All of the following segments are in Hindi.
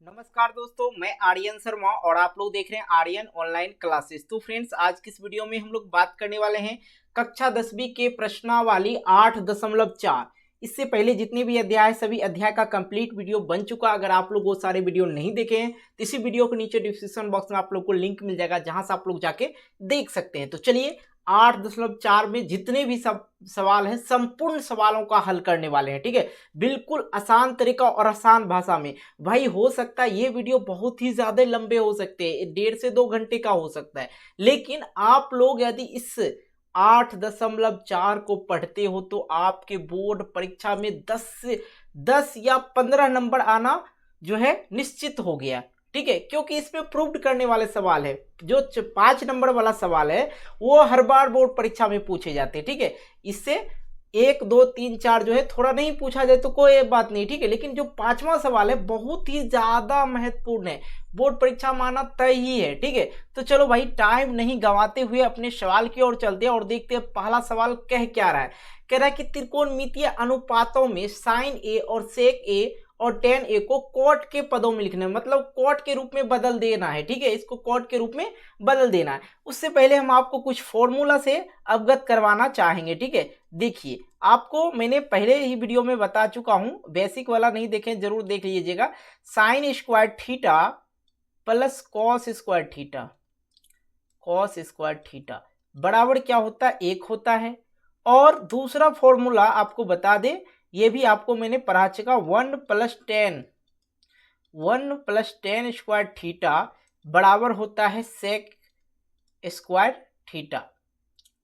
नमस्कार दोस्तों, मैं आर्यन शर्मा और आप लोग देख रहे हैं आर्यन ऑनलाइन क्लासेस। तो फ्रेंड्स, आज की इस वीडियो में हम लोग बात करने वाले हैं कक्षा 10वीं के प्रश्नावली 8.4। इससे पहले जितने भी अध्याय सभी अध्याय का कंप्लीट वीडियो बन चुका। अगर आप लोग वो सारे वीडियो नहीं देखे हैं तो इसी वीडियो के नीचे डिस्क्रिप्शन बॉक्स में आप लोग को लिंक मिल जाएगा, जहां से आप लोग जाके देख सकते हैं। तो चलिए 8.4 में जितने भी सब सवाल हैं संपूर्ण सवालों का हल करने वाले हैं। ठीक है, बिल्कुल आसान तरीका और आसान भाषा में। भाई हो सकता है ये वीडियो बहुत ही ज्यादा लंबे हो सकते हैं, 1.5 से 2 घंटे का हो सकता है, लेकिन आप लोग यदि इस 8.4 को पढ़ते हो तो आपके बोर्ड परीक्षा में 10 या 15 नंबर आना जो है निश्चित हो गया। ठीक है, क्योंकि इसमें प्रूव्ड करने वाले सवाल है। जो 5 नंबर वाला सवाल है वो हर बार बोर्ड परीक्षा में पूछे जाते हैं। ठीक है, इससे 1, 2, 3, 4 जो है थोड़ा नहीं पूछा जाए तो कोई बात नहीं। ठीक है, लेकिन जो 5वां सवाल है बहुत ही ज्यादा महत्वपूर्ण है, बोर्ड परीक्षा में आना तय ही है। ठीक है, तो चलो भाई टाइम नहीं गंवाते हुए अपने सवाल की ओर चलते हैं और देखते हैं पहला सवाल कह क्या रहा है। कह रहा है कि त्रिकोणमितीय अनुपातों में साइन ए और सेक ए और टेन ए को कॉट के पदों में लिखना है, मतलब कॉट के रूप में बदल देना है। ठीक है, इसको कॉट के रूप में बदल देना है। उससे पहले हम आपको कुछ फॉर्मूला से अवगत करवाना चाहेंगे। ठीक है, देखिए आपको मैंने पहले ही वीडियो में बता चुका हूं, बेसिक वाला नहीं देखें जरूर देख लीजिएगा। Sign square theta plus cos square theta, cos square theta बराबर क्या होता है, 1 होता है। और दूसरा फॉर्मूला आपको बता दें, ये भी आपको मैंने पढ़ा चुका, 1 + 10 स्क्वायर थीटा बराबर होता है सेक स्क्वायर थीटा।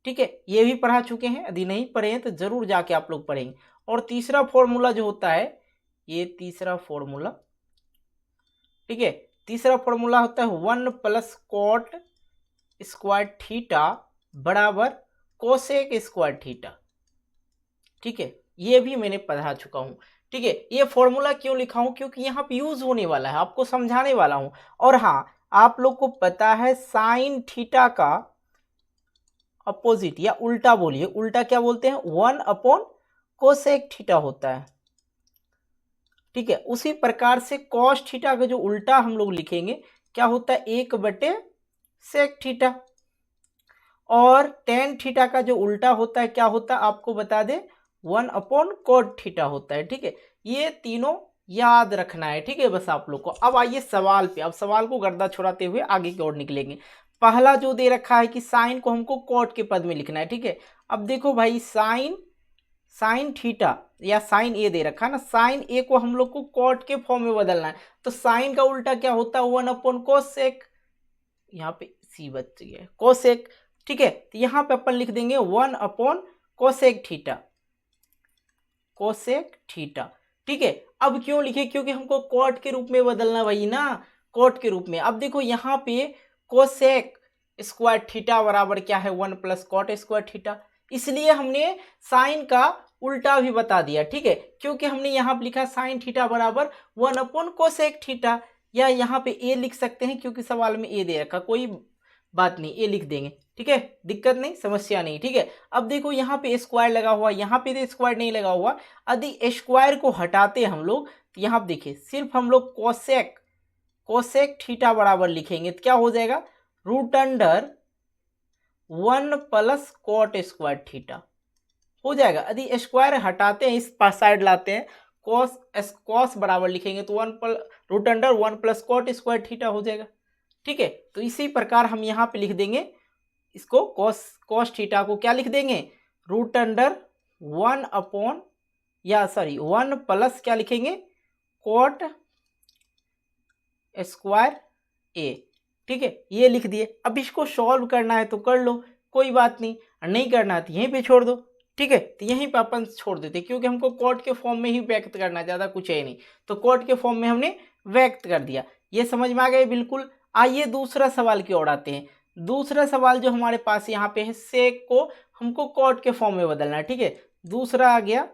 ठीक है, ये भी पढ़ा चुके हैं, यदि नहीं पढ़े हैं तो जरूर जाके आप लोग पढ़ेंगे। और तीसरा फॉर्मूला जो होता है, ये तीसरा फॉर्मूला, ठीक है, तीसरा फॉर्मूला होता है 1 + कॉट स्क्वायर थीटा बराबर कोसेक स्क्वायर थीटा। ठीक है, ये भी मैंने पढ़ा चुका हूं। ठीक है, ये फॉर्मूला क्यों लिखा हूं, क्योंकि यहाँ पे यूज होने वाला है, आपको समझाने वाला हूं। और हाँ, आप लोग को पता है साइन थीटा का अपोजिट या उल्टा, बोलिए उल्टा क्या बोलते हैं, 1/कोसेक थीटा होता है। ठीक है, उसी प्रकार से कॉस थीटा का जो उल्टा हम लोग लिखेंगे क्या होता है, 1/सेक थीटा। और टेन थीटा का जो उल्टा होता है क्या होता है, आपको बता दें, 1/कॉट थीटा होता है। ठीक है, ये तीनों याद रखना है। ठीक है, बस आप लोग को। अब आइए सवाल पे, अब सवाल को गर्दा छुड़ाते हुए आगे की ओर निकलेंगे। पहला जो दे रखा है कि साइन को हमको कॉट के पद में लिखना है। ठीक है, अब देखो भाई साइन थीटा या साइन ए दे रखा है ना, साइन ए को हम लोग को कॉट के फॉर्म में बदलना है। तो साइन का उल्टा क्या होता है, 1/कोसेक, यहाँ पे सी बच गया, कोसेक। ठीक है, तो यहाँ पे अपन लिख देंगे 1/कोसेक थीटा, कोसेक थीटा। ठीक है, अब क्यों लिखे, क्योंकि हमको कॉट के रूप में बदलना भाई ना, कॉट के रूप में। अब देखो यहाँ पे कोसेक स्क्वायर थीटा बराबर क्या है, 1 + कॉट स्क्वायर थीटा, इसलिए हमने साइन का उल्टा भी बता दिया। ठीक है, क्योंकि हमने यहाँ पे लिखा साइन थीटा बराबर 1/कोसेक थीटा, या यहाँ पे ए लिख सकते हैं क्योंकि सवाल में ए दे रखा, कोई बात नहीं, ए लिख देंगे। ठीक है, दिक्कत नहीं, समस्या नहीं। ठीक है, अब देखो यहाँ पे स्क्वायर लगा हुआ, यहाँ पे तो स्क्वायर नहीं लगा हुआ। यदि स्क्वायर को हटाते हम लोग तो यहाँ पे देखिए सिर्फ हम लोग कोसेक थीटा बराबर लिखेंगे तो क्या हो जाएगा, √1 + कॉट स्क्वायर थीटा हो जाएगा। यदि स्क्वायर हटाते हैं, इस साइड लाते हैं, कॉस बराबर लिखेंगे तो √1 + कॉट स्क्वायर थीटा हो जाएगा। ठीक है, तो इसी प्रकार हम यहाँ पे लिख देंगे इसको, कॉस थीटा को क्या लिख देंगे, √1 प्लस क्या लिखेंगे, कॉट स्क्वायर ए। ठीक है, ये लिख दिए। अब इसको सॉल्व करना है तो कर लो, कोई बात नहीं, नहीं करना है तो यहीं पे छोड़ दो। ठीक है, तो यहीं पे अपन छोड़ देते क्योंकि हमको कॉट के फॉर्म में ही व्यक्त करना है, ज़्यादा कुछ है नहीं, तो कॉट के फॉर्म में हमने व्यक्त कर दिया। ये समझ में आ गए बिल्कुल। आइए दूसरा सवाल की ओर आते हैं। दूसरा सवाल जो हमारे पास यहाँ पे है, सेक को हमको कॉट के फॉर्म में बदलना है। ठीक है, दूसरा आ गया,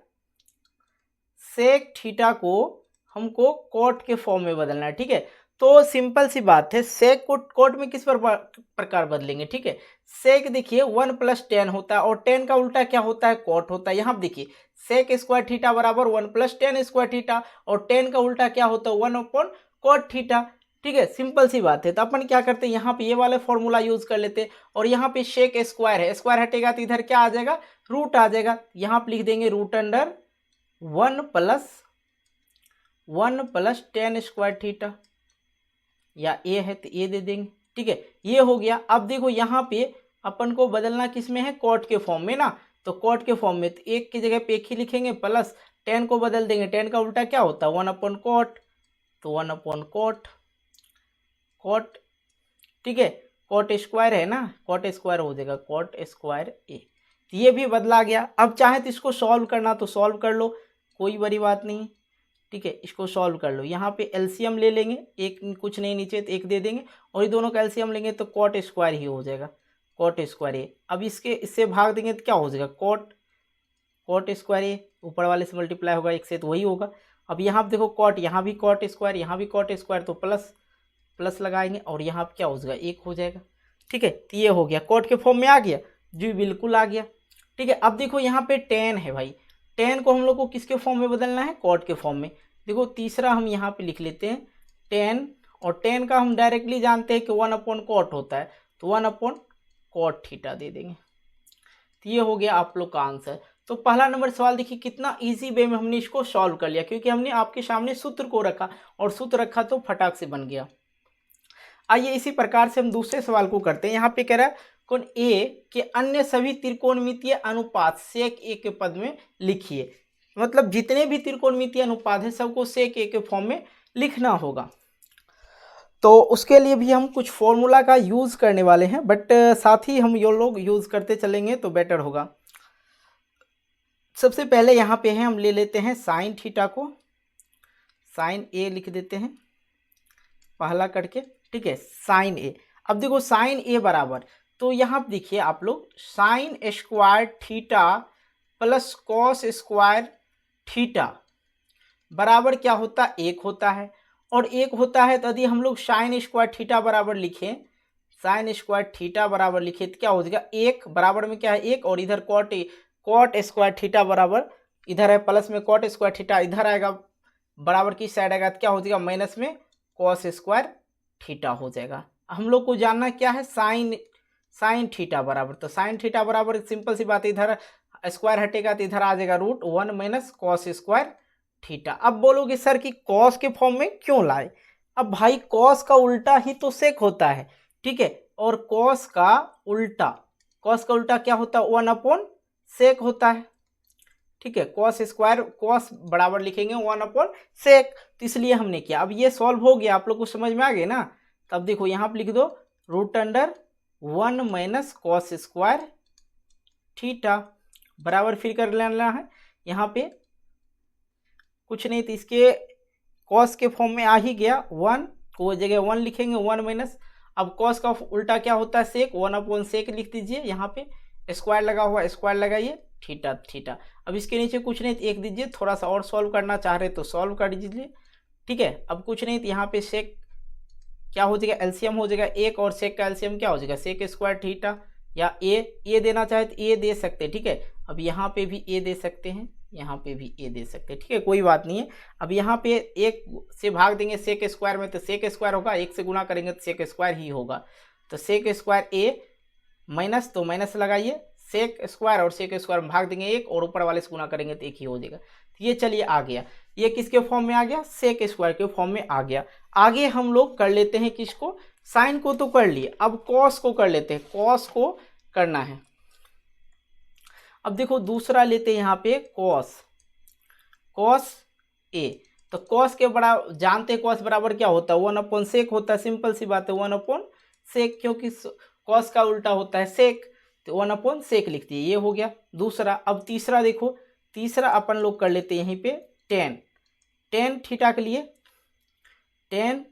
सेक थीटा को हमको कॉट के फॉर्म में बदलना है। ठीक है, तो सिंपल सी बात है, सेक को कॉट में किस प्रकार बदलेंगे। ठीक है, सेक देखिए 1 + 10 होता है और 10 का उल्टा क्या होता है, कॉट होता है। यहाँ देखिए सेक स्क्वायर थीटा बराबर 1 + 10 स्क्वायर थीटा, और 10 का उल्टा क्या होता है, 1 कॉट थीटा। ठीक है, सिंपल सी बात है। तो अपन क्या करते हैं, यहाँ पे ये वाला फॉर्मूला यूज कर लेते हैं और यहाँ पे शेक स्क्वायर है, स्क्वायर हटेगा तो इधर क्या आ जाएगा, रूट आ जाएगा। यहाँ पे लिख देंगे root under 1 + tan square theta, या ए है तो ए दे देंगे। ठीक है, ये हो गया। अब देखो यहाँ पे अपन को बदलना किस में है, कॉट के फॉर्म में ना, तो कॉट के फॉर्म में तो एक की जगह पे एक ही लिखेंगे, प्लस tan को बदल देंगे, tan का उल्टा क्या होता है 1/cot, तो 1/cot कॉट। ठीक है, कॉट स्क्वायर है ना, कॉट स्क्वायर हो जाएगा कॉट स्क्वायर ए। तो ये भी बदला गया। अब चाहे तो इसको सॉल्व करना तो सॉल्व कर लो, कोई बड़ी बात नहीं। ठीक है, इसको सॉल्व कर लो। यहाँ पे एलसीएम ले लेंगे, एक कुछ नहीं नीचे तो एक दे देंगे, और ये दोनों का एलसीएम लेंगे तो कॉट स्क्वायर ही हो जाएगा, कॉट स्क्वायर ए। अब इससे भाग देंगे तो क्या हो जाएगा, कॉट स्क्वायर ए, ऊपर वाले से मल्टीप्लाई होगा एक से तो वही होगा। अब यहाँ पे देखो कॉट, यहाँ भी कॉट स्क्वायर, यहाँ भी कॉट स्क्वायर, तो प्लस लगाएंगे और यहाँ पे क्या हो जाएगा, एक हो जाएगा। ठीक है, तो ये हो गया, कॉट के फॉर्म में आ गया जी, बिल्कुल आ गया। ठीक है, अब देखो यहाँ पे tan है भाई, tan को हम लोग को किसके फॉर्म में बदलना है, कॉट के फॉर्म में। देखो तीसरा हम यहाँ पे लिख लेते हैं tan, और tan का हम डायरेक्टली जानते हैं कि 1/cot होता है, तो 1/cot थीटा दे देंगे। तो ये हो गया आप लोग का आंसर। तो पहला नंबर सवाल देखिए कितना इजी वे में हमने इसको सॉल्व कर लिया, क्योंकि हमने आपके सामने सूत्र को रखा, और सूत्र रखा तो फटाक से बन गया। आइए इसी प्रकार से हम दूसरे सवाल को करते हैं। यहाँ पे कह रहा है कोण ए के अन्य सभी त्रिकोणमितीय अनुपात सेक ए के पद में लिखिए। मतलब जितने भी त्रिकोणमितीय अनुपात है सबको सेक ए के फॉर्म में लिखना होगा। तो उसके लिए भी हम कुछ फॉर्मूला का यूज करने वाले हैं, बट साथ ही हम ये लोग यूज करते चलेंगे तो बेटर होगा। सबसे पहले यहाँ पे है, हम ले लेते हैं साइन थीटा को, साइन ए लिख देते हैं पहला करके। ठीक है, साइन ए। अब देखो साइन ए बराबर, तो यहाँ पे देखिए आप लोग, sign square theta plus cos square theta बराबर क्या होता है, एक होता है। और एक होता है तो यदि हम लोग साइन स्क्वायर थीटा बराबर लिखें, साइन स्क्वायर थीटा बराबर लिखे तो क्या हो जाएगा, एक बराबर में क्या है एक, और इधर कॉट स्क्वायर थीटा बराबर इधर है, प्लस में कॉट स्क्वायर थीटा इधर आएगा, बराबर की साइड आएगा तो क्या हो जाएगा, माइनस में कॉस स्क्वायर थीटा हो जाएगा। हम लोग को जानना क्या है, साइन थीटा बराबर, तो साइन थीटा बराबर सिंपल सी बात है, इधर स्क्वायर हटेगा तो इधर आ जाएगा √1 - कॉस स्क्वायर थीटा। अब बोलोगे सर कि कॉस के फॉर्म में क्यों लाए, अब भाई कॉस का उल्टा ही तो सेक होता है। ठीक है, और कॉस का उल्टा क्या होता है, 1/सेक होता है। ठीक है, कॉस स्क्वायर, कॉस बराबर लिखेंगे 1/सेक, तो इसलिए हमने किया। अब ये सॉल्व हो गया, आप लोग को समझ में आ गया ना। तब देखो यहाँ पे लिख दो √1 - कॉस स्क्वायर थीटा बराबर, फिर कर लेना है यहाँ पे कुछ नहीं, तो इसके कॉस के फॉर्म में आ ही गया, 1 को जगह 1 लिखेंगे, 1 - अब कॉस का उल्टा क्या होता है, सेक, 1/सेक लिख दीजिए। यहाँ पे स्क्वायर लगा हुआ, स्क्वायर लगाइए, थीटा। अब इसके नीचे कुछ नहीं तो एक दीजिए, थोड़ा सा और सॉल्व करना चाह रहे तो सॉल्व कर दीजिए। ठीक है, अब कुछ नहीं तो यहाँ पे सेक क्या हो जाएगा, एलसीएम हो जाएगा एक, और सेक का एलसीएम क्या हो जाएगा, सेक स्क्वायर थीटा, या ए देना चाहे तो ए दे सकते हैं। ठीक है, अब यहाँ पे भी ए दे सकते हैं, यहाँ पे भी ए दे सकते हैं। ठीक है, कोई बात नहीं है। अब यहाँ पे एक से भाग देंगे सेक स्क्वायर में तो सेक स्क्वायर होगा, एक से गुणा करेंगे तो सेक स्क्वायर ही होगा। तो सेक स्क्वायर ए माइनस, तो माइनस लगाइए, सेक स्क्वायर और सेक स्क्वायर में भाग देंगे एक, और ऊपर वाले से गुणा करेंगे तो एक ही हो जाएगा। तो ये चलिए आ गया, ये किसके फॉर्म में आ गया, सेक स्क्वायर के फॉर्म में आ गया। आगे हम लोग कर लेते हैं किसको, साइन को तो कर लिए, अब कॉस को कर लेते हैं, कॉस को करना है। अब देखो दूसरा लेते हैं यहाँ पे कॉस ए, तो कॉस के बराबर जानते हैं, कॉस बराबर क्या होता है, 1/सेक होता है, सिंपल सी बात है 1/सेक, क्योंकि कॉस का उल्टा होता है सेक, तो 1/सेक लिख दिए, ये हो गया दूसरा। अब तीसरा देखो, तीसरा अपन लोग कर लेते हैं यहीं पे tan थीटा के लिए, tan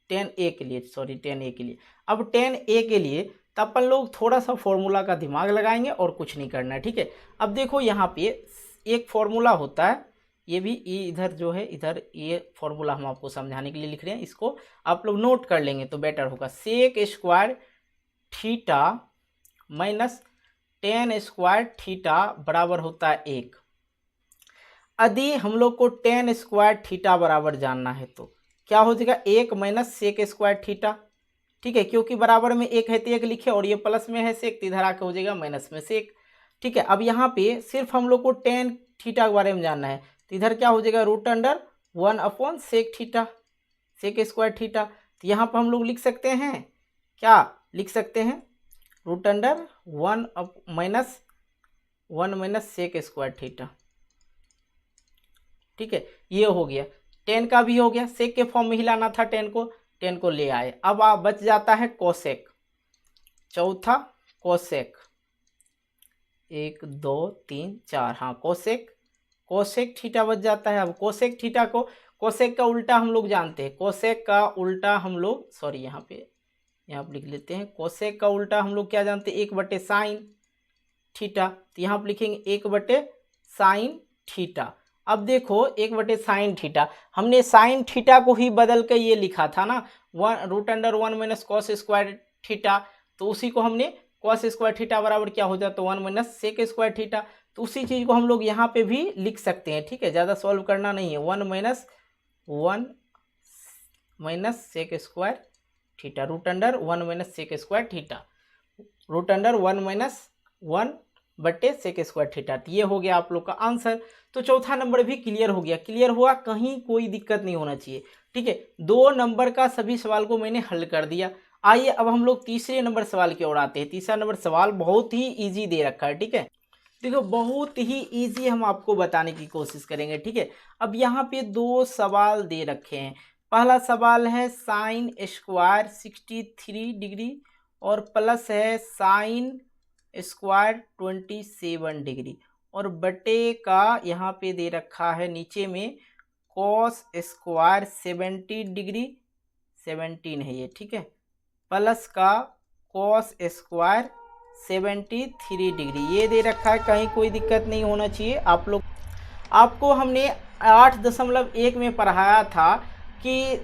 ए के लिए, सॉरी tan ए के लिए। अब tan ए के लिए तो अपन लोग थोड़ा सा फॉर्मूला का दिमाग लगाएंगे और कुछ नहीं करना है। ठीक है, अब देखो यहाँ पे एक फॉर्मूला होता है, ये भी इधर जो है, इधर ये फॉर्मूला हम आपको समझाने के लिए लिख रहे हैं, इसको आप लोग नोट कर लेंगे तो बेटर होगा। Sec square theta minus tan square theta बराबर होता है 1। यदि हम लोग को tan स्क्वायर थीटा बराबर जानना है तो क्या हो जाएगा 1 माइनस सेक स्क्वायर थीटा, ठीक है, क्योंकि बराबर में एक है तो एक लिखे और ये प्लस में है सेक, तो इधर आके हो जाएगा माइनस में सेक, ठीक है। अब यहाँ पे सिर्फ हम लोग को टेन थीटा के बारे में जानना है, तो इधर क्या हो जाएगा root under 1 sec theta, sec square theta. तो यहाँ पर हम लोग लिख सकते हैं, क्या लिख सकते हैं, root under 1 minus sec square theta, ठीक है। ये हो गया, टेन का भी हो गया, सेक के फॉर्म में ही लाना था टेन को ले आए। अब आप बच जाता है कोसेक, चौथा कोसेक, 1 2 3 4, हाँ कोसेक थीटा बच जाता है। अब कोसेक थीटा को, कोसेक का उल्टा हम लोग जानते हैं, कोसेक का उल्टा हम लोग, सॉरी यहाँ पे लिख लेते हैं, कोसेक का उल्टा हम लोग क्या जानते हैं, 1/साइन थीटा, तो यहाँ पर लिखेंगे 1/साइन थीटा। अब देखो 1/साइन थीटा, हमने साइन थीटा को ही बदल के ये लिखा था ना, root under 1 minus cos square theta, तो उसी को हमने कॉस स्क्वायर थीटा बराबर क्या हो जाता है 1 माइनस सेक स्क्वायर थीटा, तो उसी चीज़ को हम लोग यहाँ पे भी लिख सकते हैं, ठीक है, ज़्यादा सॉल्व करना नहीं है। 1 minus sec square theta, root under 1 minus sec square theta, root under 1 minus 1/सेक स्क्वायर थीटा। ये हो गया आप लोग का आंसर। तो चौथा नंबर भी क्लियर हो गया, क्लियर हुआ, कहीं कोई दिक्कत नहीं होना चाहिए, ठीक है। 2 नंबर का सभी सवाल को मैंने हल कर दिया। आइए अब हम लोग तीसरे नंबर सवाल की ओर आते हैं। तीसरा नंबर सवाल बहुत ही इजी दे रखा है, ठीक है, देखो बहुत ही इजी हम आपको बताने की कोशिश करेंगे, ठीक है। अब यहाँ पे 2 सवाल दे रखे हैं। पहला सवाल है साइन स्क्वायर 63 डिग्री और प्लस है साइन स्क्वायर 27 डिग्री, और बटे का यहाँ पे दे रखा है नीचे में कॉस स्क्वायर 70 डिग्री, 17 है ये, ठीक है, प्लस का कॉस स्क्वायर 73 डिग्री, ये दे रखा है, कहीं कोई दिक्कत नहीं होना चाहिए। आप लोग, आपको हमने 8.1 में पढ़ाया था कि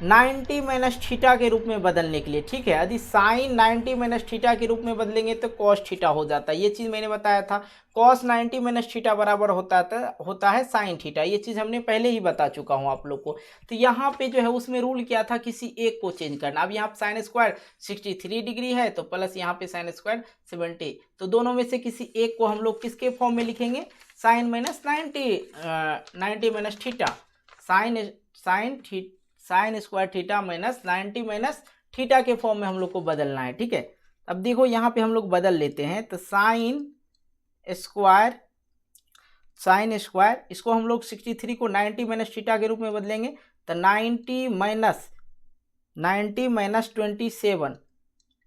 90 माइनस थीटा के रूप में बदलने के लिए, ठीक है, यदि साइन 90 माइनस थीटा के रूप में बदलेंगे तो कॉस थीटा हो जाता है, ये चीज़ मैंने बताया था। कॉस 90 माइनस थीटा बराबर होता है साइन थीटा, ये चीज़ हमने पहले ही बता चुका हूँ आप लोग को। तो यहाँ पे जो है उसमें रूल क्या था, किसी एक को चेंज करना। अब यहाँ साइन स्क्वायर 63 डिग्री है तो प्लस यहाँ पे साइन स्क्वायर 70, तो दोनों में से किसी एक को हम लोग किसके फॉर्म में लिखेंगे, sine minus 90 minus theta, sine square theta minus 90 minus theta के फॉर्म में हम लोग को बदलना है, ठीक है। अब देखो यहाँ पे हम लोग बदल लेते हैं, तो साइन स्क्वायर इसको हम लोग 63 को 90 माइनस थीटा के रूप में बदलेंगे, तो 90 माइनस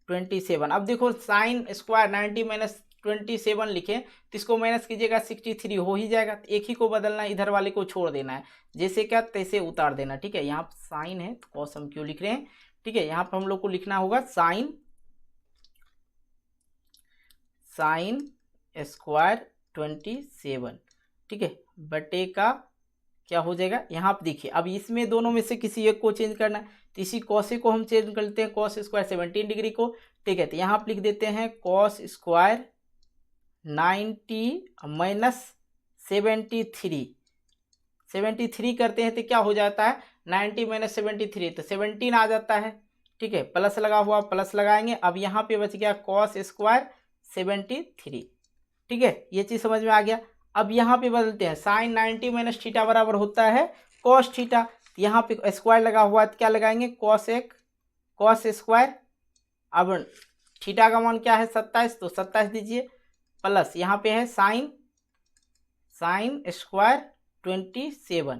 27। अब देखो साइन स्क्वायर 90 माइनस 27 लिखें तो इसको माइनस कीजिएगा 63 हो ही जाएगा, तो एक ही को बदलना है, इधर वाले को छोड़ देना है, जैसे क्या तैसे उतार देना, ठीक है। यहाँ साइन है तो कॉस हम क्यों लिख रहे हैं, ठीक है, यहाँ पर हम लोग को लिखना होगा साइन स्क्वायर 27, ठीक है, बटे का क्या हो जाएगा, यहाँ पर देखिए अब इसमें दोनों में से किसी एक को चेंज करना है, तो इसी कॉस को हम चेंज करते हैं, कॉस स्क्वायर 17 डिग्री को, ठीक है, तो यहाँ पर लिख देते हैं कॉस स्क्वायर 90 माइनस 73 करते हैं तो क्या हो जाता है 90 माइनस 73, तो 17 आ जाता है, ठीक है, प्लस लगा हुआ प्लस लगाएंगे। अब यहाँ पे बच गया कॉस स्क्वायर 73, ठीक है, ये चीज़ समझ में आ गया। अब यहाँ पे बदलते हैं, साइन 90 माइनस थीटा बराबर होता है कॉस थीटा, यहाँ पे स्क्वायर लगा हुआ है तो क्या लगाएंगे कॉस स्क्वायर, अब थीटा का मान क्या है 27, तो 27 दीजिए, प्लस यहाँ पे है साइन स्क्वायर 27,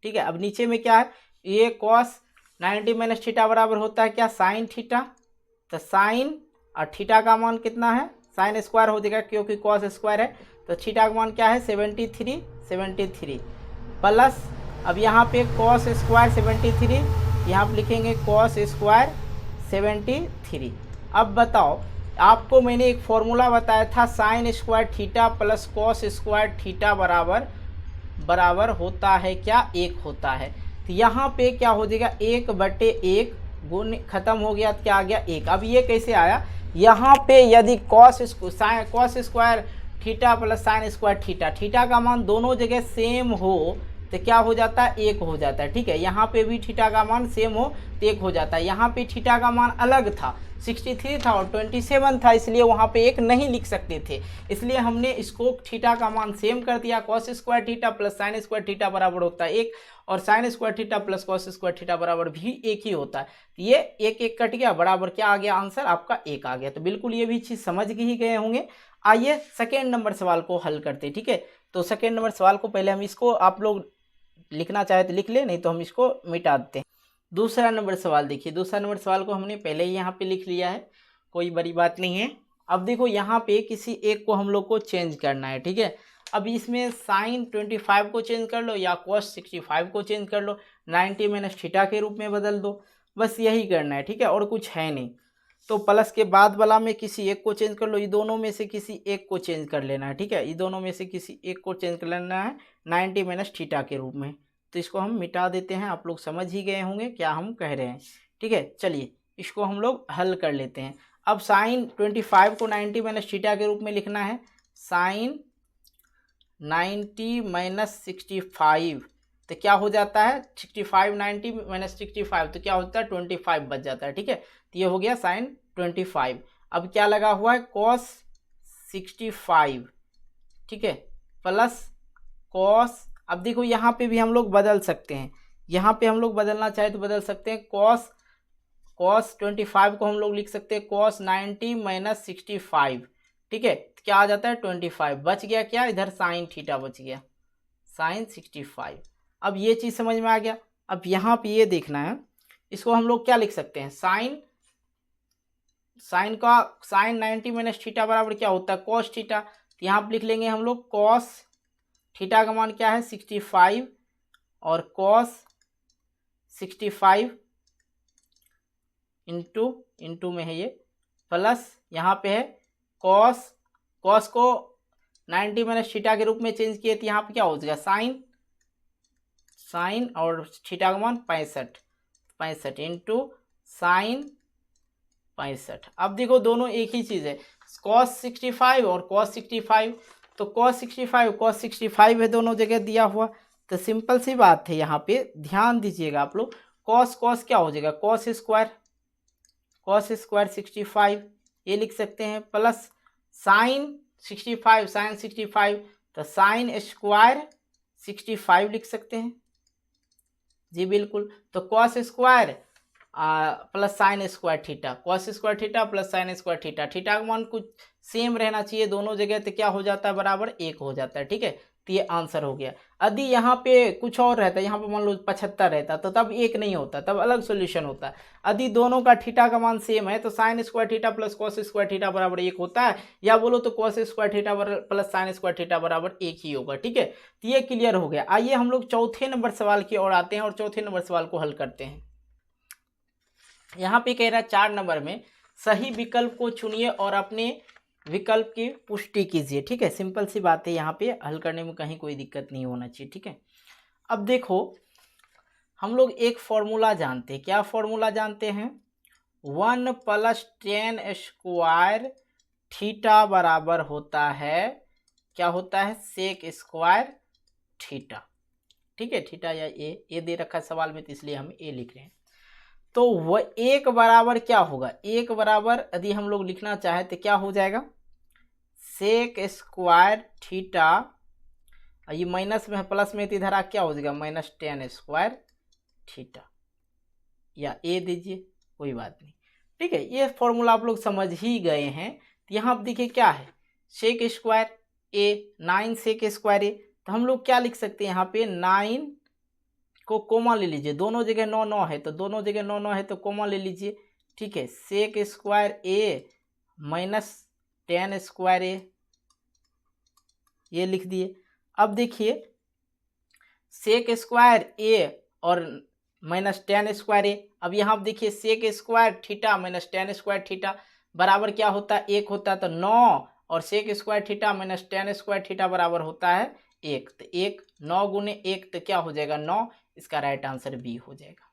ठीक है। अब नीचे में क्या है, ये कॉस 90 माइनस थीटा बराबर होता है क्या साइन थीटा, तो साइन और थीटा का मान कितना है, साइन स्क्वायर हो जाएगा क्योंकि कॉस स्क्वायर है, तो थीटा का मान क्या है 73 प्लस, अब यहाँ पे कॉस स्क्वायर 73, यहाँ पे लिखेंगे कॉस स्क्वायर 73। अब बताओ, आपको मैंने एक फॉर्मूला बताया था sign square theta plus cos square theta बराबर होता है क्या, 1 होता है। तो यहाँ पे क्या हो जाएगा 1/1 गुण खत्म हो गया तो क्या आ गया 1। अब ये कैसे आया, यहाँ पे यदि cos square theta plus sign square theta का मान दोनों जगह सेम हो तो क्या हो जाता है, 1 हो जाता है। ठीक है, यहाँ पे भी थीटा का मान सेम हो तो 1 हो जाता है। यहाँ पे थीटा का मान अलग था, 63 था और 27 था, इसलिए वहाँ पे 1 नहीं लिख सकते थे, इसलिए हमने इसको थीटा का मान सेम कर दिया। Cos square theta plus sign square theta बराबर होता है 1 और sign square theta plus cos square theta बराबर भी 1 ही होता है। ये 1 1 कट गया, बराबर क्या आ गया, आंसर आपका 1 आ गया। तो बिल्कुल ये भी चीज़ समझ ही गए होंगे। आइए सेकेंड नंबर सवाल को हल करते। ठीक है, तो सेकेंड नंबर सवाल को पहले हम इसको, आप लोग लिखना चाहे तो लिख ले, नहीं तो हम इसको मिटा देते हैं। दूसरा नंबर सवाल देखिए, दूसरा नंबर सवाल को हमने पहले ही यहाँ पे लिख लिया है, कोई बड़ी बात नहीं है। अब देखो यहाँ पे किसी एक को हम लोग को चेंज करना है। ठीक है, अब इसमें साइन 25 को चेंज कर लो या कॉस 65 को चेंज कर लो, 90 माइनस थीटा के रूप में बदल दो, बस यही करना है। ठीक है, और कुछ है नहीं। तो प्लस के बाद वाला में किसी एक को चेंज कर लो, ये दोनों में से किसी एक को चेंज कर लेना है। ठीक है, ये दोनों में से किसी एक को चेंज कर लेना है 90 माइनस थीटा के रूप में। तो इसको हम मिटा देते हैं, आप लोग समझ ही गए होंगे क्या हम कह रहे हैं। ठीक है, चलिए इसको हम लोग हल कर लेते हैं। अब साइन 25 को 90 माइनस थीटा के रूप में लिखना है, साइन 90 माइनस 65, तो क्या हो जाता है 65, 90 माइनस 65 तो क्या होता है 25 बच जाता है। ठीक है, तो ये हो गया साइन 25। अब क्या लगा हुआ है, कॉस 65, ठीक है, प्लस कॉस, अब देखो यहाँ पे भी हम लोग बदल सकते हैं, यहाँ पे हम लोग बदलना चाहे तो बदल सकते हैं। कॉस 25 को हम लोग लिख सकते हैं कॉस 90 माइनस 65। ठीक है, तो क्या आ जाता है 25, बच गया क्या, इधर साइन थीटा बच गया, साइन 65। अब ये चीज़ समझ में आ गया। अब यहाँ पे ये देखना है, इसको हम लोग क्या लिख सकते हैं, साइन 90 माइनस थीटा बराबर क्या होता है, कॉस थीटा। तो यहाँ पे लिख लेंगे हम लोग कॉस थीटा का मान क्या है 65 और कॉस 65 इंटू में है ये, प्लस यहाँ पे है कॉस को 90 माइनस थीटा के रूप में चेंज किए तो यहाँ पे क्या हो जाएगा, साइन और थीटा का मान 65 इंटू साइन 65। अब देखो दोनों एक ही चीज़ है, कॉस 65 और कॉस 65, तो कॉस 65 है दोनों जगह दिया हुआ। तो सिंपल सी बात है, यहाँ पे ध्यान दीजिएगा आप लोग, कॉस क्या हो जाएगा, कॉस स्क्वायर 65 ये लिख सकते हैं, प्लस साइन 65 तो साइन स्क्वायर 65 लिख सकते हैं जी बिल्कुल। तो cos square plus sign square theta, cos square theta plus sign square theta, theta का मान कुछ सेम रहना चाहिए दोनों जगह, तो क्या हो जाता है, बराबर 1 हो जाता है। ठीक है, तो ये आंसर हो गया। यदि यहाँ पे कुछ और रहता, यहाँ पे मान लो 75 रहता, तो तब 1 नहीं होता, तब अलग सोल्यूशन होता। यदि दोनों का थीटा का मान सेम है तो sign square theta plus cos square theta बराबर 1 होता है, या बोलो तो cos square theta plus sign square theta बराबर 1 ही होगा। ठीक है, तो ये क्लियर हो गया। आइए हम लोग चौथे नंबर सवाल की ओर आते हैं और चौथे नंबर सवाल को हल करते हैं। यहाँ पे कह रहा है 4 नंबर में सही विकल्प को चुनिए और अपने विकल्प की पुष्टि कीजिए। ठीक है, सिंपल सी बात है, यहाँ पे हल करने में कहीं कोई दिक्कत नहीं होना चाहिए। ठीक है, अब देखो हम लोग एक फॉर्मूला जानते हैं, क्या फॉर्मूला जानते हैं, 1 + tan स्क्वायर थीटा बराबर होता है, क्या होता है, सेक स्क्वायर थीटा। ठीक है, थीटा या ए दे रखा है सवाल में, तो इसलिए हम ए लिख रहे हैं। तो वह 1 बराबर क्या होगा, 1 बराबर यदि हम लोग लिखना चाहें तो क्या हो जाएगा, सेक स्क्वायर थीटा, ये माइनस में है प्लस में, तो इधर आ क्या हो जाएगा, माइनस tan स्क्वायर थीटा, या ए दीजिए कोई बात नहीं। ठीक है, ये फॉर्मूला आप लोग समझ ही गए हैं। तो यहाँ आप देखिए क्या है, सेक स्क्वायर ए, 9 सेक स्क्वायर ए, तो हम लोग क्या लिख सकते हैं, यहाँ पे 9 को कोमा ले लीजिए, दोनों जगह 9 9 है, तो दोनों जगह 9 9 है तो कोमा ले लीजिए। ठीक है, sec square A minus tan square ए, ये लिख दिए। अब देखिए सेक स्क्वायर ए और माइनस tan स्क्वायर ए, अब यहाँ देखिए sec square theta minus tan square theta बराबर क्या होता है, 1 होता है, तो 9 और sec square theta minus tan square theta बराबर होता है 1, तो 1 9 गुने 1 तो क्या हो जाएगा 9, इसका राइट आंसर बी हो जाएगा।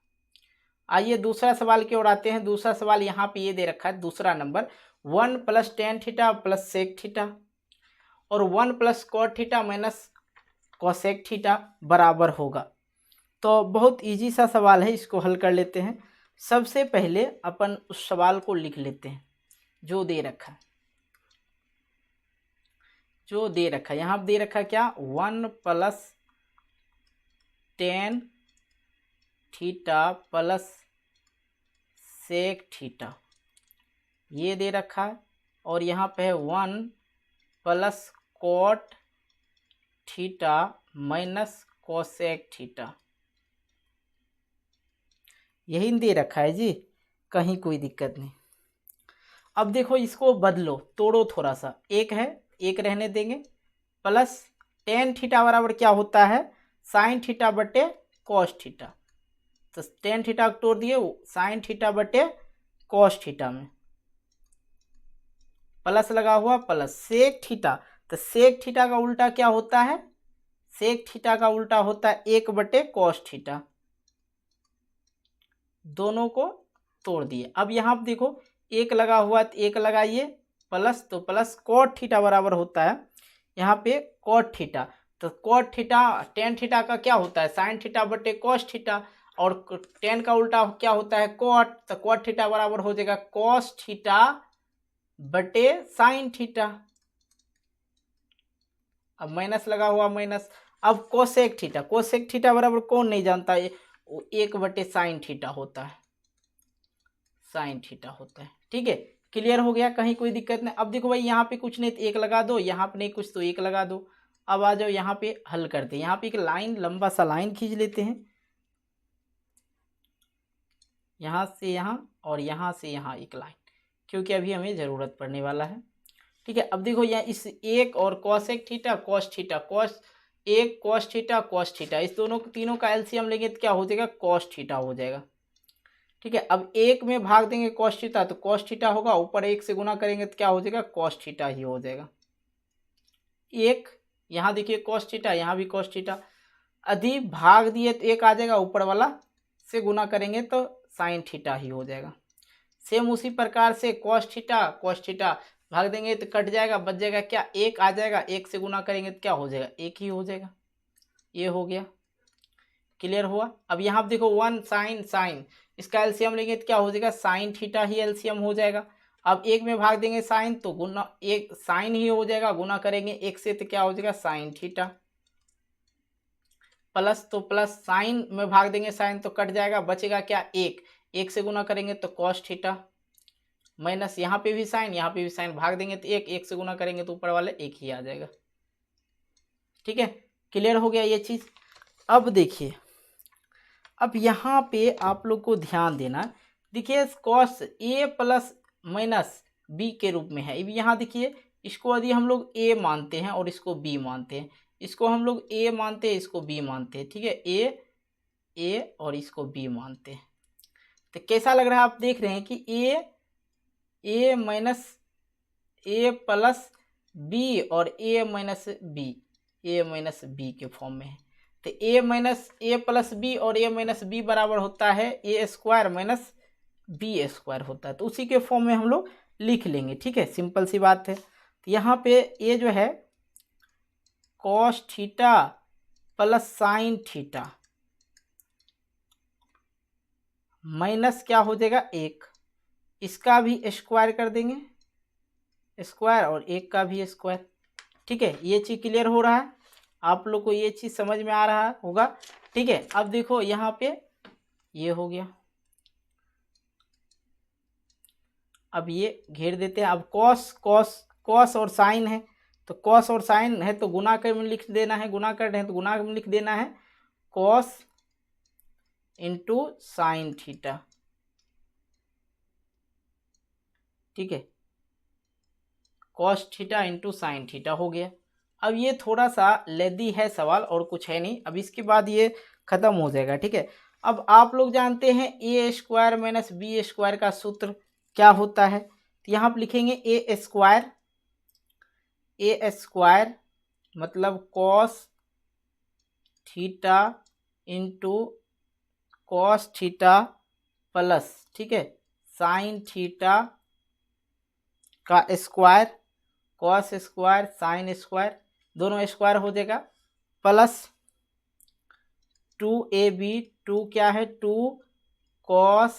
आइए दूसरा सवाल की ओर आते हैं। दूसरा सवाल यहाँ पे ये दे रखा है, दूसरा number 1 + tan theta plus sec theta और 1 + cot theta minus cosec theta बराबर होगा। तो बहुत इजी सा सवाल है, इसको हल कर लेते हैं। सबसे पहले अपन उस सवाल को लिख लेते हैं जो दे रखा है। जो दे रखा है यहाँ पे दे रखा है क्या, 1 + tan theta plus sec theta, ये दे रखा है। और यहाँ पे है 1 + cot theta minus cosec theta, यही दे रखा है जी, कहीं कोई दिक्कत नहीं। अब देखो इसको बदलो, तोड़ो थोड़ा सा, एक है एक रहने देंगे, प्लस tan थीटा बराबर क्या होता है, साइन थीटा बटे कॉस थीटा। तो tan थीटा को तोड़ दिए, साइन थीटा बटे कॉस थीटा में प्लस लगा हुआ, प्लस सेक थीटा। तो सेक थीटा का उल्टा क्या होता है, सेक थीटा का उल्टा होता है 1 बटे कॉस थीटा। दोनों को तोड़ दिए। अब यहाँ पे देखो एक लगा हुआ, तो एक लगाइए प्लस, तो प्लस कॉट थीटा बराबर होता है यहाँ पे कॉट थीटा। तो कॉट थीटा tan थीटा का क्या होता है, साइन थीटा बटे कॉस थीटा, और tan का उल्टा क्या होता है कॉट। तो कॉट थीटा बराबर हो जाएगा कॉस थीटा बटे साइन थीटा। अब माइनस लगा हुआ माइनस। अब कोसेक थीटा, कोसेक थीटा बराबर कौन नहीं जानता है, 1 बटे साइन थीटा होता है, साइन थीटा होता है। ठीक है, क्लियर हो गया, कहीं कोई दिक्कत नहीं। अब देखो भाई यहाँ पे कुछ नहीं तो एक लगा दो, यहाँ पे नहीं कुछ तो एक लगा दो। अब आ जाओ यहाँ पे हल करते हैं। यहाँ पे एक लाइन, लंबा सा लाइन खींच लेते हैं, यहाँ से यहाँ और यहाँ से यहाँ एक लाइन, क्योंकि अभी हमें ज़रूरत पड़ने वाला है। ठीक है, अब देखो यहाँ इस एक और cosec theta cos theta, cos एक कॉस थीटा कॉस थीटा, इस दोनों तीनों का एलसीएम लेंगे तो क्या हो जाएगा, कॉस थीटा हो जाएगा। ठीक है, अब एक में भाग देंगे कॉस थीटा तो कॉस थीटा होगा, ऊपर एक से गुना करेंगे तो क्या हो जाएगा, कॉस थीटा ही हो जाएगा। एक यहाँ देखिए कॉस थीटा, यहाँ भी कॉस थीटा, अधि भाग दिए तो एक आ जाएगा, ऊपर वाला से गुना करेंगे तो साइन थीटा ही हो जाएगा। सेम उसी प्रकार से कॉस थीटा भाग देंगे तो कट जाएगा, बच जाएगा क्या, एक आ जाएगा, एक से गुना करेंगे तो क्या हो जाएगा, एक ही हो जाएगा। ये हो गया, क्लियर हुआ। अब यहाँ देखो 1 साइन साइन, इसका एलसीएम लेंगे तो क्या हो जाएगा, साइन थीटा ही एलसीएम हो जाएगा। अब एक में भाग देंगे साइन तो गुना एक साइन ही हो जाएगा, गुना करेंगे एक से तो क्या हो जाएगा, साइन थीटा। प्लस तो प्लस, साइन में भाग देंगे साइन तो कट जाएगा, बचेगा क्या, एक से गुना करेंगे तो कॉस थीटा, माइनस यहाँ पे भी साइन यहाँ पे भी साइन, भाग देंगे तो एक से गुना करेंगे तो ऊपर वाले एक ही आ जाएगा। ठीक है, क्लियर हो गया ये चीज़। अब देखिए, अब यहाँ पे आप लोग को ध्यान देना, देखिए cos A plus minus B के रूप में है। अब यहाँ देखिए इसको यदि हम लोग ए मानते हैं और इसको बी मानते हैं, इसको हम लोग ए मानते हैं, इसको बी मानते हैं। ठीक है, ए और इसको बी मानते हैं, तो कैसा लग रहा है, आप देख रहे हैं कि ए माइनस ए प्लस बी और ए माइनस बी के फॉर्म में है। तो ए माइनस ए प्लस बी और ए माइनस बी बराबर होता है ए स्क्वायर माइनस बी स्क्वायर होता है, तो उसी के फॉर्म में हम लोग लिख लेंगे। ठीक है, सिंपल सी बात है। तो यहाँ पे ए जो है cos theta plus sine theta minus क्या हो जाएगा, एक, इसका भी स्क्वायर कर देंगे, स्क्वायर, और एक का भी स्क्वायर। ठीक है, ये चीज़ क्लियर हो रहा है, आप लोग को ये चीज़ समझ में आ रहा होगा। ठीक है, अब देखो यहाँ पे ये हो गया, अब ये घेर देते हैं। अब कॉस और साइन है, तो कॉस और साइन है तो गुना कर में लिख देना है, गुना कर रहे हैं तो गुना में लिख देना है, कॉस इंटू साइन थीटा। ठीक है, cos theta into sine theta हो गया। अब ये थोड़ा सा लेदी है सवाल, और कुछ है नहीं, अब इसके बाद ये खत्म हो जाएगा। ठीक है, अब आप लोग जानते हैं A square minus B square का सूत्र क्या होता है, तो यहाँ पर लिखेंगे ए स्क्वायर मतलब cos theta into cos theta plus, ठीक है, साइन थीटा का square, cos square sine square, दोनों स्क्वायर हो जाएगा, प्लस 2ab, 2 क्या है 2 cos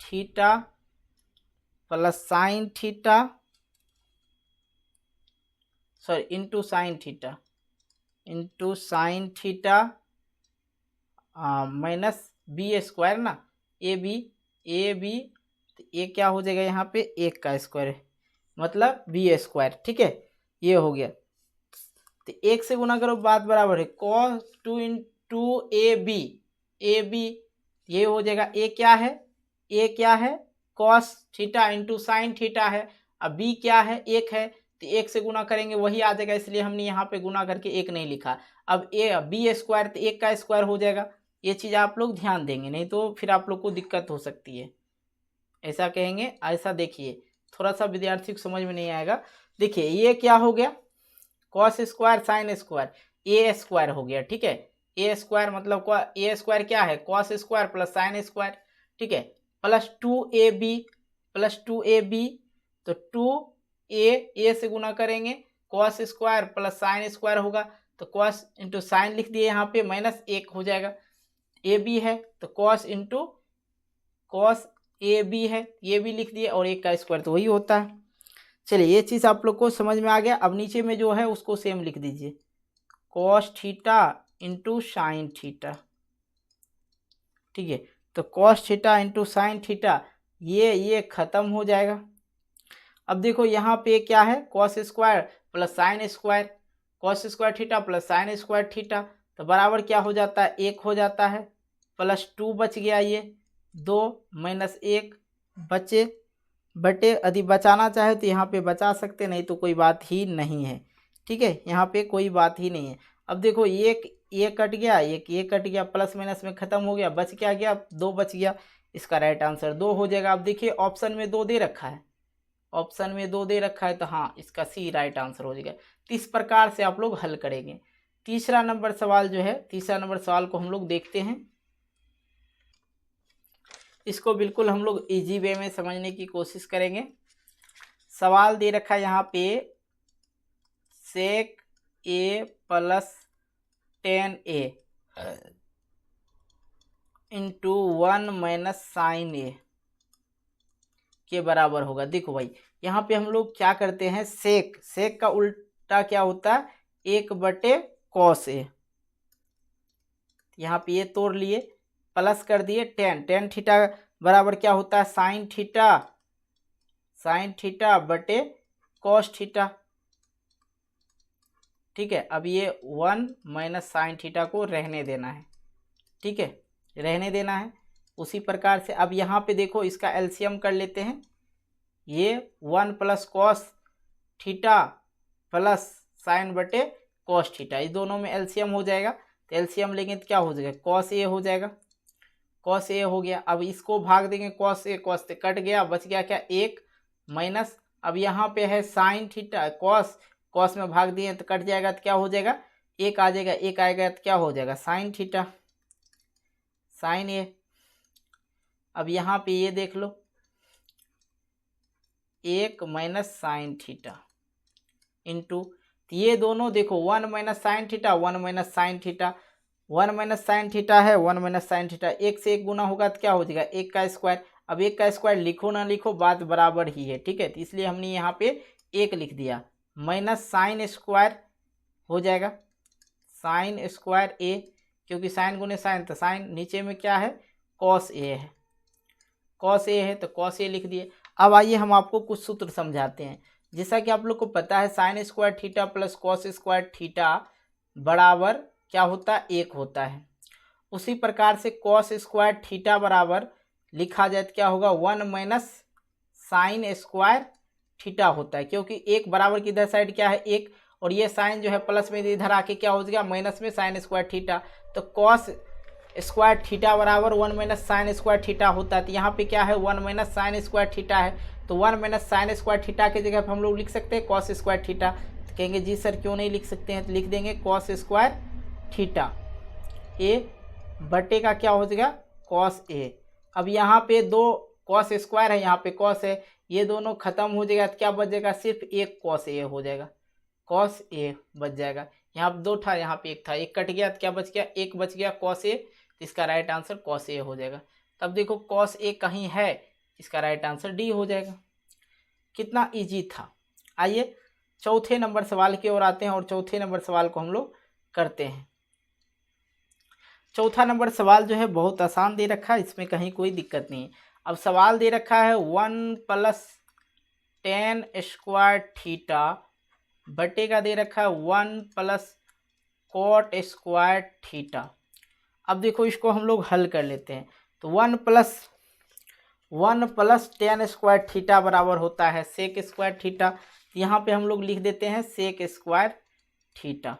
theta plus sine theta, sorry into sine theta minus B square ना, ए बी तो ये क्या हो जाएगा यहाँ पे 1 का स्क्वायर मतलब बी स्क्वायर। ठीक है, ये हो गया। तो 1 से गुना करो, बात बराबर है cos 2 इंटू ए बी, ये हो जाएगा ए क्या है cos theta into sine theta है, अब बी क्या है 1 है, तो 1 से गुना करेंगे वही आ जाएगा, इसलिए हमने यहाँ पे गुना करके 1 नहीं लिखा। अब ए बी स्क्वायर तो 1 का स्क्वायर हो जाएगा, ये चीज़ आप लोग ध्यान देंगे, नहीं तो फिर आप लोग को दिक्कत हो सकती है। ऐसा कहेंगे, ऐसा देखिए थोड़ा सा विद्यार्थी को समझ में नहीं आएगा। देखिए ये क्या हो गया कॉस स्क्वायर साइन स्क्वायर, ए स्क्वायर हो गया। ठीक है, ए स्क्वायर मतलब ए स्क्वायर क्या है cos square plus sine square. ठीक है, प्लस 2ab, तो 2a से गुना करेंगे cos square plus sine square होगा, तो कॉस इंटू साइन लिख दिए यहाँ पे, माइनस 1 हो जाएगा। ए बी है तो cos into cos A B है, ये भी लिख दिए, और 1 का स्क्वायर तो वही होता है। चलिए ये चीज़ आप लोग को समझ में आ गया। अब नीचे में जो है उसको सेम लिख दीजिए, cos theta into sine theta. ठीक है, तो cos theta into sine theta, ये खत्म हो जाएगा। अब देखो यहाँ पे क्या है cos square plus sine square, cos square theta plus sign square theta, तो बराबर क्या हो जाता है 1 हो जाता है, प्लस 2 बच गया, ये 2 माइनस 1 बटे यदि बचाना चाहे तो यहाँ पे बचा सकते, नहीं तो कोई बात ही नहीं है। ठीक है, यहाँ पे कोई बात ही नहीं है। अब देखो ये कट गया, ये कट गया, प्लस माइनस में ख़त्म हो गया, बच क्या गया 2 बच गया, इसका राइट आंसर 2 हो जाएगा। अब देखिए ऑप्शन में 2 दे रखा है, तो हाँ इसका सी राइट आंसर हो जाएगा। तो इस प्रकार से आप लोग हल करेंगे। तीसरा नंबर सवाल को हम लोग देखते हैं। इसको बिल्कुल हम लोग इजी वे में समझने की कोशिश करेंगे। सवाल दे रखा है यहाँ पे sec A plus 10a into 1 minus sine A के बराबर होगा। देखो भाई यहाँ पे हम लोग क्या करते हैं, सेक का उल्टा क्या होता है 1 बटे कॉस ए, यहाँ पे ये तोड़ लिए, प्लस कर दिए टेन थीटा बराबर क्या होता है साइन थीटा बटे कॉस थीटा। ठीक है, अब ये 1 माइनस साइन थीटा को रहने देना है। ठीक है, रहने देना है। उसी प्रकार से अब यहाँ पे देखो इसका एलसीएम कर लेते हैं, ये 1 plus cos theta plus sign बटे कॉस थीटा, इस दोनों में एलसीएम हो जाएगा। तो एलसीएम लेंगे तो क्या हो जाएगा कॉस ए हो जाएगा, कॉस ए हो गया। अब इसको भाग देंगे कॉस से कट गया, बच गया क्या 1 माइनस, अब यहाँ पे है साइन थीटा, कॉस में भाग दिए तो कट जाएगा, तो क्या हो जाएगा 1 आ जाएगा, 1 आएगा तो क्या हो जाएगा साइन थीटा साइन ए। अब यहाँ पे ये देख लो 1 माइनस साइन थीटा इंटू, ये दोनों देखो 1 minus sine theta 1 minus sine theta, 1 minus sine theta है 1 माइनस साइन थीटा, 1 से 1 गुना होगा तो क्या हो जाएगा 1 का स्क्वायर। अब 1 का स्क्वायर लिखो ना लिखो बात बराबर ही है। ठीक है, तो इसलिए हमने यहाँ पे 1 लिख दिया, माइनस साइन स्क्वायर हो जाएगा साइन स्क्वायर ए, क्योंकि साइन गुने साइन, तो साइन नीचे में क्या है कॉस ए है, तो कॉस ए लिख दिए। अब आइए हम आपको कुछ सूत्र समझाते हैं। जैसा कि आप लोग को पता है sign square theta plus cos square theta बराबर क्या होता है 1 होता है। उसी प्रकार से कॉस स्क्वायर थीटा बराबर लिखा जाए तो क्या होगा 1 माइनस साइन स्क्वायर थीटा होता है, क्योंकि 1 बराबर की इधर साइड क्या है 1, और ये साइन जो है प्लस में इधर आके क्या हो जाएगा माइनस में साइन स्क्वायर थीटा, तो कॉस स्क्वायर थीटा बराबर 1 माइनस साइन स्क्वायर थीटा होता है। तो यहाँ पे क्या है 1 माइनस साइन स्क्वायर थीटा है, तो 1 माइनस साइन स्क्वायर थीटा की जगह हम लोग लिख सकते हैं कॉस स्क्वायर थीटा। तो कहेंगे जी सर क्यों नहीं लिख सकते हैं, तो लिख देंगे कॉस स्क्वायर थीटा ए बटे का क्या हो जाएगा कॉस ए। अब यहाँ पे 2 कॉस स्क्वायर है, यहाँ पे कॉस है, ये दोनों खत्म हो जाएगा तो क्या बच जाएगा सिर्फ 1 कॉस ए हो जाएगा, कॉस ए बच जाएगा। यहाँ पे 2 था, यहाँ पे 1 था, 1 कट गया तो क्या बच गया, 1 बच गया cos A, तो इसका राइट आंसर cos A हो जाएगा। तब देखो cos A कहीं है, इसका राइट आंसर D हो जाएगा। कितना इजी था। आइए चौथे नंबर सवाल की ओर आते हैं और चौथे नंबर सवाल को हम लोग करते हैं। चौथा नंबर सवाल जो है बहुत आसान दे रखा है, इसमें कहीं कोई दिक्कत नहीं है। अब सवाल दे रखा है 1 + tan स्क्वायर थीटा बटे का दे रखा है 1 + cot स्क्वायर थीटा। अब देखो इसको हम लोग हल कर लेते हैं। तो 1 + tan स्क्वायर थीटा बराबर होता है सेक स्क्वायर थीटा। यहाँ पे हम लोग लिख देते हैं सेक स्क्वायर थीटा,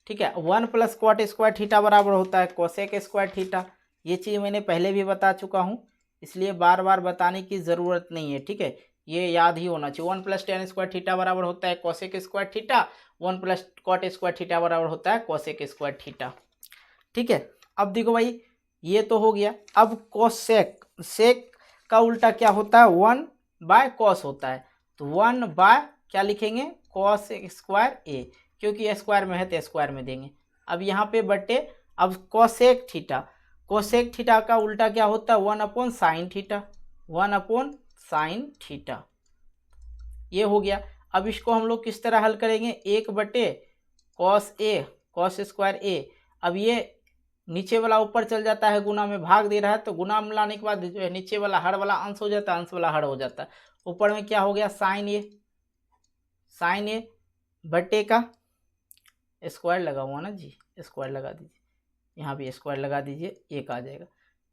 ठीक है। 1 + cot स्क्वायर थीटा बराबर होता है कोसेक स्क्वायर थीटा। ये चीज़ मैंने पहले भी बता चुका हूँ, इसलिए बार बार बताने की ज़रूरत नहीं है, ठीक है। ये याद ही होना चाहिए। 1 + tan स्क्वायर थीटा बराबर होता है cosec square theta, 1 + cot square theta बराबर होता है कोसेक स्क्वायर थीटा, ठीक है। अब देखो भाई ये तो हो गया। अब कोसेक, सेक का उल्टा क्या होता है, 1/cos होता है, तो 1/ क्या लिखेंगे, cos स्क्वायर A, क्योंकि स्क्वायर में है तो स्क्वायर में देंगे। अब यहाँ पे बटे, अब कोसेक थीटा, कोसेक थीटा का उल्टा क्या होता है, 1/sin थीटा, 1/sin थीटा। ये हो गया। अब इसको हम लोग किस तरह हल करेंगे, 1/cos A, cos square A। अब ये नीचे वाला ऊपर चल जाता है, गुना में भाग दे रहा है, तो गुना में लाने के बाद जो है नीचे वाला हर वाला अंश हो जाता है, अंश वाला हर हो जाता है। ऊपर में क्या हो गया, sin A बटे का स्क्वायर लगा हुआ ना जी, स्क्वायर लगा दीजिए, यहाँ भी स्क्वायर लगा दीजिए, 1 आ जाएगा।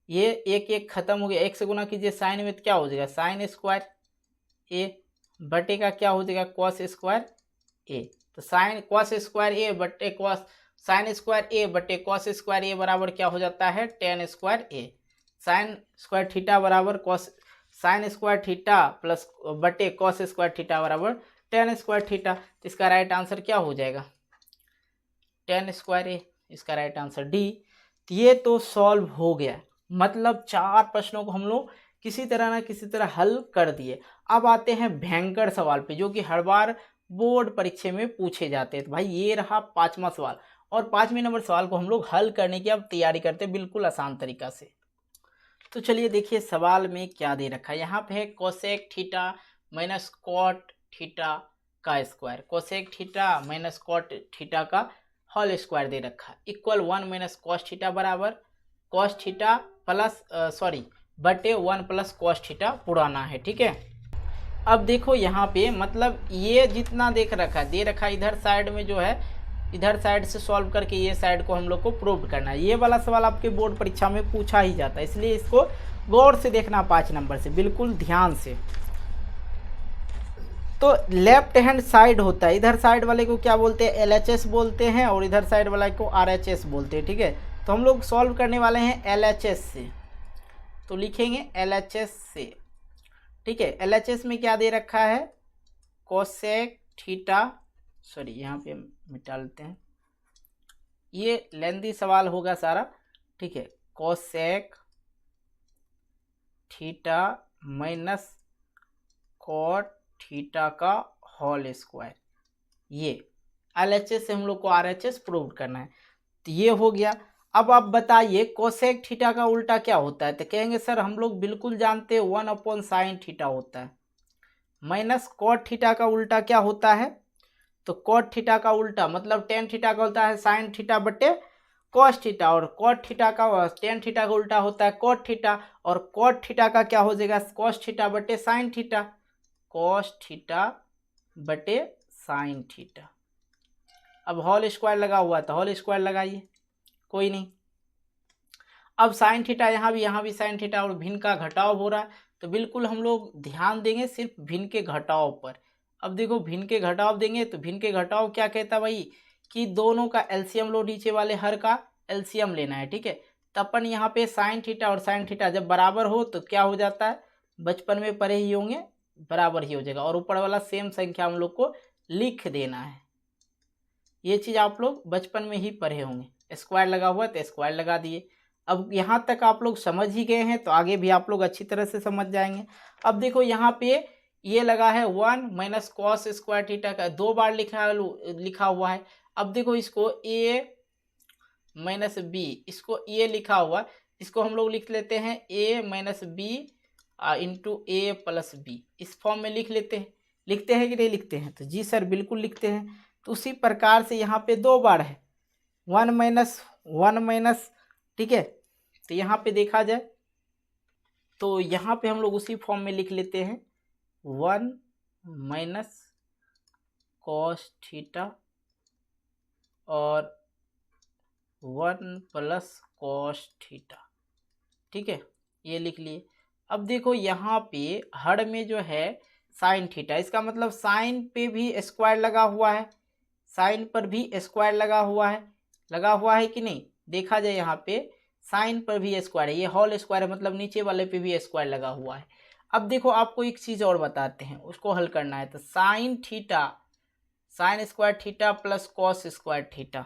ये 1 खत्म हो गया, 1 से गुना कीजिए साइन में तो क्या हो जाएगा, sin स्क्वायर A बटे का क्या हो जाएगा, cos स्क्वायर A। तो cos स्क्वायर A बटे sin स्क्वायर A बटे cos स्क्वायर A बराबर क्या हो जाता है, tan square A। sin square theta बराबर sin स्क्वायर थीटा प्लस बटे cos स्क्वायर थीटा बराबर tan स्क्वायर थीटा। तो इसका राइट आंसर क्या हो जाएगा, tan स्क्वायर A, इसका राइट आंसर D। ये तो सॉल्व हो गया, मतलब 4 प्रश्नों को हम लोग किसी तरह ना किसी तरह हल कर दिए। अब आते हैं भयंकर सवाल पे, जो कि हर बार बोर्ड परीक्षा में पूछे जाते हैं। तो भाई ये रहा 5वां सवाल, और 5वें नंबर सवाल को हम लोग हल करने की अब तैयारी करते हैं बिल्कुल आसान तरीका से। तो चलिए देखिए सवाल में क्या दे रखा है। यहाँ पे है cosec theta minus cot theta का square, cosec theta minus cot theta का होल स्क्वायर दे रखा है, इक्वल 1 - cos थीटा बराबर cos थीटा प्लस बटे 1 + cos थीटा पुराना है, ठीक है। अब देखो यहाँ पे मतलब ये जितना दे रखा है इधर साइड में जो है, इधर साइड से सॉल्व करके ये साइड को हम लोग को प्रूव करना है। ये वाला सवाल आपके बोर्ड परीक्षा में पूछा ही जाता है, इसलिए इसको गौर से देखना 5 नंबर से, बिल्कुल ध्यान से। तो लेफ्ट हैंड साइड होता है, इधर साइड वाले को क्या बोलते हैं, LHS बोलते हैं, और इधर साइड वाले को RHS बोलते हैं, ठीक है। तो हम लोग सॉल्व करने वाले हैं LHS से, तो लिखेंगे LHS से, ठीक है। LHS में क्या दे रखा है, कोसेक थीटा, सॉरी यहाँ पे हम मिटा लेते हैं, ये लेंदी सवाल होगा सारा, ठीक है। Cosec theta minus cot theta का होल स्क्वायर, ये LHS से हम लोग को RHS प्रूव करना है। तो ये हो गया। अब आप बताइए कोसेक थीटा का उल्टा क्या होता है, तो कहेंगे सर हम लोग बिल्कुल जानते हैं 1/sin थीटा होता है, माइनस कॉट थीटा का उल्टा क्या होता है, तो कॉट थीटा का उल्टा मतलब tan थीटा का होता है sin थीटा बटे cos थीटा, और cot थीटा का tan थीटा का उल्टा होता है cot थीटा, और cot थीटा का क्या हो जाएगा, cos थीटा बटे sin थीटा, cos थीटा बटे sin थीटा। अब होल स्क्वायर लगा हुआ है तो होल स्क्वायर लगाइए, कोई नहीं। अब sin थीटा यहाँ भी sin थीटा, और भिन्न का घटाव हो रहा है, तो बिल्कुल हम लोग ध्यान देंगे सिर्फ भिन्न के घटाव पर। अब देखो भिन्न के घटाव देंगे तो भिन्न के घटाव क्या कहता है भाई, कि दोनों का एलसीएम लो, नीचे वाले हर का एलसीएम लेना है, ठीक है। तो अपन यहाँ पे sin थीटा और sin थीटा जब बराबर हो तो क्या हो जाता है, बचपन में पढ़े ही होंगे, बराबर ही हो जाएगा, और ऊपर वाला सेम संख्या हम लोग को लिख देना है। ये चीज़ आप लोग बचपन में ही पढ़े होंगे, स्क्वायर लगा हुआ तो स्क्वायर लगा दिए। अब यहाँ तक आप लोग समझ ही गए हैं, तो आगे भी आप लोग अच्छी तरह से समझ जाएंगे। अब देखो यहाँ पे ये लगा है 1 - cos स्क्वायर थीटा का 2 बार लिखा हुआ है। अब देखो इसको a माइनस बी, इसको ये लिखा हुआ, इसको हम लोग लिख लेते हैं a minus B into A plus B, इस फॉर्म में लिख लेते हैं। लिखते हैं कि नहीं लिखते हैं? तो जी सर बिल्कुल लिखते हैं। तो उसी प्रकार से यहाँ पे 2 बार है, 1 माइनस 1 माइनस, ठीक है। तो यहाँ पे देखा जाए तो यहाँ पे हम लोग उसी फॉर्म में लिख लेते हैं 1 माइनस कॉस थीटा और 1 प्लस कॉस थीटा, ठीक है, ये लिख लिए। अब देखो यहाँ पे हर में जो है साइन थीटा, इसका मतलब साइन पे भी स्क्वायर लगा हुआ है, साइन पर भी स्क्वायर लगा हुआ है कि नहीं? देखा जाए यहाँ पे साइन पर भी स्क्वायर है, ये होल स्क्वायर है, मतलब नीचे वाले पे भी स्क्वायर लगा हुआ है। अब देखो आपको एक चीज़ और बताते हैं, उसको हल करना है। तो sine theta, sine square theta plus cos square theta,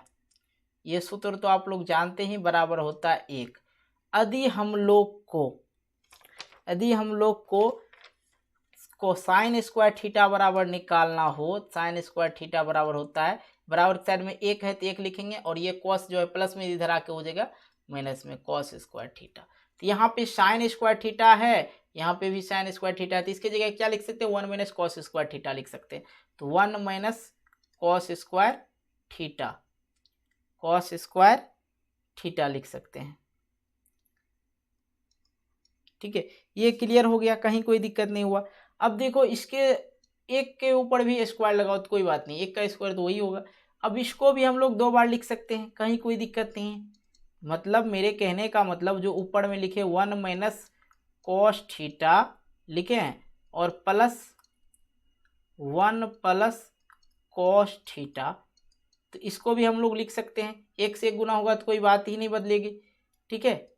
ये सूत्र तो आप लोग जानते ही, बराबर होता है 1। यदि हम लोग को साइन स्क्वायर थीटा बराबर निकालना हो, साइन स्क्वायर थीटा बराबर होता है, बराबर साइड में 1 है तो 1 लिखेंगे, और ये कॉस जो है प्लस में इधर आके हो जाएगा माइनस में कॉस स्क्वायर थीटा। तो यहाँ पे साइन स्क्वायर थीटा है, यहाँ पे भी साइन स्क्वायर थीटा है, तो इसकी जगह क्या लिख सकते हैं? 1 माइनस कॉस स्क्वायर थीटा लिख सकते हैं। तो 1 माइनस कॉस स्क्वायर थीटा लिख सकते हैं, ठीक है। ये क्लियर हो गया, कहीं कोई दिक्कत नहीं हुआ। अब देखो इसके एक के ऊपर भी स्क्वायर लगाओ तो कोई बात नहीं, एक का स्क्वायर तो वही होगा। अब इसको भी हम लोग 2 बार लिख सकते हैं, कहीं कोई दिक्कत नहीं है। मतलब मेरे कहने का मतलब जो ऊपर में लिखे 1 माइनस कॉस थीटा लिखे हैं और प्लस 1 प्लस कॉस थीटा, तो इसको भी हम लोग लिख सकते हैं। 1 से 1 गुना होगा तो कोई बात ही नहीं बदलेगी, ठीक है।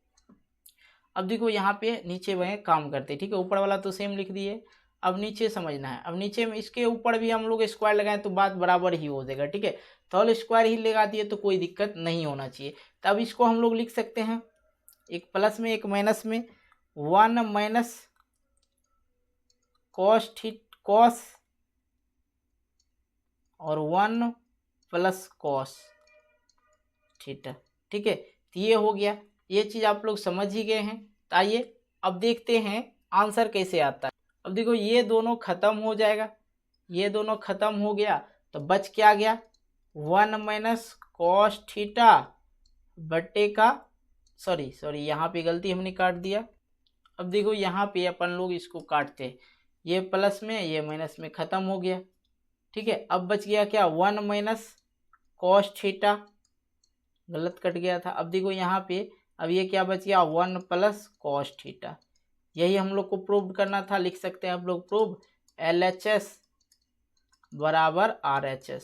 अब देखो यहाँ पे नीचे वह काम करते, ठीक है, ऊपर वाला तो सेम लिख दिए, अब नीचे समझना है। अब नीचे में इसके ऊपर भी हम लोग स्क्वायर लगाएं तो बात बराबर ही हो जाएगा, ठीक है। तो होल स्क्वायर ही लगा दिए तो कोई दिक्कत नहीं होना चाहिए। तो अब इसको हम लोग लिख सकते हैं, एक प्लस में एक माइनस में, 1 माइनस कॉस और 1 प्लस कॉस थीटा, ठीक है। तो ये हो गया, ये चीज़ आप लोग समझ ही गए हैं। तो आइए अब देखते हैं आंसर कैसे आता है। अब देखो ये दोनों खत्म हो जाएगा, ये दोनों खत्म हो गया, तो बच क्या गया? 1 माइनस कॉस थीटा बटे का, सॉरी यहाँ पे गलती हमने काट दिया। अब देखो यहाँ पे अपन लोग इसको काटते हैं, ये प्लस में ये माइनस में ख़त्म हो गया, ठीक है। अब बच गया क्या? 1 माइनस कॉस थीटा, गलत कट गया था। अब देखो यहाँ पे अब ये क्या बच गया? 1 प्लस कॉस थीटा। यही हम लोग को प्रूव करना था, लिख सकते हैं आप लोग प्रूव LHS बराबर RHS,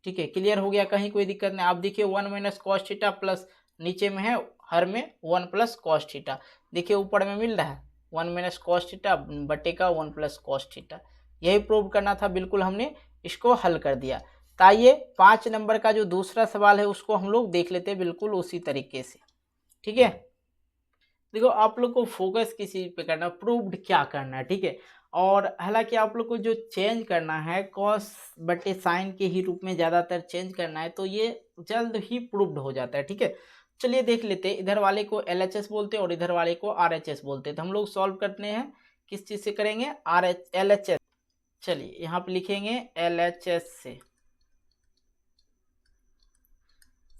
ठीक है। क्लियर हो गया, कहीं कोई दिक्कत नहीं। आप देखिए 1 माइनस कॉस थीटा प्लस नीचे में है हर में 1 प्लस कॉस थीटा, देखिए ऊपर में मिल रहा है 1 माइनस कॉस थीटा बटे का 1 प्लस कॉस थीटा। यही प्रूव करना था, बिल्कुल हमने इसको हल कर दिया। तो आइए 5 नंबर का जो दूसरा सवाल है उसको हम लोग देख लेते हैं बिल्कुल उसी तरीके से, ठीक है। देखो आप लोग को फोकस किसी पे करना, प्रूव्ड क्या करना है, ठीक है। और हालांकि आप लोग को जो चेंज करना है कॉस बटे साइन के ही रूप में ज़्यादातर चेंज करना है, तो ये जल्द ही प्रूव्ड हो जाता है, ठीक है। चलिए देख लेते हैं, इधर वाले को LHS बोलते हैं और इधर वाले को RHS बोलते हैं। तो हम लोग सॉल्व करते हैं किस चीज़ से करेंगे? LHS। चलिए यहाँ पे लिखेंगे LHS से।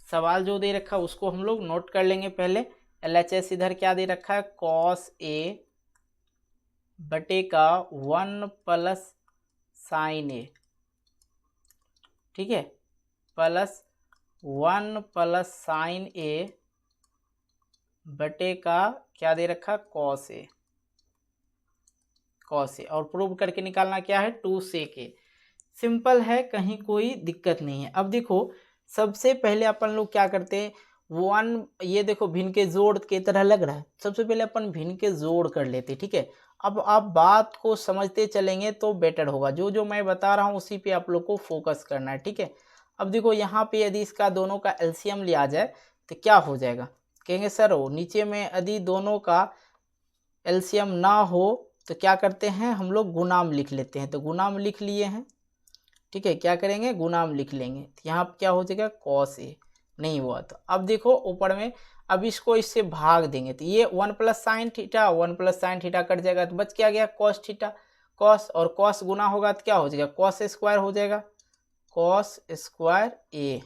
सवाल जो दे रखा है उसको हम लोग नोट कर लेंगे पहले। LHS इधर क्या दे रखा है? कॉस A बटे का 1 प्लस साइन A, ठीक है, प्लस 1 प्लस साइन A बटे का क्या दे रखा? कॉस A, और प्रूव करके निकालना क्या है? 2 sec A। सिंपल है, कहीं कोई दिक्कत नहीं है। अब देखो सबसे पहले अपन लोग क्या करते हैं, 1, ये देखो भिन्न के जोड़ के तरह लग रहा है, सबसे पहले अपन भिन्न के जोड़ कर लेते, ठीक है। अब आप बात को समझते चलेंगे तो बेटर होगा, जो जो मैं बता रहा हूँ उसी पे आप लोग को फोकस करना है, ठीक है। अब देखो यहाँ पे यदि इसका दोनों का एलसीएम लिया जाए तो क्या हो जाएगा? कहेंगे सर वो नीचे में यदि दोनों का एलसीएम ना हो तो क्या करते हैं हम लोग? गुणाम लिख लेते हैं। तो गुणाम लिख लिए हैं, ठीक है, क्या करेंगे, गुना हम लिख लेंगे। तो यहाँ क्या हो जाएगा, कॉस ए, नहीं हुआ तो अब देखो ऊपर में, अब इसको इससे भाग देंगे तो ये 1 plus sine theta, 1 plus sine theta cut जाएगा तो बच क्या गया, कॉस थीटा। कॉस और कॉस गुना होगा तो क्या हो जाएगा, कॉस स्क्वायर हो जाएगा, कॉस स्क्वायर ए,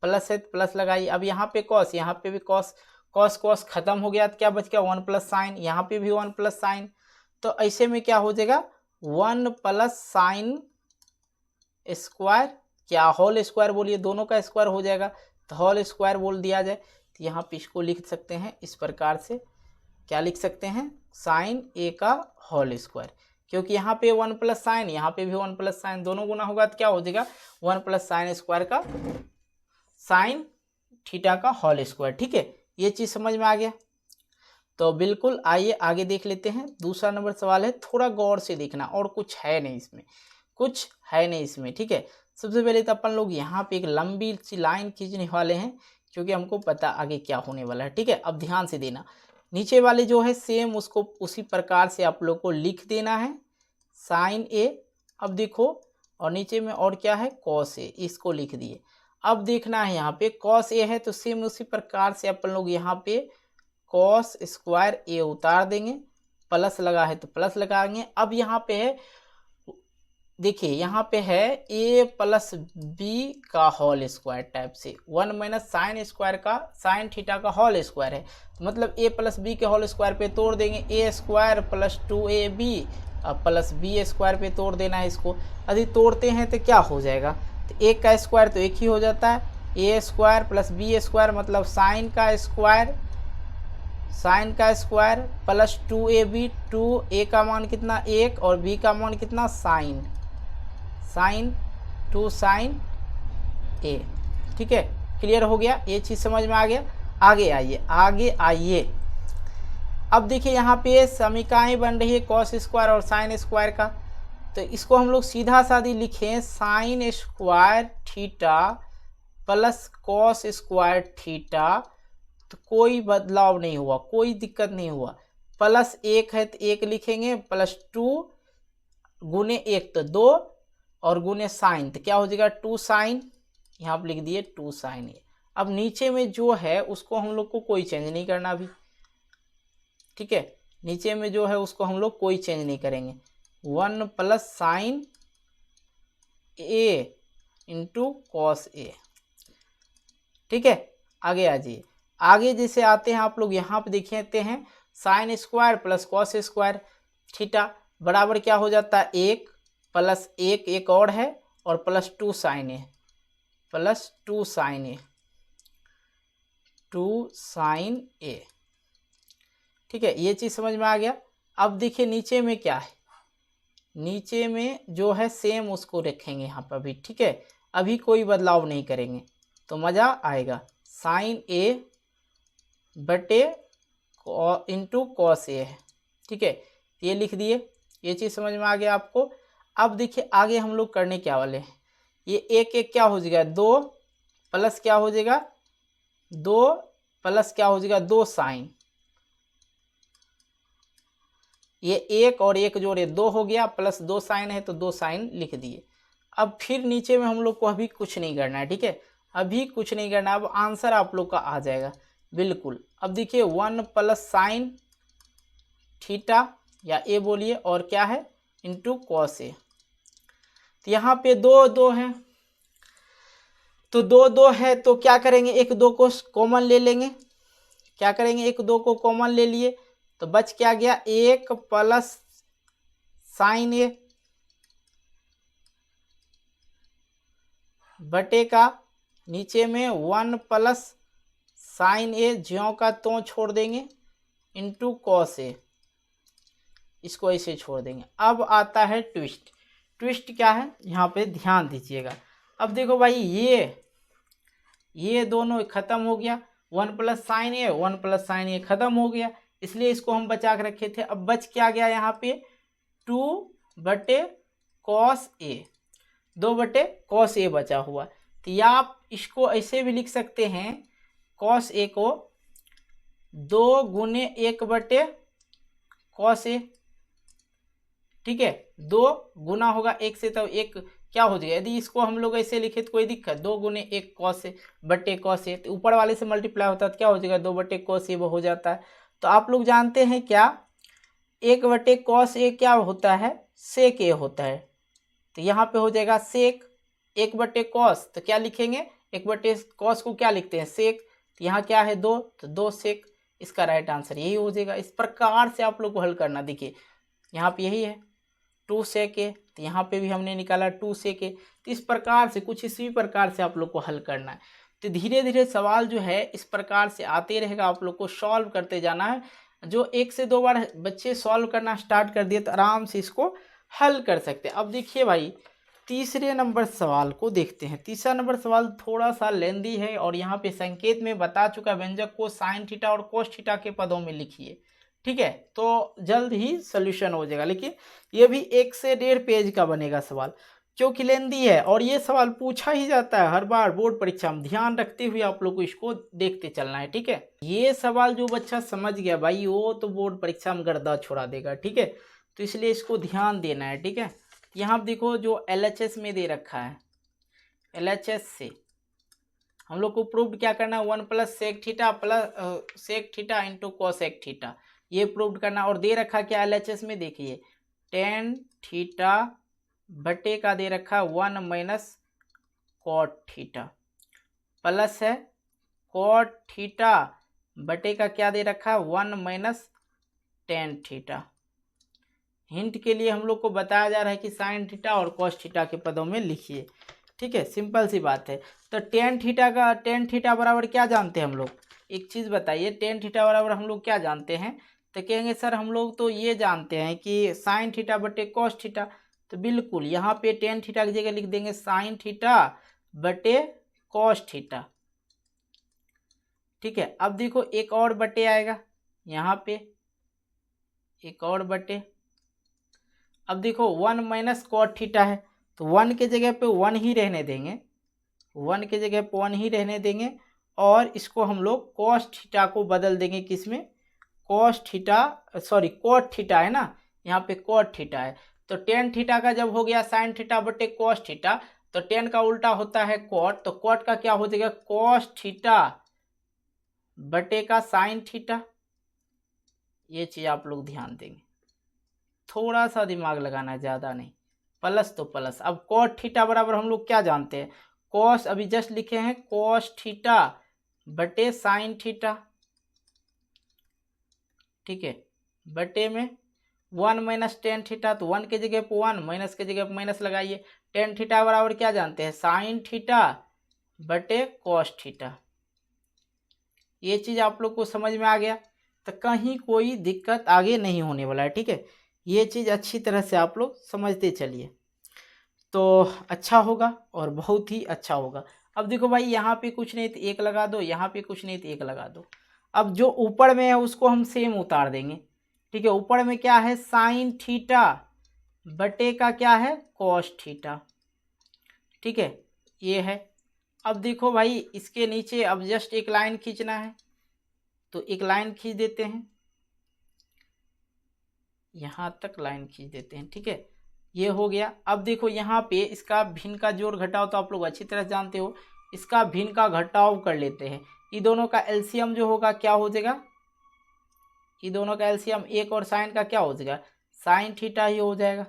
प्लस है तो प्लस लगाइए। अब यहाँ पे कॉस, यहाँ पे भी कॉस, कॉस कॉस खत्म हो गया तो क्या बच गया, 1 प्लस साइन, यहाँ पे भी 1 प्लस साइन। तो ऐसे में क्या हो जाएगा, 1 प्लस साइन स्क्वायर, क्या होल स्क्वायर बोलिए, दोनों का स्क्वायर हो जाएगा तो होल स्क्वायर बोल दिया जाए। तो यहाँ पे इसको लिख सकते हैं इस प्रकार से, क्या लिख सकते हैं, साइन ए का होल स्क्वायर, क्योंकि यहाँ पे 1 प्लस साइन, यहाँ पे भी 1 प्लस साइन, दोनों गुना होगा तो क्या हो जाएगा, 1 प्लस साइन स्क्वायर का साइन थीटा का होल स्क्वायर। ठीक है, ये चीज़ समझ में आ गया। तो बिल्कुल आइए आगे देख लेते हैं। दूसरा नंबर सवाल है, थोड़ा गौर से देखना, और कुछ है नहीं इसमें, कुछ है नहीं इसमें। ठीक है, सबसे पहले तो अपन लोग यहाँ पे एक लंबी सी लाइन खींचने वाले हैं, क्योंकि हमको पता आगे क्या होने वाला है। ठीक है, अब ध्यान से देना, नीचे वाले जो है सेम उसको उसी प्रकार से आप लोग को लिख देना है, साइन ए। अब देखो, और नीचे में और क्या है, कॉस ए, इसको लिख दिए। अब देखना है यहाँ पे कॉस ए है तो सेम उसी प्रकार से अपन लोग यहाँ पे कॉस स्क्वायर ए उतार देंगे, प्लस लगा है तो प्लस लगाएंगे। अब यहाँ पे है, देखिए यहाँ पे है ए प्लस बी का होल स्क्वायर टाइप से, 1 माइनस साइन स्क्वायर का, साइन थीटा का होल स्क्वायर है, तो मतलब ए प्लस बी के होल स्क्वायर पे तोड़ देंगे, A square plus 2ab plus B square पे तोड़ देना है इसको। यदि तोड़ते हैं तो क्या हो जाएगा, तो एक का स्क्वायर तो एक ही हो जाता है, ए स्क्वायर प्लस बी स्क्वायर मतलब साइन का स्क्वायर, साइन का स्क्वायर प्लस 2ab, 2 ए का मान कितना 1 और बी का मान कितना साइन, साइन 2 साइन ए। ठीक है, क्लियर हो गया, ये चीज़ समझ में आ गया। आगे आइए, आगे आइए। अब देखिए यहाँ पे समीकरण बन रही है कॉस स्क्वायर और साइन स्क्वायर का, तो इसको हम लोग सीधा साधी लिखें, sign square theta plus cos square theta, तो कोई बदलाव नहीं हुआ, कोई दिक्कत नहीं हुआ। प्लस 1 है तो 1 लिखेंगे, प्लस 2 गुने 1 तो 2 और गुने साइन तो क्या हो जाएगा, 2 साइन, यहाँ पर लिख दिए 2 साइन ए। अब नीचे में जो है उसको हम लोग को कोई चेंज नहीं करना अभी। ठीक है, नीचे में जो है उसको हम लोग कोई चेंज नहीं करेंगे, 1 प्लस साइन ए इंटू कॉस ए। ठीक है, आगे आ जाइए। आगे जैसे आते हैं आप लोग यहाँ पे देख हैं, sine square plus cos square theta बराबर क्या हो जाता है, 1 प्लस 1 एक और है और plus 2 sign A, plus 2 sign A, 2 sign ए। ठीक है, ये चीज़ समझ में आ गया। अब देखिए नीचे में क्या है, नीचे में जो है सेम उसको रखेंगे यहाँ पर भी। ठीक है, अभी कोई बदलाव नहीं करेंगे तो मज़ा आएगा, साइन ए बटे इंटू कॉस ए है। ठीक है, ये लिख दिए, ये चीज़ समझ में आ गया आपको। अब देखिए आगे हम लोग करने क्या वाले हैं, ये एक एक क्या हो जाएगा, 2 प्लस क्या हो जाएगा, 2 प्लस क्या हो जाएगा, 2 साइन, ये 1 और 1 जोड़े 2 हो गया, प्लस 2 साइन है तो 2 साइन लिख दिए। अब फिर नीचे में हम लोग को अभी कुछ नहीं करना है। ठीक है, अभी कुछ नहीं करना, अब आंसर आप लोग का आ जाएगा बिल्कुल। अब देखिए 1 प्लस साइन थीटा या ए बोलिए और क्या है इंटू कॉस ए, तो यहाँ पे 2 2 है, तो 2 2 है तो क्या करेंगे, 1 2 को कॉमन ले लेंगे, क्या करेंगे 1 2 को कॉमन ले लिए तो बच क्या गया, 1 प्लस साइन ए बटे का नीचे में 1 प्लस साइन ए, ज्यों का त्यों छोड़ देंगे, इंटू कॉस ए, इसको ऐसे छोड़ देंगे। अब आता है ट्विस्ट, ट्विस्ट क्या है यहाँ पे ध्यान दीजिएगा। अब देखो भाई ये दोनों ख़त्म हो गया, 1 प्लस साइन ए 1 प्लस साइन ए ख़त्म हो गया, इसलिए इसको हम बचा के रखे थे। अब बच क्या गया यहाँ पे, 2 बटे कॉस ए, 2 बटे कॉस ए बचा हुआ। तो या आप इसको ऐसे भी लिख सकते हैं, कॉस ए को 2 गुने 1 बटे कॉस ए। ठीक है, 2 गुना होगा 1 से तो 1 क्या हो जाएगा, यदि इसको हम लोग ऐसे लिखे तो कोई दिक्कत, 2 गुने 1 कॉस ए बटे कॉस ए, तो ऊपर वाले से मल्टीप्लाई होता है तो क्या हो जाएगा 2 बटे कॉस ए वो हो जाता है। तो आप लोग जानते हैं क्या 1 बटे कॉस ए क्या होता है, सेक ए होता है। तो यहाँ पे हो जाएगा सेक 1 बटे कॉस, तो क्या लिखेंगे 1 बटे कॉस को क्या लिखते हैं सेक, तो यहाँ क्या है 2, तो 2 सेक, इसका राइट आंसर यही हो जाएगा। इस प्रकार से आप लोग को हल करना, देखिए यहाँ पे यही है 2 सेक ए, तो यहाँ पे भी हमने निकाला 2 सेक ए। तो इस प्रकार से कुछ इसी प्रकार से आप लोग को हल करना है। तो धीरे धीरे सवाल जो है इस प्रकार से आते रहेगा, आप लोग को सॉल्व करते जाना है। जो 1 से 2 बार बच्चे सॉल्व करना स्टार्ट कर दिए तो आराम से इसको हल कर सकते हैं। अब देखिए भाई तीसरे नंबर सवाल को देखते हैं। तीसरा नंबर सवाल थोड़ा सा लेंदी है और यहाँ पे संकेत में बता चुका व्यंजक को साइन थीटा और कोस थीटा के पदों में लिखिए, ठीक है। तो जल्द ही सोल्यूशन हो जाएगा, लेकिन ये भी 1 से 1.5 पेज का बनेगा सवाल, क्योंकि लेंदी है और ये सवाल पूछा ही जाता है हर बार बोर्ड परीक्षा में। ध्यान रखते हुए आप लोग को इसको देखते चलना है, ठीक है। ये सवाल जो बच्चा समझ गया भाई वो तो बोर्ड परीक्षा में गर्दा छोड़ा देगा, ठीक है। तो इसलिए इसको ध्यान देना है, ठीक है। यहाँ देखो जो LHS में दे रखा है, LHS से हम लोग को प्रूव्ड क्या करना है 1 plus sec theta plus sec theta into cosec theta, ये प्रूव्ड करना। और दे रखा क्या LHS में देखिए टेन थीटा बटे का दे रखा 1 माइनस कॉट थीटा, प्लस है कॉट थीटा बटे का क्या दे रखा 1 माइनस टेन थीटा। हिंट के लिए हम लोग को बताया जा रहा है कि साइन थीटा और कॉस थीटा के पदों में लिखिए, ठीक है। सिंपल सी बात है। तो टेन थीटा बराबर क्या जानते हैं हम लोग, एक चीज़ बताइए, टेन थीटा बराबर हम लोग क्या जानते हैं। तो कहेंगे सर हम लोग तो ये जानते हैं कि साइन थीटा बटे कॉस थीटा, तो बिल्कुल यहाँ पे टेन थीटा की जगह लिख देंगे साइन थीटा बटे कॉस थीटा, ठीक है। अब देखो एक और बटे आएगा यहाँ पे, एक और बटे। अब देखो 1 माइनस कॉट थीटा है तो 1 के जगह पे 1 ही रहने देंगे, 1 के जगह पे 1 ही रहने देंगे और इसको हम लोग कॉस थीटा को बदल देंगे किस में, cos theta sorry cot theta है ना, यहाँ पे कॉट थीटा है। तो टेन थीटा का जब हो गया साइन थीटा बटे कॉस थीटा, तो टेन का उल्टा होता है कॉट, तो कॉट का क्या हो जाएगा कॉस थीटा बटे का साइन थीटा। ये चीज़ आप लोग ध्यान देंगे, थोड़ा सा दिमाग लगाना है, ज़्यादा नहीं, प्लस तो प्लस। अब कॉस थीटा बराबर हम लोग क्या जानते हैं, कॉस अभी जस्ट लिखे हैं कॉस थीटा बटे साइन थीटा, ठीक है, बटे में 1 माइनस टेन थीटा, तो 1 के जगह पे 1 माइनस के जगह पे माइनस लगाइए। टेन थीटा बराबर क्या जानते हैं साइन थीटा बटे कॉस थीटा। ये चीज़ आप लोग को समझ में आ गया, तो कहीं कोई दिक्कत आगे नहीं होने वाला है, ठीक है। ये चीज़ अच्छी तरह से आप लोग समझते चलिए तो अच्छा होगा और बहुत ही अच्छा होगा। अब देखो भाई यहाँ पे कुछ नहीं तो 1 लगा दो, यहाँ पे कुछ नहीं तो 1 लगा दो। अब जो ऊपर में है उसको हम सेम उतार देंगे, ठीक है। ऊपर में क्या है साइन थीटा बटे का क्या है कॉस थीटा, ठीक है, ये है। अब देखो भाई इसके नीचे अब जस्ट एक लाइन खींचना है, तो एक लाइन खींच देते हैं, यहाँ तक लाइन खींच देते हैं, ठीक है, ये हो गया। अब देखो यहाँ पे इसका भिन्न का जोड़ घटाव तो आप लोग अच्छी तरह जानते हो, इसका भिन्न का घटाव कर लेते हैं। ये दोनों का एलसीएम जो होगा क्या हो जाएगा, ये दोनों का एलसीएम 1 और साइन का क्या हो जाएगा साइन थीटा ही हो जाएगा।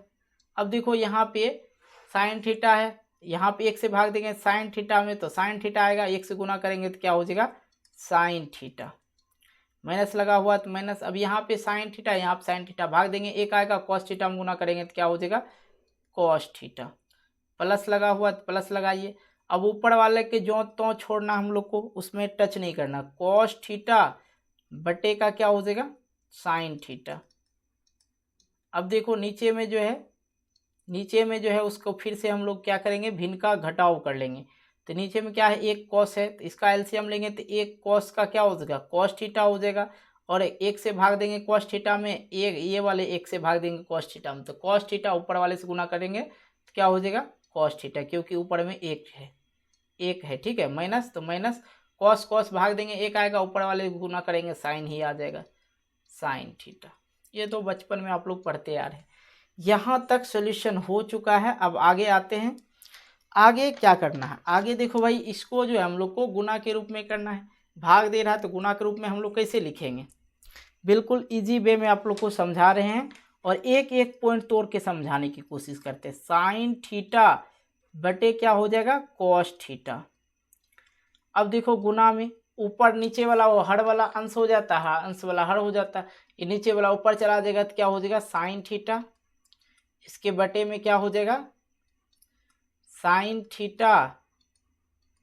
अब देखो यहाँ पे साइन थीटा है, यहाँ पे 1 से भाग देंगे साइन थीटा में तो साइन थीटा आएगा, 1 से गुना करेंगे तो क्या हो जाएगा साइन थीटा, माइनस लगा हुआ तो माइनस। अब यहाँ पे साइन थीटा, यहाँ पे साइन थीटा भाग देंगे, 1 आएगा कॉस थीटा में गुना करेंगे तो क्या हो जाएगा कॉस थीटा, प्लस लगा हुआ तो प्लस लगाइए। अब ऊपर वाले के जो तो छोड़ना हम लोग को, उसमें टच नहीं करना, कॉस थीटा बटे का क्या हो जाएगा साइन थीटा। अब देखो नीचे में जो है, नीचे में जो है उसको फिर से हम लोग क्या करेंगे भिन्न का घटाव कर लेंगे। तो नीचे में क्या है 1 कॉस है, तो इसका एलसीएम लेंगे तो 1 कॉस का क्या हो जाएगा कॉस थीटा हो जाएगा, और 1 से भाग देंगे कॉस थीटा में, एक ये वाले 1 से भाग देंगे कॉस थीटा में, तो कॉस थीटा ऊपर वाले से गुना करेंगे तो क्या हो जाएगा कॉस थीटा, क्योंकि ऊपर में 1 है, ठीक है, माइनस तो माइनस कॉस कॉस भाग देंगे 1 आएगा, ऊपर वाले गुना करेंगे साइन ही आ जाएगा साइन थीटा। ये तो बचपन में आप लोग पढ़ते आ रहे हैं। यहाँ तक सॉल्यूशन हो चुका है। अब आगे आते हैं आगे क्या करना है, आगे देखो भाई इसको जो है हम लोग को गुना के रूप में करना है, भाग दे रहा है तो गुना के रूप में हम लोग कैसे लिखेंगे, बिल्कुल इजी वे में आप लोग को समझा रहे हैं और एक एक पॉइंट तोड़ के समझाने की कोशिश करते हैं। साइन थीटा बटे क्या हो जाएगा कॉस थीटा। अब देखो गुना में ऊपर नीचे वाला वो हर वाला अंश हो जाता है, अंश वाला हर हो जाता है, ये नीचे वाला ऊपर चला जाएगा तो क्या हो जाएगा साइन थीटा, इसके बटे में क्या हो जाएगा sign theta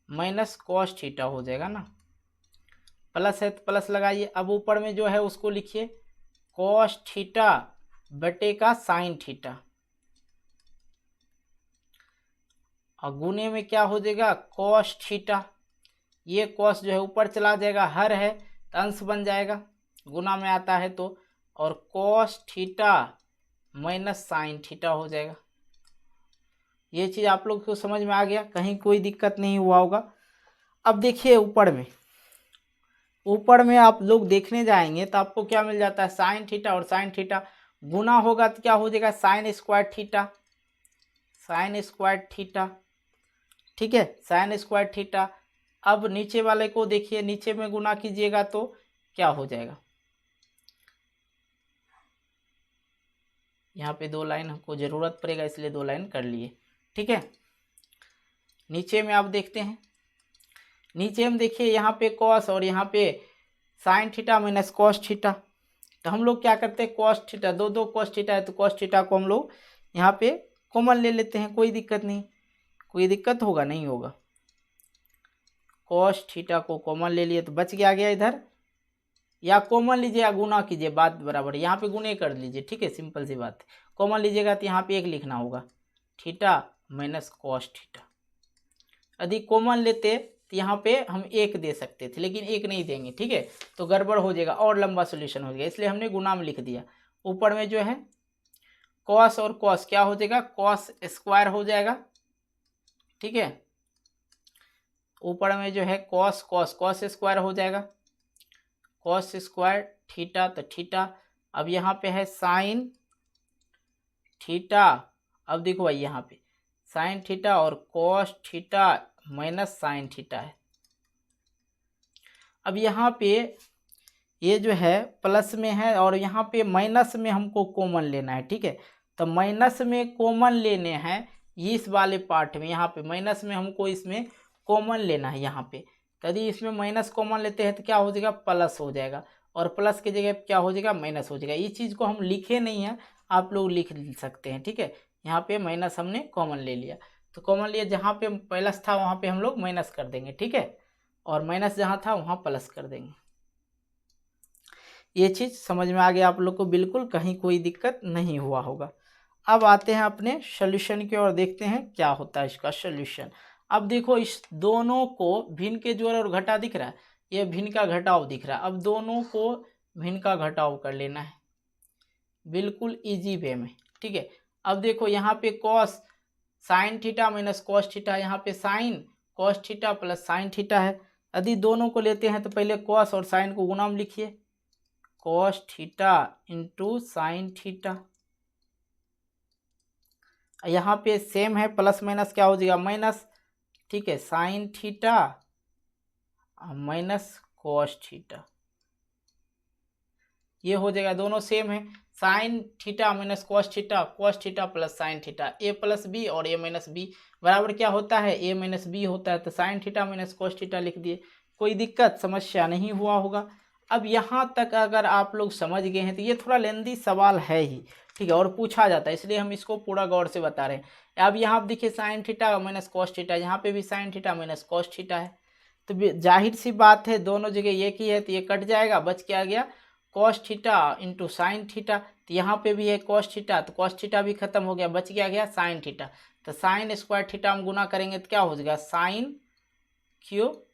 minus cos theta हो जाएगा ना, प्लस है तो प्लस लगाइए। अब ऊपर में जो है उसको लिखिए कॉस थीटा बटे का साइन थीटा, और गुने में क्या हो जाएगा कॉस थीटा, ये कॉस जो है ऊपर चला जाएगा, हर है तो अंश बन जाएगा, गुना में आता है तो, और cos theta minus sine theta हो जाएगा। ये चीज़ आप लोग को समझ में आ गया, कहीं कोई दिक्कत नहीं हुआ होगा। अब देखिए ऊपर में आप लोग देखने जाएंगे तो आपको क्या मिल जाता है साइन थीटा, और साइन थीटा गुना होगा तो क्या हो जाएगा sign square theta, sine square theta, ठीक है साइन स्क्वायर थीटा। अब नीचे वाले को देखिए, नीचे में गुना कीजिएगा तो क्या हो जाएगा, यहाँ पे 2 लाइन हमको ज़रूरत पड़ेगा इसलिए 2 लाइन कर लिए, ठीक है। नीचे में आप देखते हैं, नीचे में देखिए यहाँ पे कॉस और यहाँ पे sign theta minus cos theta, तो हम लोग क्या करते हैं कॉस थीटा, दो कॉस थीटा है तो कॉस थीटा को हम लोग यहाँ पे कॉमन ले लेते हैं, कोई दिक्कत नहीं, कोई दिक्कत होगा नहीं होगा, कॉस थीटा को कॉमन ले लिए तो बच गया इधर, या कॉमन लीजिए या गुना कीजिए, बात बराबर, यहाँ पे गुने कर लीजिए, ठीक है सिंपल सी बात है। कॉमन लीजिएगा तो यहाँ पे एक लिखना होगा थीटा माइनस कॉस थीटा, यदि कॉमन लेते तो यहाँ पे हम एक दे सकते थे लेकिन एक नहीं देंगे, ठीक है तो गड़बड़ हो जाएगा और लंबा सोल्यूशन हो जाएगा, इसलिए हमने गुना में लिख दिया। ऊपर में जो है कॉस और कॉस क्या हो जाएगा कॉस स्क्वायर हो जाएगा, ठीक है, ऊपर में जो है कॉस कॉस कॉस स्क्वायर हो जाएगा, कॉस स्क्वायर थीटा तो थीटा, अब यहाँ पे है साइन थीटा, अब देखो भाई यहाँ पे साइन थीटा और cos theta minus sine theta है। अब यहाँ पे ये जो है प्लस में है और यहाँ पे माइनस में हमको कॉमन लेना है, ठीक है तो माइनस में कॉमन लेने हैं इस वाले पार्ट में, यहाँ पे माइनस में हमको इसमें कॉमन लेना है यहाँ पे, यदि इसमें माइनस कॉमन लेते हैं तो क्या हो जाएगा प्लस हो जाएगा, और प्लस की जगह क्या हो जाएगा माइनस हो जाएगा। इस चीज़ को हम लिखे नहीं है, आप लोग लिख सकते हैं, ठीक है। यहाँ पे माइनस हमने कॉमन ले लिया, तो कॉमन लिया जहाँ पे प्लस था वहाँ पे हम लोग माइनस कर देंगे, ठीक है, और माइनस जहाँ था वहाँ प्लस कर देंगे। ये चीज़ समझ में आ गया आप लोग को, बिल्कुल कहीं कोई दिक्कत नहीं हुआ होगा। अब आते हैं अपने सोल्यूशन की ओर, देखते हैं क्या होता है इसका सोल्यूशन। अब देखो इस दोनों को भिन्न के जोड़ और घटा दिख रहा है, ये भिन्न का घटाव दिख रहा है, अब दोनों को भिन्न का घटाव कर लेना है बिल्कुल इजी वे में, ठीक है। अब देखो यहाँ पे cos sine theta minus cos theta, यहाँ पे sine cos theta plus sine theta है, यदि दोनों को लेते हैं तो पहले कॉस और साइन को गुना में लिखिए, cos theta into sine theta, यहाँ पे सेम है प्लस माइनस क्या हो जाएगा माइनस, ठीक है sine theta minus cos theta, ये हो जाएगा, दोनों सेम है, sine theta minus cos theta plus sine theta, A plus B और ए माइनस बी बराबर क्या होता है ए माइनस बी होता है, तो sine theta minus cos theta लिख दिए, कोई दिक्कत समस्या नहीं हुआ होगा। अब यहाँ तक अगर आप लोग समझ गए हैं तो ये थोड़ा लेंदी सवाल है ही, ठीक है, और पूछा जाता है इसलिए हम इसको पूरा गौर से बता रहे हैं। अब यहाँ देखिए sign theta minus cos theta, यहाँ पे भी sign theta minus cos theta है, तो जाहिर सी बात है दोनों जगह एक ही है तो ये कट जाएगा, बच क्या गया cos theta into sine theta, तो यहाँ पे भी है कॉस थीटा तो कॉस थीटा भी खत्म हो गया, बच गया साइन थीटा, तो साइन स्क्वायर थीटा हम गुना करेंगे तो क्या हो जाएगा साइन क्यूब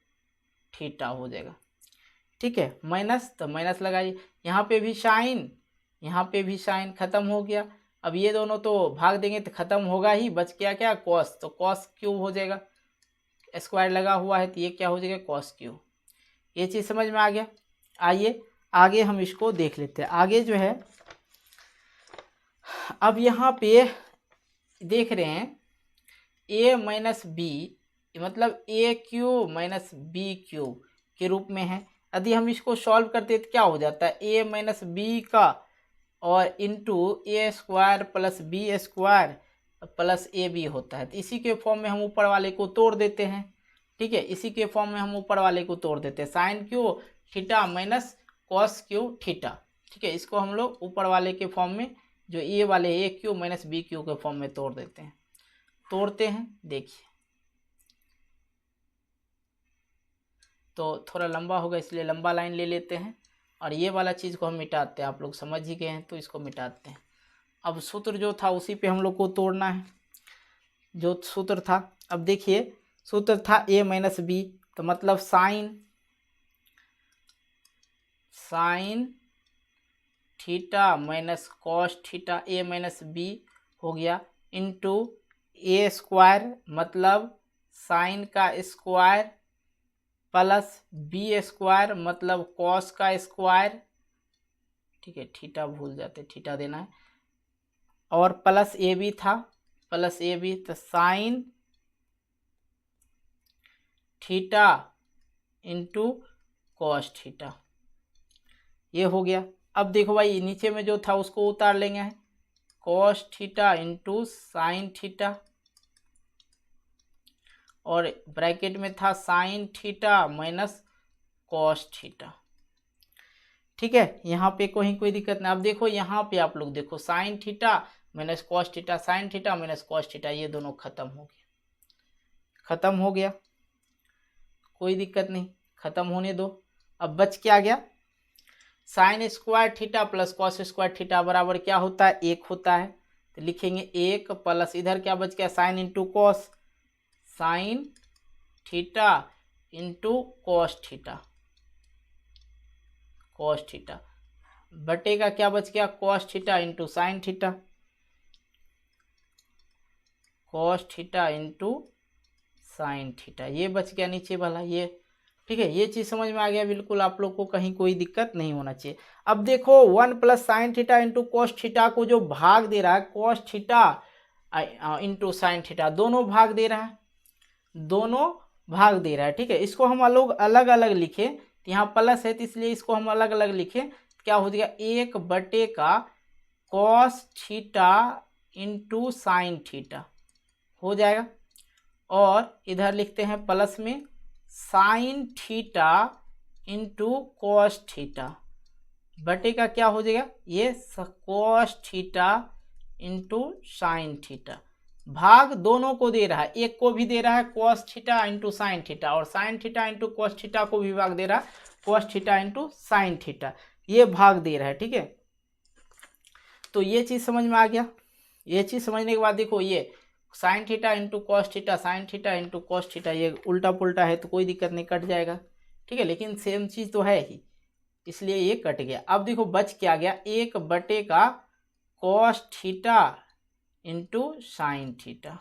थीटा हो जाएगा, ठीक है, माइनस तो माइनस लगाइए, यहाँ पे भी साइन यहाँ पे भी साइन खत्म हो गया, अब ये दोनों तो भाग देंगे तो खत्म होगा ही, बच गया क्या कॉस, तो कॉस क्यूब हो जाएगा, स्क्वायर लगा हुआ है तो ये क्या हो जाएगा कॉस क्यूब। ये चीज़ समझ में आ गया। आइए आगे हम इसको देख लेते हैं, आगे जो है अब यहाँ पे देख रहे हैं ए माइनस बी मतलब ए क्यूब माइनस बी क्यूब के रूप में है। यदि हम इसको सॉल्व करते तो क्या हो जाता है, ए माइनस बी का और into A square plus B square plus A B होता है। तो इसी के फॉर्म में हम ऊपर वाले को तोड़ देते हैं, ठीक है, इसी के फॉर्म में हम ऊपर वाले को तोड़ देते हैं, sine Q theta minus cos Q theta, ठीक है। इसको हम लोग ऊपर वाले के फॉर्म में जो ए वाले ए क्यू माइनस बी क्यू के फॉर्म में तोड़ देते हैं, तोड़ते हैं। देखिए तो थोड़ा लंबा होगा इसलिए लंबा लाइन ले लेते हैं और ये वाला चीज़ को हम मिटाते हैं। आप लोग समझ ही गए हैं तो इसको मिटाते हैं। अब सूत्र जो था उसी पे हम लोग को तोड़ना है, जो सूत्र था। अब देखिए सूत्र था ए माइनस बी, तो मतलब sine theta minus cos theta A minus B हो गया, इंटू ए स्क्वायर मतलब साइन का स्क्वायर प्लस बी स्क्वायर मतलब कॉस का स्क्वायर, ठीक है, थीटा भूल जाते, थीटा देना है, और प्लस ए बी था, प्लस ए बी, तो sine theta into cos theta, ये हो गया। अब देखो भाई नीचे में जो था उसको उतार लेंगे, cos theta into sine theta, और ब्रैकेट में था sign theta minus cos theta, ठीक है। यहाँ पे कोई दिक्कत नहीं। अब देखो यहाँ पे आप लोग देखो sign theta minus cos theta, sign theta minus cos theta, ये दोनों खत्म हो गया, खत्म हो गया, कोई दिक्कत नहीं, खत्म होने दो। अब बच क्या गया, sign square theta plus cos square theta बराबर क्या होता है, 1 होता है। तो लिखेंगे 1 प्लस इधर क्या बच गया, sine into cos, sine theta into cos theta, cos theta बटेगा क्या बच गया, cos theta into sine theta, cos theta into sine theta, ये बच गया नीचे वाला ये, ठीक है। ये चीज़ समझ में आ गया बिल्कुल, आप लोग को कहीं कोई दिक्कत नहीं होना चाहिए। अब देखो 1 plus sine theta into cos theta को जो भाग दे रहा है, cos theta into sine theta, दोनों भाग दे रहा है, दोनों भाग दे रहा है, ठीक है। इसको हम लोग अलग अलग लिखे, तो यहाँ प्लस है तो इसलिए इसको हम अलग अलग लिखे, क्या हो जाएगा, 1 बटे का cos theta into sine theta हो जाएगा, और इधर लिखते हैं प्लस में sign theta into cos theta बटे का क्या हो जाएगा, ये cos theta into sine theta, भाग दोनों को दे रहा है, एक को भी दे रहा है cos theta into sine theta, और sine theta into cos theta को भी भाग दे रहा है cos theta into sine theta, ये भाग दे रहा है, ठीक है। तो ये चीज़ समझ में आ गया। ये चीज़ समझने के बाद देखो ये sign theta into cos theta, sign theta into cos theta, ये उल्टा पुल्टा है तो कोई दिक्कत नहीं, कट जाएगा, ठीक है, लेकिन सेम चीज़ तो है ही, इसलिए ये कट गया। अब देखो बच क्या गया, 1 बटे का cos theta into sine theta,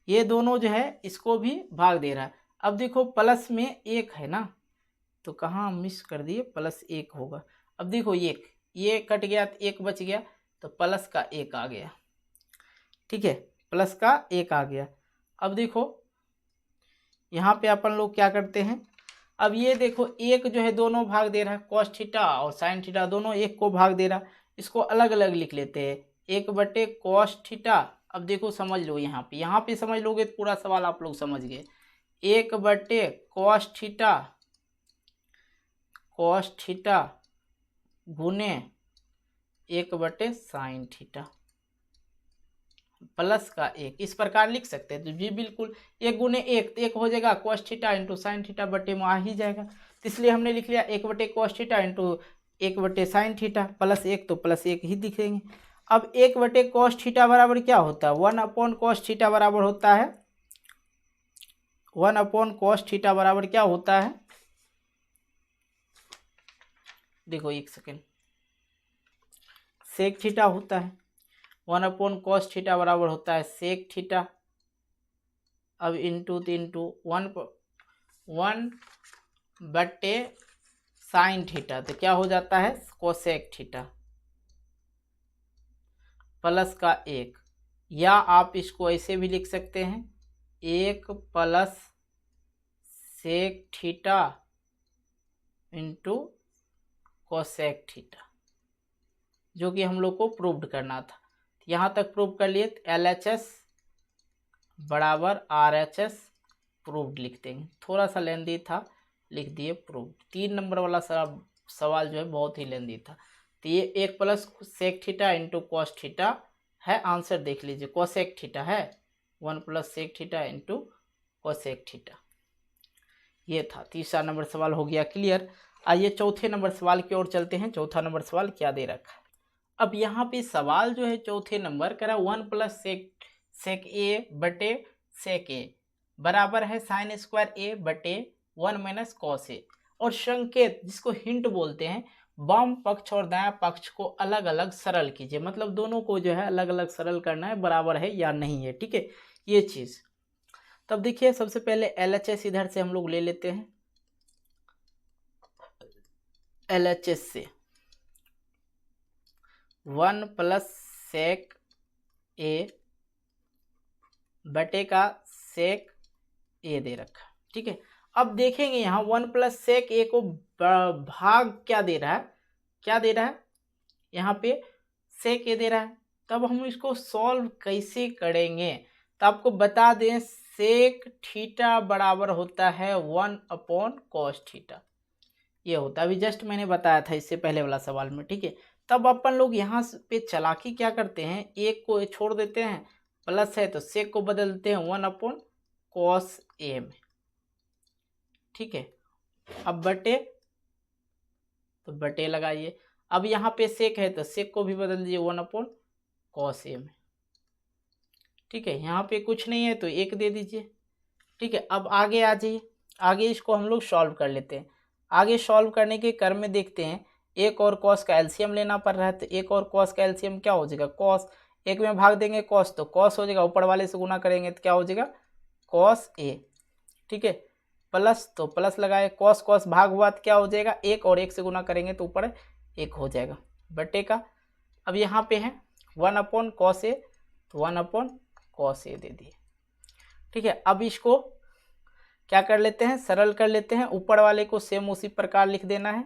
ये दोनों जो है इसको भी भाग दे रहा है। अब देखो प्लस में 1 है ना, तो कहाँ मिस कर दिए, प्लस 1 होगा। अब देखो ये कट गया तो 1 बच गया, तो प्लस का 1 आ गया, ठीक है, प्लस का 1 आ गया। अब देखो यहाँ पे अपन लोग क्या करते हैं, अब ये देखो 1 जो है दोनों भाग दे रहा है, कॉस थीटा और साइन थीटा दोनों 1 को भाग दे रहा है, इसको अलग अलग लिख लेते हैं, 1 बटे कॉस थीटा। अब देखो समझ लो, यहाँ पे समझ लोगे तो पूरा सवाल आप लोग समझ गए, 1 बटे कॉस थीटा गुने 1 बटे साइन थीटा प्लस का 1, इस प्रकार लिख सकते हैं। तो जी बिल्कुल 1 गुने 1 तो 1 हो जाएगा, cos theta into sine theta बटे में आ ही जाएगा, तो इसलिए हमने लिख लिया 1 बटे कॉस थीटा इंटू 1 बटे साइन थीटा प्लस 1, तो प्लस 1 ही दिखेंगे। अब 1 बटे कॉस थीटा बराबर क्या होता है, 1 अपॉन कॉस थीटा बराबर होता है, 1 अपॉन कॉस थीटा बराबर क्या होता है, देखो एक सेकेंड, सेक थीटा होता है, 1 अपॉन कॉस थीटा बराबर होता है सेक थीटा। अब इंटू 1 बटे साइन थीटा, तो क्या हो जाता है कोसेक थीटा प्लस का 1, या आप इसको ऐसे भी लिख सकते हैं 1 plus sec theta into cosec theta, जो कि हम लोग को प्रूव्ड करना था। यहाँ तक प्रूव कर लिए तो LHS बराबर RHS प्रूव्ड लिख देंगे। थोड़ा सा लेंदी था, लिख दिए प्रूव्ड। 3 नंबर वाला सवाल जो है बहुत ही लेंदी था। तो ये 1 plus sec theta into cos theta है। आंसर देख लीजिए, कोसेक थीटा है 1 plus sec theta into cosec theta. ये था। तीसरा नंबर सवाल हो गया क्लियर। आइए चौथे नंबर सवाल की ओर चलते हैं। चौथा नंबर सवाल क्या दे रखा है। अब यहाँ पे सवाल जो है चौथे नंबर करा 1 प्लस सेक ए बटे सेक ए बराबर है साइन स्क्वायर ए बटे 1 माइनस कॉस ए। और संकेत जिसको हिंट बोलते हैं, वाम पक्ष और दायां पक्ष को अलग अलग सरल कीजिए। मतलब दोनों को जो है अलग अलग सरल करना है, बराबर है या नहीं है। ठीक है, ये चीज। तब देखिए सबसे पहले LHS इधर से हम लोग ले लेते हैं। LHS से 1 प्लस सेक ए बटे का सेक ए दे रखा। ठीक है, अब देखेंगे यहाँ 1 प्लस सेक ए को भाग क्या दे रहा है, क्या दे रहा है, यहाँ पे सेक ए दे रहा है। तब हम इसको सॉल्व कैसे करेंगे, तो आपको बता दें सेक थीटा बराबर होता है 1 अपॉन कॉस थीटा। ये होता है, अभी जस्ट मैंने बताया था इससे पहले वाला सवाल में। ठीक है, तब अपन लोग यहाँ पे चालाकी क्या करते हैं, एक को छोड़ देते हैं, प्लस है तो सेक को बदल देते हैं 1 अपॉन कॉस ए में। ठीक है, अब बटे, तो बटे लगाइए। अब यहाँ पे सेक है तो सेक को भी बदल दीजिए 1 अपॉन कॉस ए में। ठीक है, यहाँ पे कुछ नहीं है तो 1 दे दीजिए। ठीक है, अब आगे आ जाइए। आगे इसको हम लोग सॉल्व कर लेते हैं। आगे सॉल्व करने के क्रम में देखते हैं, एक और कॉस का एलसीएम लेना पड़ रहा है। तो एक और कॉस का एलसीएम क्या हो जाएगा, कॉस। एक में भाग देंगे कॉस तो कॉस हो जाएगा, ऊपर वाले से गुना करेंगे तो क्या हो जाएगा, कॉस ए। ठीक है, प्लस तो प्लस लगाए, कॉस कॉस भाग हुआ तो क्या हो जाएगा, 1 और 1 से गुना करेंगे तो ऊपर 1 हो जाएगा, बटे का। अब यहाँ पे है 1 अपॉन कॉस ए, तो 1 अपॉन कॉस ए दे दिए। ठीक है, अब इसको क्या कर लेते हैं, सरल कर लेते हैं। ऊपर वाले को सेम उसी प्रकार लिख देना है,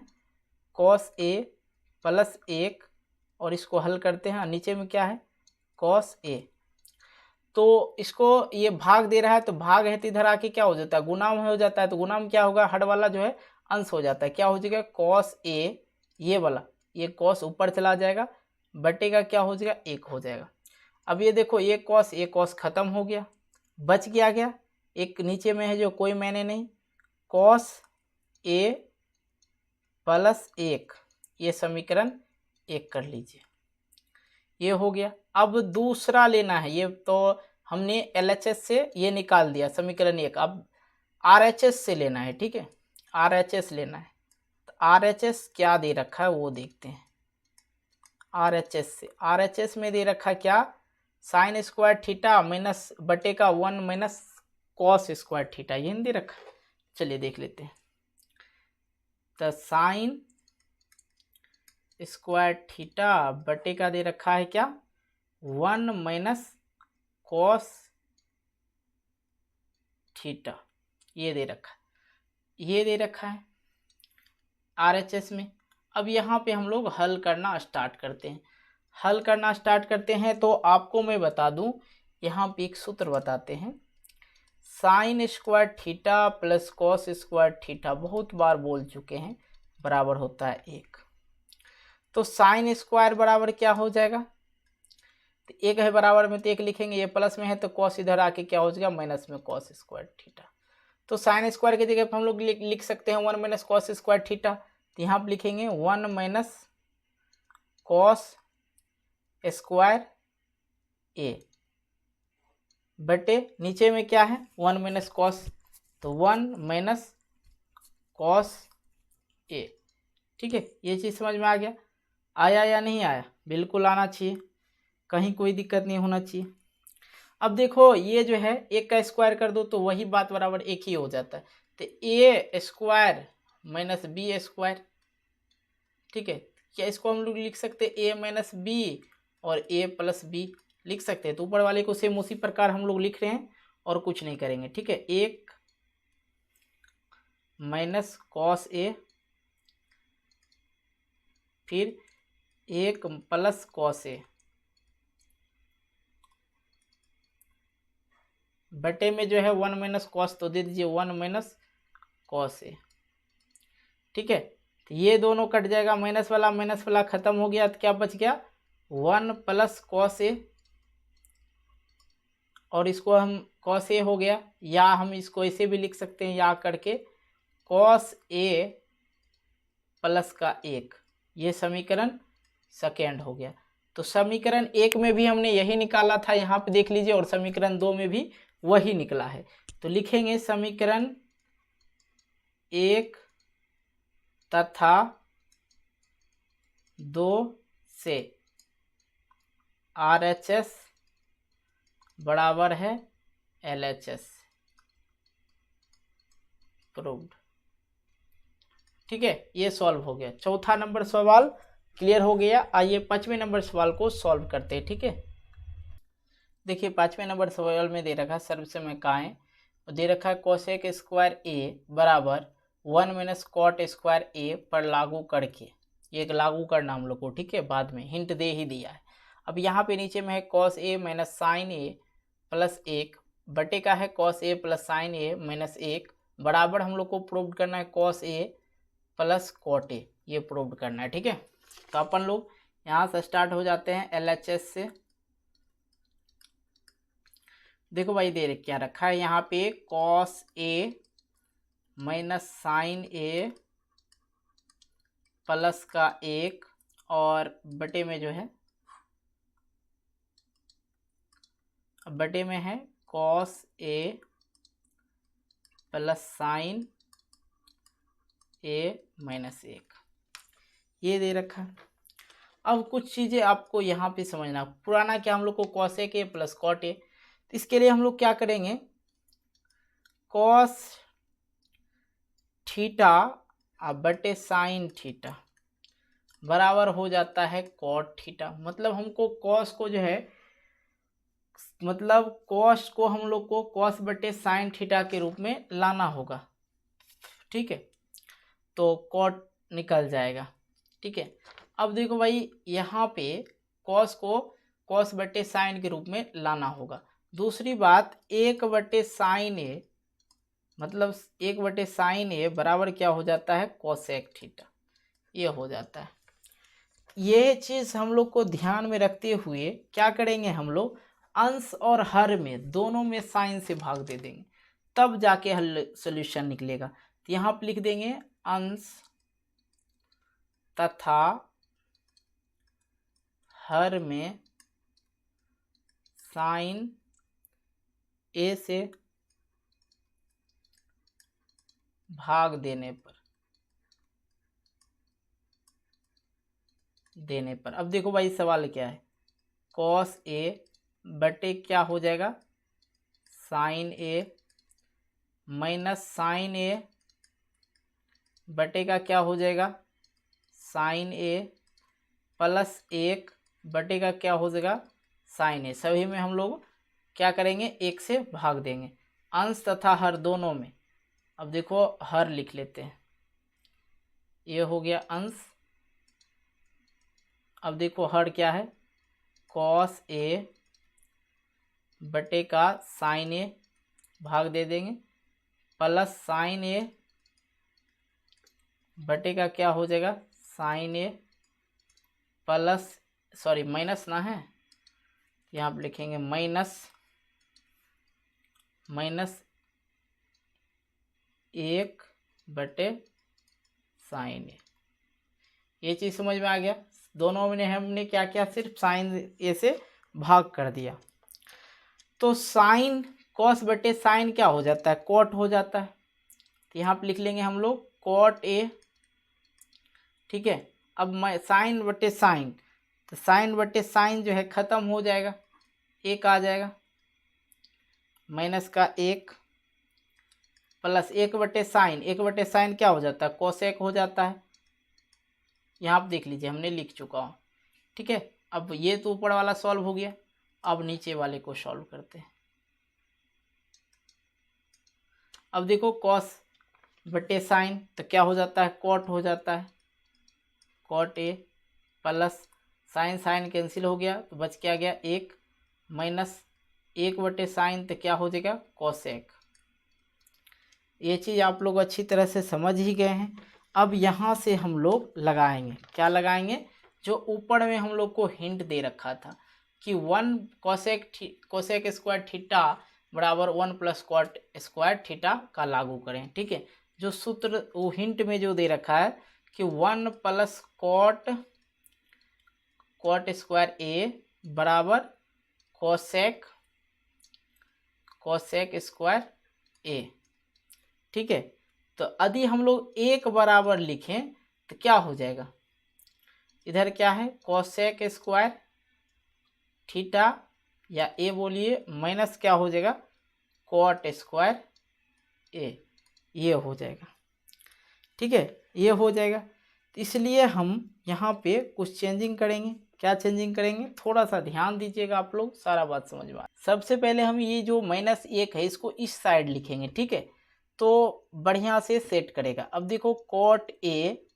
कॉस ए प्लस 1, और इसको हल करते हैं। नीचे में क्या है, कॉस ए। तो इसको ये भाग दे रहा है तो भाग है तो इधर आके क्या हो जाता है, गुणाम हो जाता है। तो गुणाम क्या होगा, हर वाला जो है अंश हो जाता है। क्या हो जाएगा, कॉस ए, ये वाला, ये कॉस ऊपर चला जाएगा, बटे का क्या हो जाएगा, 1 हो जाएगा। अब ये देखो ये कॉस खत्म हो गया, बच गया एक नीचे में है जो कोई मैंने नहीं, कॉस ए प्लस 1, ये समीकरण 1 कर लीजिए, ये हो गया। अब दूसरा लेना है, ये तो हमने LHS से ये निकाल दिया समीकरण 1। अब RHS से लेना है। ठीक है, RHS लेना है। तो RHS क्या दे रखा है वो देखते हैं। RHS में दे रखा क्या, साइन स्क्वायर थीटा माइनस बटे का 1 माइनस कॉस स्क्वायर थीटा, ये दे रखा। चलिए देख लेते हैं। तो साइन स्क्वायर थीटा बटे का दे रखा है क्या, 1 माइनस कॉस थीटा, ये दे रखा, ये दे रखा है RHS में। अब यहाँ पे हम लोग हल करना स्टार्ट करते हैं। हल करना स्टार्ट करते हैं तो आपको मैं बता दूं, यहाँ पे एक सूत्र बताते हैं, sign square theta plus cos square theta, बहुत बार बोल चुके हैं, बराबर होता है 1। तो साइन स्क्वायर बराबर क्या हो जाएगा, तो 1 है बराबर में तो 1 लिखेंगे, ये प्लस में है तो कॉस इधर आके क्या हो जाएगा, माइनस में कॉस स्क्वायर थीटा। तो साइन स्क्वायर की जगह पर हम लोग लिख सकते हैं 1 माइनस कॉस स्क्वायर थीटा। तो यहाँ पर लिखेंगे 1 माइनस कॉस स्क्वायर ए बटे नीचे में क्या है 1 माइनस कॉस, तो 1 माइनस कॉस ए। ठीक है, ये चीज़ समझ में आ गया, आया या नहीं आया, बिल्कुल आना चाहिए, कहीं कोई दिक्कत नहीं होना चाहिए। अब देखो ये जो है 1 का स्क्वायर कर दो तो वही बात बराबर 1 ही हो जाता है। तो ए स्क्वायर माइनस बी स्क्वायर। ठीक है, क्या इसको हम लोग लिख सकते हैं ए माइनस बी और ए प्लस बी, लिख सकते हैं। तो ऊपर वाले को सेम उसी प्रकार हम लोग लिख रहे हैं और कुछ नहीं करेंगे, ठीक है। 1 माइनस कॉस ए, फिर 1 प्लस कॉस ए, बटे में जो है 1 माइनस कॉस, तो दे दीजिए 1 माइनस कॉस ए, ठीक है। तो ये दोनों कट जाएगा, माइनस वाला खत्म हो गया, तो क्या बच गया 1 प्लस कॉस ए, और इसको हम कॉस ए हो गया, या हम इसको ऐसे भी लिख सकते हैं या करके कॉस ए प्लस का 1, ये समीकरण सेकेंड हो गया। तो समीकरण 1 में भी हमने यही निकाला था, यहाँ पे देख लीजिए, और समीकरण 2 में भी वही निकला है। तो लिखेंगे समीकरण 1 तथा 2 से RHS बराबर है LHS, प्रूव्ड, ठीक है। ये सॉल्व हो गया। चौथा नंबर सवाल क्लियर हो गया। आइए 5वें नंबर सवाल को सॉल्व करते हैं, ठीक है। देखिए 5वें नंबर सवाल में दे रखा है सर्वसमकाएं, दे रखा है कोसेक स्क्वायर ए बराबर 1 माइनस कॉट स्क्वायर ए पर लागू करके, ये लागू करना हम लोग को, ठीक है, बाद में हिंट दे ही दिया है। अब यहाँ पे नीचे में है cos A minus sine A plus 1 बटे का है cos A plus sine A minus 1 बराबर हम लोग को प्रूव करना है cos A plus cot A, ये प्रूव करना है, ठीक है। तो अपन लोग यहाँ से स्टार्ट हो जाते हैं LHS से। देखो भाई दे क्या रखा है यहाँ पे, cos A minus sine A plus का 1 और बटे में जो है, बटे में है cos A plus sine A minus 1, ये दे रखा है। अब कुछ चीज़ें आपको यहाँ पे समझना, पुराना क्या हम लोग को cosec A plus cot A, तो इसके लिए हम लोग क्या करेंगे, कॉस थीटा बटे साइन थीटा बराबर हो जाता है कॉट थीटा। मतलब हमको कॉस को जो है, मतलब कॉस को हम लोग को कॉस बटे साइन थीटा के रूप में लाना होगा, ठीक है। तो कॉट निकल जाएगा, ठीक है। अब देखो भाई यहाँ पे कॉस को कॉस बटे साइन के रूप में लाना होगा। दूसरी बात 1 बटे साइन ए, मतलब 1 बटे साइन ए बराबर क्या हो जाता है कोसेक थीटा, ये हो जाता है। ये चीज़ हम लोग को ध्यान में रखते हुए क्या करेंगे, हम लोग अंश और हर में दोनों में साइन से भाग दे देंगे, तब जाके हल सॉल्यूशन निकलेगा। तो यहाँ पर लिख देंगे अंश तथा हर में साइन ए से भाग देने पर अब देखो भाई सवाल क्या है, कॉस ए बटे क्या हो जाएगा साइन ए माइनस साइन ए बटे का क्या हो जाएगा साइन ए प्लस 1 बटे का क्या हो जाएगा साइन ए। सभी में हम लोग क्या करेंगे 1 से भाग देंगे, अंश तथा हर दोनों में। अब देखो हर लिख लेते हैं, ये हो गया अंश। अब देखो हर क्या है, कॉस ए बटे का साइन ए भाग दे देंगे, प्लस साइन ए बटे का क्या हो जाएगा sign A plus, sorry minus ना है, यहाँ पर लिखेंगे माइनस 1 बटे साइन ए। ये चीज़ समझ में आ गया। दोनों में हमने क्या किया, सिर्फ साइन ए से भाग कर दिया। तो साइन कॉस बटे साइन क्या हो जाता है कॉट हो जाता है। तो यहाँ पे लिख लेंगे हम लोग कॉट ए, ठीक है। अब साइन बटे साइन, तो साइन बटे साइन जो है ख़त्म हो जाएगा, 1 आ जाएगा, माइनस का 1 प्लस 1 बटे साइन क्या हो जाता है कोसेक हो जाता है। यहाँ आप देख लीजिए हमने लिख चुका हूँ, ठीक है। अब ये तो ऊपर वाला सॉल्व हो गया। अब नीचे वाले को सॉल्व करते हैं। अब देखो कॉस बटे साइन तो क्या हो जाता है, कॉट हो जाता है, cot A plus sine sine cancel हो गया तो बच क्या गया एक, माइनस एक बटे साइन तो क्या हो जाएगा कोसेक। ये चीज़ आप लोग अच्छी तरह से समझ ही गए हैं। अब यहाँ से हम लोग लगाएंगे, क्या लगाएंगे, जो ऊपर में हम लोग को हिंट दे रखा था कि 1 कोसेक स्क्वायर थीटा बराबर 1 प्लस कॉट स्क्वायर थीटा का लागू करें। ठीक है, जो सूत्र वो हिंट में जो दे रखा है कि 1 प्लस कॉट स्क्वायर ए बराबर कोसेक स्क्वायर ए। ठीक है, तो यदि हम लोग एक बराबर लिखें तो क्या हो जाएगा, इधर क्या है कोसेक स्क्वायर थीटा या ए बोलिए माइनस क्या हो जाएगा कॉट स्क्वायर ए, ये हो जाएगा। ठीक है, ये हो जाएगा। तो इसलिए हम यहाँ पे कुछ चेंजिंग करेंगे। क्या चेंजिंग करेंगे, थोड़ा सा ध्यान दीजिएगा आप लोग, सारा बात समझ में। सबसे पहले हम ये जो -1 है इसको इस साइड लिखेंगे। ठीक है, तो बढ़िया से सेट करेगा। अब देखो कॉट ए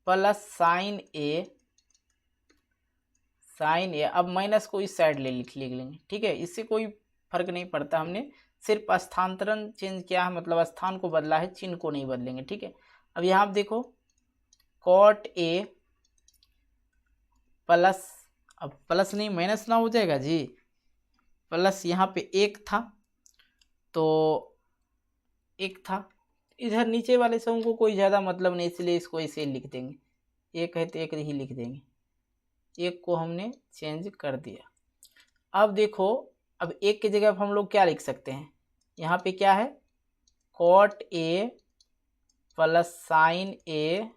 प्लस साइन ए, अब माइनस को इस साइड लिख लेंगे। ठीक है, इससे कोई फर्क नहीं पड़ता, हमने सिर्फ स्थानांतरण चेंज किया है, मतलब स्थान को बदला है, चिन्ह को नहीं बदलेंगे। ठीक है, अब यहाँ आप देखो कॉट ए प्लस, अब प्लस नहीं माइनस ना हो जाएगा जी, प्लस यहाँ पे एक था तो एक था, इधर नीचे वाले समूह को कोई ज़्यादा मतलब नहीं, इसलिए इसको ऐसे लिख देंगे, एक है तो एक ही लिख देंगे, एक को हमने चेंज कर दिया। अब देखो, अब एक की जगह हम लोग क्या लिख सकते हैं, यहाँ पे क्या है कॉट ए प्लस साइन ए,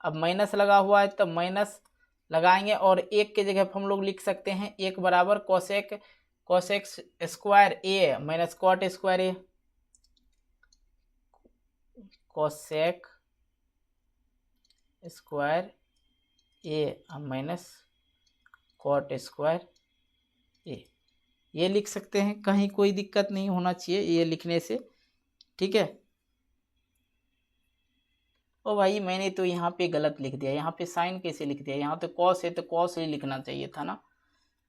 अब माइनस लगा हुआ है तो माइनस लगाएंगे, और एक की जगह हम लोग लिख सकते हैं एक बराबर cosec square A minus cot square A, cosec square A minus cot square ए, ये लिख सकते हैं, कहीं कोई दिक्कत नहीं होना चाहिए ये लिखने से। ठीक है, ओ भाई मैंने तो यहाँ पे गलत लिख दिया, यहाँ पे साइन कैसे लिख दिया, यहाँ तो कॉस है तो कॉस ही लिखना चाहिए था ना,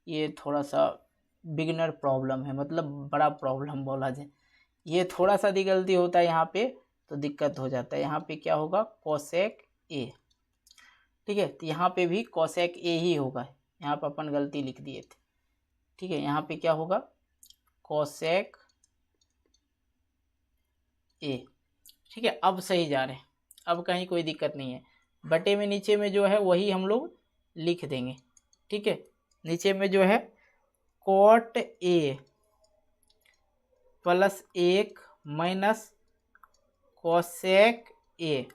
ये थोड़ा सा बिगिनर प्रॉब्लम है, मतलब बड़ा प्रॉब्लम बोला जाए, ये थोड़ा सा भी गलती होता है यहाँ पे तो दिक्कत हो जाता है। यहाँ पे क्या होगा कोसेक ए। ठीक है, तो यहाँ पे भी कोसेक ए ही होगा, यहाँ पे अपन गलती लिख दिए थे। ठीक है, यहाँ पे क्या होगा कोसेक ए। ठीक है, अब सही जा रहे हैं, अब कहीं कोई दिक्कत नहीं है। बटे में नीचे में जो है वही हम लोग लिख देंगे। ठीक है, नीचे में जो है कॉट ए प्लस एक माइनस कोसेक ए।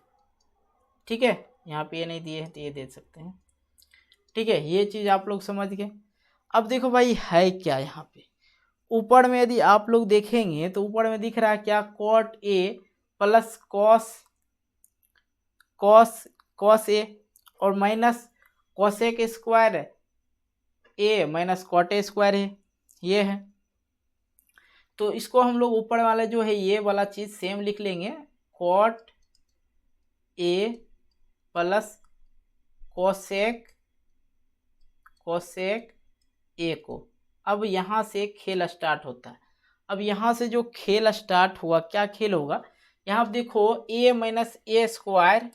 ठीक है, यहाँ पे ये नहीं दिए हैं तो ये दे सकते हैं। ठीक है, ये चीज़ आप लोग समझ गए। अब देखो भाई है क्या, यहाँ पे ऊपर में यदि आप लोग देखेंगे तो ऊपर में दिख रहा है क्या cot A plus cos A और minus cosec square A minus cot A square है, ये है। तो इसको हम लोग ऊपर वाला जो है ये वाला चीज़ सेम लिख लेंगे, cot A plus cosec A को। अब यहाँ से खेल स्टार्ट होता है। अब यहाँ से जो खेल स्टार्ट हुआ, क्या खेल होगा, यहाँ आप देखो ए माइनस ए स्क्वायर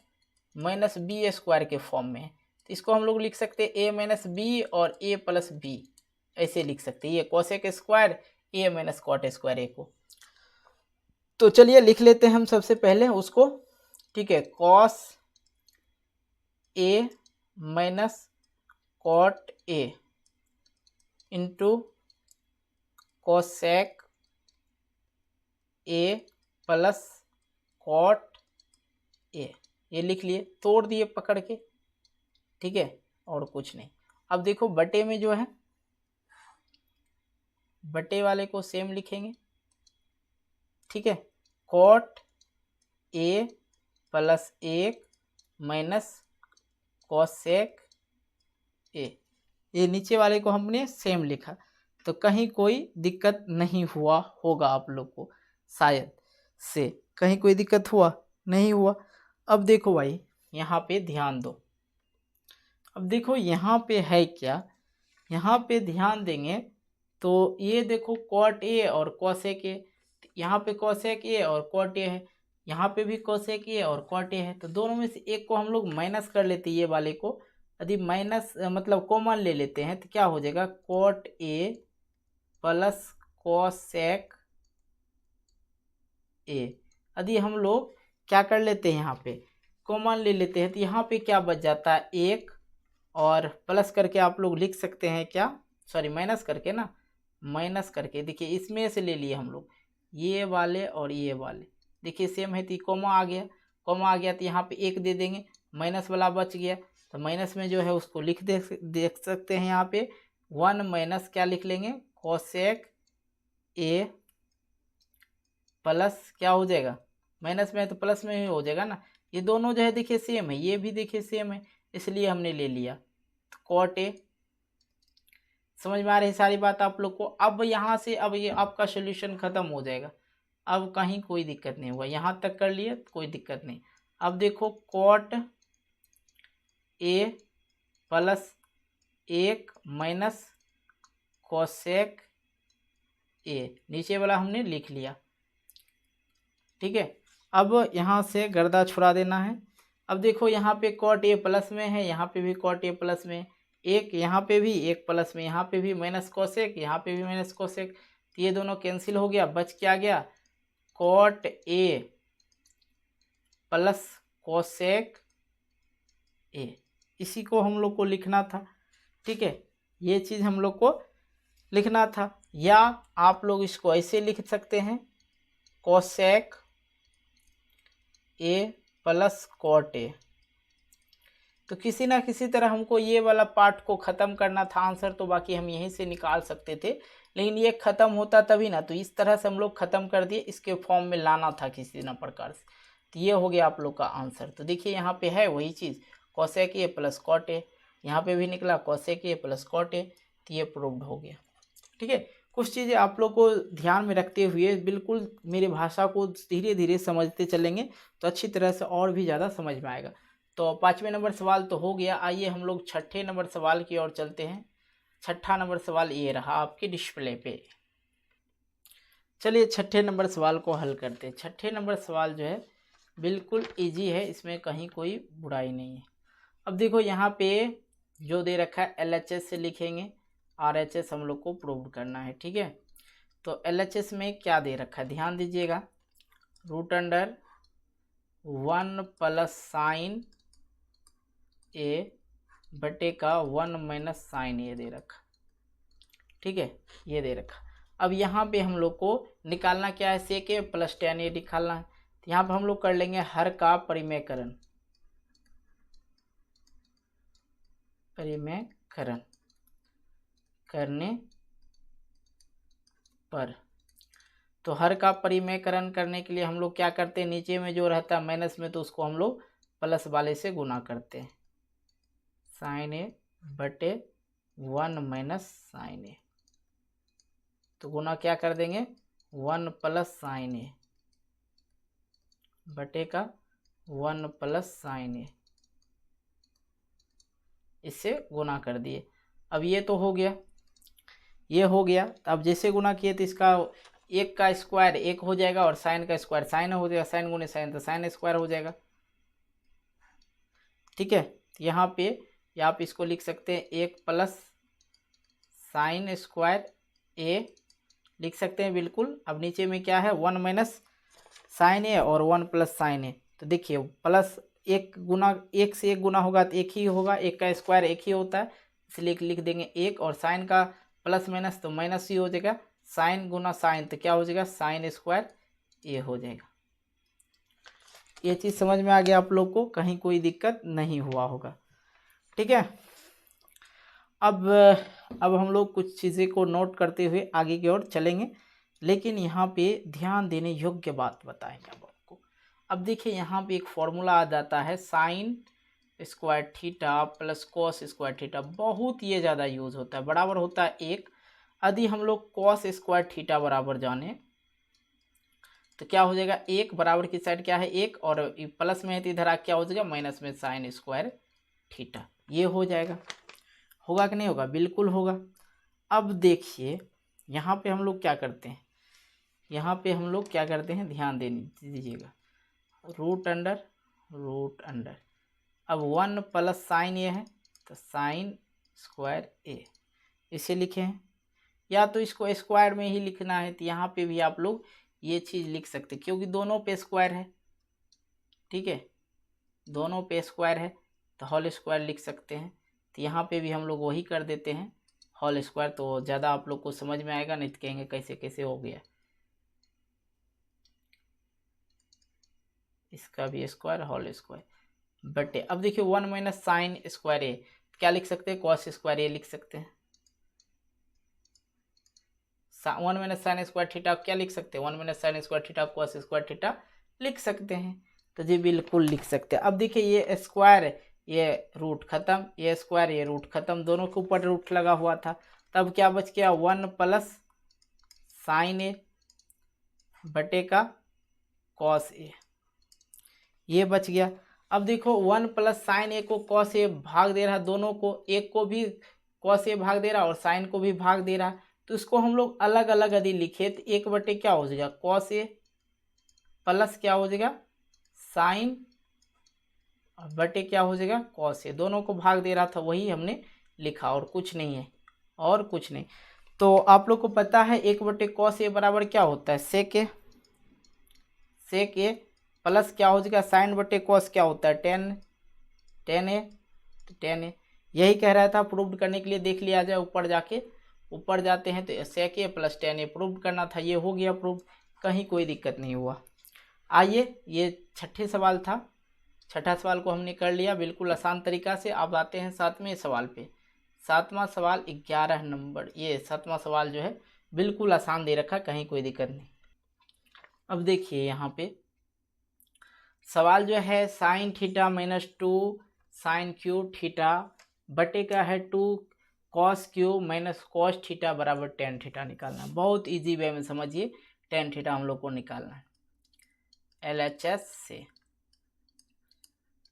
माइनस बी स्क्वायर के फॉर्म में है, तो इसको हम लोग लिख सकते हैं ए माइनस बी और ए प्लस बी, ऐसे लिख सकते हैं, ये cosec square A minus cot square ए को। तो चलिए लिख लेते हैं हम सबसे पहले उसको। ठीक है, cos A minus cot A into cosec A plus cot A, ये लिख लिए, तोड़ दिए पकड़ के। ठीक है, और कुछ नहीं। अब देखो बटे में जो है, बटे वाले को सेम लिखेंगे। ठीक है, कॉट ए प्लस एक माइनस कोसेक ए, ये नीचे वाले को हमने सेम लिखा, तो कहीं कोई दिक्कत नहीं हुआ होगा आप लोग को, शायद से कहीं कोई दिक्कत हुआ नहीं हुआ। अब देखो भाई यहाँ पे ध्यान दो, अब देखो यहाँ पे है क्या, यहाँ पे ध्यान देंगे तो ये देखो कॉट ए और कोसेक ए, यहाँ पे कोसेक ए और कॉट ए है, यहाँ पे भी कोसेक ए और कॉट ए है, तो दोनों में से एक को हम लोग माइनस कर लेते हैं, ये वाले को यदि माइनस मतलब कॉमन ले लेते हैं तो क्या हो जाएगा, cot A plus cosec A. यदि हम लोग क्या कर लेते हैं यहाँ पे कॉमन ले लेते हैं तो यहाँ पे क्या बच जाता है एक, और प्लस करके आप लोग लिख सकते हैं क्या, सॉरी माइनस करके ना, माइनस करके देखिए इसमें से ले लिए हम लोग ये वाले और ये वाले, देखिए सेम है तो कॉमा आ गया, कॉमा आ गया तो यहाँ पे एक दे देंगे, माइनस वाला बच गया, तो माइनस में जो है उसको देख सकते हैं यहाँ पे 1 माइनस क्या लिख लेंगे, कोसेक ए प्लस क्या हो जाएगा, माइनस में तो प्लस में ही हो जाएगा ना, ये दोनों जो है देखिए सेम है, ये भी देखिए सेम है, इसलिए हमने ले लिया तो कॉट ए। समझ में आ रही सारी बात आप लोग को। अब यहाँ से अब ये आपका सोल्यूशन ख़त्म हो जाएगा, अब कहीं कोई दिक्कत नहीं होगा, यहाँ तक कर लिए कोई दिक्कत नहीं। अब देखो cot A plus 1 minus cosec A, नीचे वाला हमने लिख लिया, ठीक है। अब यहाँ से गर्दा छुड़ा देना है। अब देखो यहाँ पे कॉट ए प्लस में है, यहाँ पे भी कॉट ए प्लस में, एक यहाँ पे भी एक प्लस में, यहाँ पे भी माइनस कोसेक, यहाँ पे भी माइनस कोसेक, तो ये दोनों कैंसिल हो गया, बच क्या गया, cot A plus cosec A. इसी को हम लोग को लिखना था, ठीक है, ये चीज़ हम लोग को लिखना था। या आप लोग इसको ऐसे लिख सकते हैं, cosec A plus cot A. तो किसी ना किसी तरह हमको ये वाला पार्ट को ख़त्म करना था, आंसर तो बाकी हम यहीं से निकाल सकते थे, लेकिन ये ख़त्म होता तभी ना, तो इस तरह से हम लोग ख़त्म कर दिए, इसके फॉर्म में लाना था किसी ना प्रकार से, तो ये हो गया आप लोग का आंसर। तो देखिए यहाँ पे है वही चीज़, cosec A plus cot A, यहाँ पे भी निकला cosec A plus cot A, तो ये प्रूव्ड हो गया, ठीक है। कुछ चीज़ें आप लोग को ध्यान में रखते हुए बिल्कुल मेरी भाषा को धीरे धीरे समझते चलेंगे तो अच्छी तरह से और भी ज़्यादा समझ में आएगा। तो 5वें नंबर सवाल तो हो गया, आइए हम लोग 6ठे नंबर सवाल की ओर चलते हैं। 6ठा नंबर सवाल ये रहा आपके डिस्प्ले पे। चलिए 6ठे नंबर सवाल को हल करते हैं। 6ठे नंबर सवाल जो है बिल्कुल इजी है, इसमें कहीं कोई बुराई नहीं है। अब देखो यहाँ पे जो दे रखा है LHS से लिखेंगे, RHS हम लोग को प्रूव करना है, ठीक है। तो LHS में क्या दे रखा है ध्यान दीजिएगा, रूट अंडर 1 प्लस साइन ए बटे का 1 माइनस साइन ए दे रखा, ठीक है, ये दे रखा। अब यहाँ पे हम लोग को निकालना क्या है, सेक ए प्लस tan ए निकालना है, तो यहाँ पर हम लोग कर लेंगे हर का परिमेयकरण करने पर। तो हर का परिमेयकरण करने के लिए हम लोग क्या करते हैं, नीचे में जो रहता है माइनस में तो उसको हम लोग प्लस वाले से गुना करते हैं, साइन ए बटे 1 माइनस साइन ए, तो गुना क्या कर देंगे 1 प्लस साइन ए बटे का 1 प्लस साइन ए, इससे गुना कर दिए। अब ये तो हो गया, ये हो गया। अब जैसे गुना किए तो इसका एक का स्क्वायर एक हो जाएगा और साइन का स्क्वायर साइन हो जाएगा, साइन गुने साइन तो साइन स्क्वायर हो जाएगा, ठीक है। यहाँ पे या आप इसको लिख सकते हैं 1 प्लस साइन स्क्वायर ए लिख सकते हैं बिल्कुल। अब नीचे में क्या है 1 माइनस साइन ए और 1 प्लस साइन ए, तो देखिए प्लस एक गुना एक से एक गुना होगा तो एक ही होगा, एक का स्क्वायर एक ही होता है, इसलिए लिख देंगे एक, और साइन का प्लस माइनस तो माइनस ही हो जाएगा, साइन गुना साइन तो क्या हो जाएगा साइन स्क्वायर ए हो जाएगा। ये चीज़ समझ में आ गया आप लोग को, कहीं कोई दिक्कत नहीं हुआ होगा, ठीक है। अब हम लोग कुछ चीज़ें को नोट करते हुए आगे की ओर चलेंगे, लेकिन यहाँ पे ध्यान देने योग्य बात बताएंगे अब आपको। अब देखिए यहाँ पे एक फॉर्मूला आ जाता है sign square theta plus cos square theta, बहुत ये ज़्यादा यूज़ होता है, बराबर होता है 1। यदि हम लोग कॉस स्क्वायर थीटा बराबर जाने तो क्या हो जाएगा, 1 बराबर की साइड क्या है 1, और प्लस में है तो इधर आ क्या हो जाएगा माइनस में साइन स्क्वायर थीटा, ये हो जाएगा। होगा कि नहीं होगा, बिल्कुल होगा। अब देखिए यहाँ पे हम लोग क्या करते हैं, यहाँ पे हम लोग क्या करते हैं, ध्यान दे दीजिएगा, रूट अंडर, अब 1 प्लस साइन ए है तो साइन स्क्वायर ए, इसे लिखे हैं, या तो इसको स्क्वायर में ही लिखना है तो यहाँ पे भी आप लोग ये चीज़ लिख सकते हैं, क्योंकि दोनों पे स्क्वायर है, ठीक है, दोनों पे स्क्वायर है तो होल स्क्वायर लिख सकते हैं। तो यहाँ पे भी हम लोग वही कर देते हैं होल स्क्वायर, तो ज़्यादा आप लोग को समझ में आएगा, नहीं तो कहेंगे कैसे कैसे हो गया, इसका भी स्क्वायर होल स्क्वायर बटे, अब देखिए 1 माइनस साइन स्क्वायर ए, क्या लिख सकते हैं कॉस स्क्वायर ए लिख सकते हैं, 1 माइनस साइन स्क्वायर थीटा क्या लिख सकते हैं, 1 minus sine square theta cos square theta लिख सकते हैं, तो जी बिल्कुल लिख सकते हैं। अब देखिए ये स्क्वायर ये रूट खत्म, ये स्क्वायर ये रूट खत्म, दोनों के ऊपर रूट लगा हुआ था, तब क्या बच गया 1 प्लस साइन ए बटे का कॉस ए, ये बच गया। अब देखो 1 प्लस साइन ए को कॉस ए भाग दे रहा, दोनों को, एक को भी कॉस ए भाग दे रहा और साइन को भी भाग दे रहा, तो इसको हम लोग अलग अलग यदि लिखे तो 1 बटे क्या हो जाएगा कॉस ए प्लस क्या हो जाएगा साइन बटे क्या हो जाएगा कॉस ए, दोनों को भाग दे रहा था वही हमने लिखा, और कुछ नहीं है, और कुछ नहीं। तो आप लोग को पता है 1 बटे कॉस ए बराबर क्या होता है सेक ए प्लस क्या हो जाएगा साइन बटे कॉस क्या होता है टेन ए, यही कह रहा था, प्रूव करने के लिए देख लिया जाए, ऊपर जाते हैं तो सेक A plus ten A prove करना था, ये हो गया प्रूव, कहीं कोई दिक्कत नहीं हुआ। आइए ये छठे सवाल था, छठा सवाल को हमने कर लिया बिल्कुल आसान तरीका से। अब आते हैं 7वें सवाल पे, 7वां सवाल 11 नंबर, ये 7वां सवाल जो है बिल्कुल आसान दे रखा, कहीं कोई दिक्कत नहीं। अब देखिए यहाँ पे सवाल जो है sine theta minus 2 sine Q theta बटे का है 2 cos Q minus cos theta बराबर टेन थीटा निकालना है। बहुत इजी वे में समझिए, टेन थीटा हम लोग को निकालना है LHS से।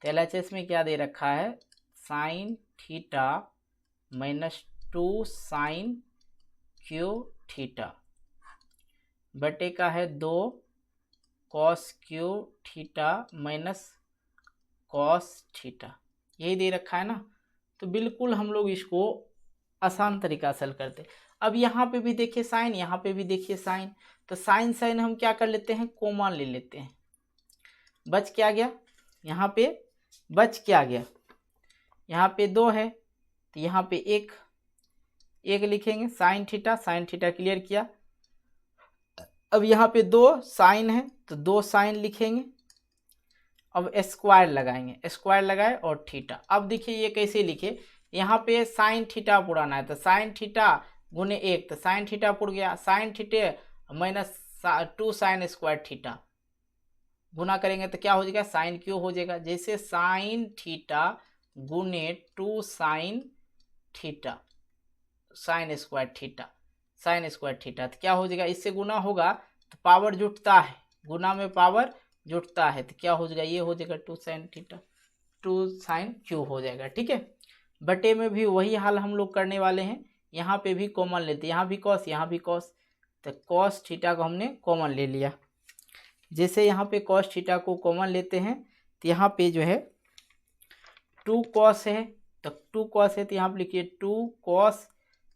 तो LHS में क्या दे रखा है sine theta minus 2 sine Q theta बटे का है 2 cos Q theta minus cos theta, यही दे रखा है ना। तो बिल्कुल हम लोग इसको आसान तरीका से हल करते। अब यहाँ पे भी देखिए साइन, यहाँ पे भी देखिए साइन, तो साइन साइन हम क्या कर लेते हैं कॉमन ले लेते हैं, बच क्या गया यहाँ पे, बच क्या गया यहाँ पे 2 है तो यहाँ पे 1 लिखेंगे, साइन थीटा क्लियर किया। अब यहाँ पे 2 साइन है तो 2 साइन लिखेंगे, अब स्क्वायर लगाएंगे, स्क्वायर लगाए और थीटा। अब देखिए ये कैसे लिखे, यहाँ पे साइन थीटा पुराना है तो साइन थीटा गुने 1, तो साइन थीटा पुर गया, sine theta minus 2 sine square theta गुना करेंगे तो क्या हो जाएगा साइन क्यू हो जाएगा, जैसे साइन थीटा गुने 2 sine theta sine square theta, तो क्या हो जाएगा, इससे गुना होगा तो पावर जुटता है, गुना में पावर जुटता है, तो क्या हो जाएगा ये हो जाएगा 2 साइन थीटा 2 साइन क्यू हो जाएगा। ठीक है, बटे में भी वही हाल हम लोग करने वाले हैं, यहाँ पे भी कॉमन लेते हैं, यहाँ भी कॉस यहाँ भी कॉस, तो कॉस थीटा को हमने कॉमन ले लिया। जैसे यहाँ पे कॉस थीटा को कॉमन लेते हैं तो यहाँ पे जो है 2 कॉस है, तो 2 कॉस है तो यहाँ पे लिखिए 2 कॉस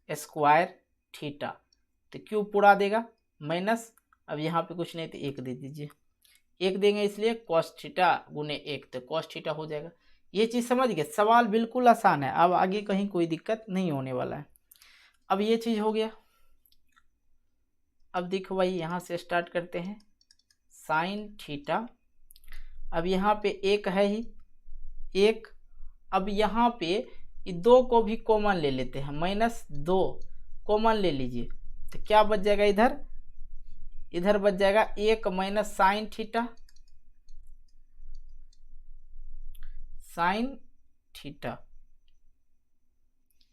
स्क्वायर थीटा, तो क्यू पूरा देगा माइनस, अब यहाँ पे कुछ नहीं तो 1 दे दीजिए, 1 देंगे इसलिए कॉस थीटा गुने 1, तो कॉस थीटा हो जाएगा। ये चीज़ समझ गए, सवाल बिल्कुल आसान है, अब आगे कहीं कोई दिक्कत नहीं होने वाला है। अब ये चीज़ हो गया। अब देखो भाई यहाँ से स्टार्ट करते हैं, साइन थीटा, अब यहाँ पे 1 है ही 1, अब यहाँ पे 2 को भी कॉमन ले लेते हैं, -2 कॉमन ले लीजिए, तो क्या बच जाएगा इधर बच जाएगा 1 minus sine theta theta,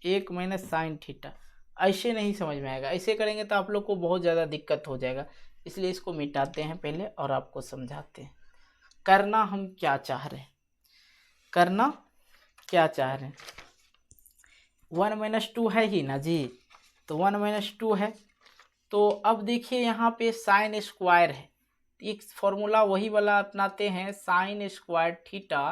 1 minus sine theta. ऐसे नहीं समझ में आएगा, ऐसे करेंगे तो आप लोग को बहुत ज़्यादा दिक्कत हो जाएगा, इसलिए इसको मिटाते हैं पहले और आपको समझाते हैं करना हम क्या चाह रहे हैं। करना क्या चाह रहे हैं, 1 माइनस 2 है ही ना जी, तो 1 माइनस 2 है। तो अब देखिए यहाँ पे साइन स्क्वायर है, एक फॉर्मूला वही वाला अपनाते हैं, sign square theta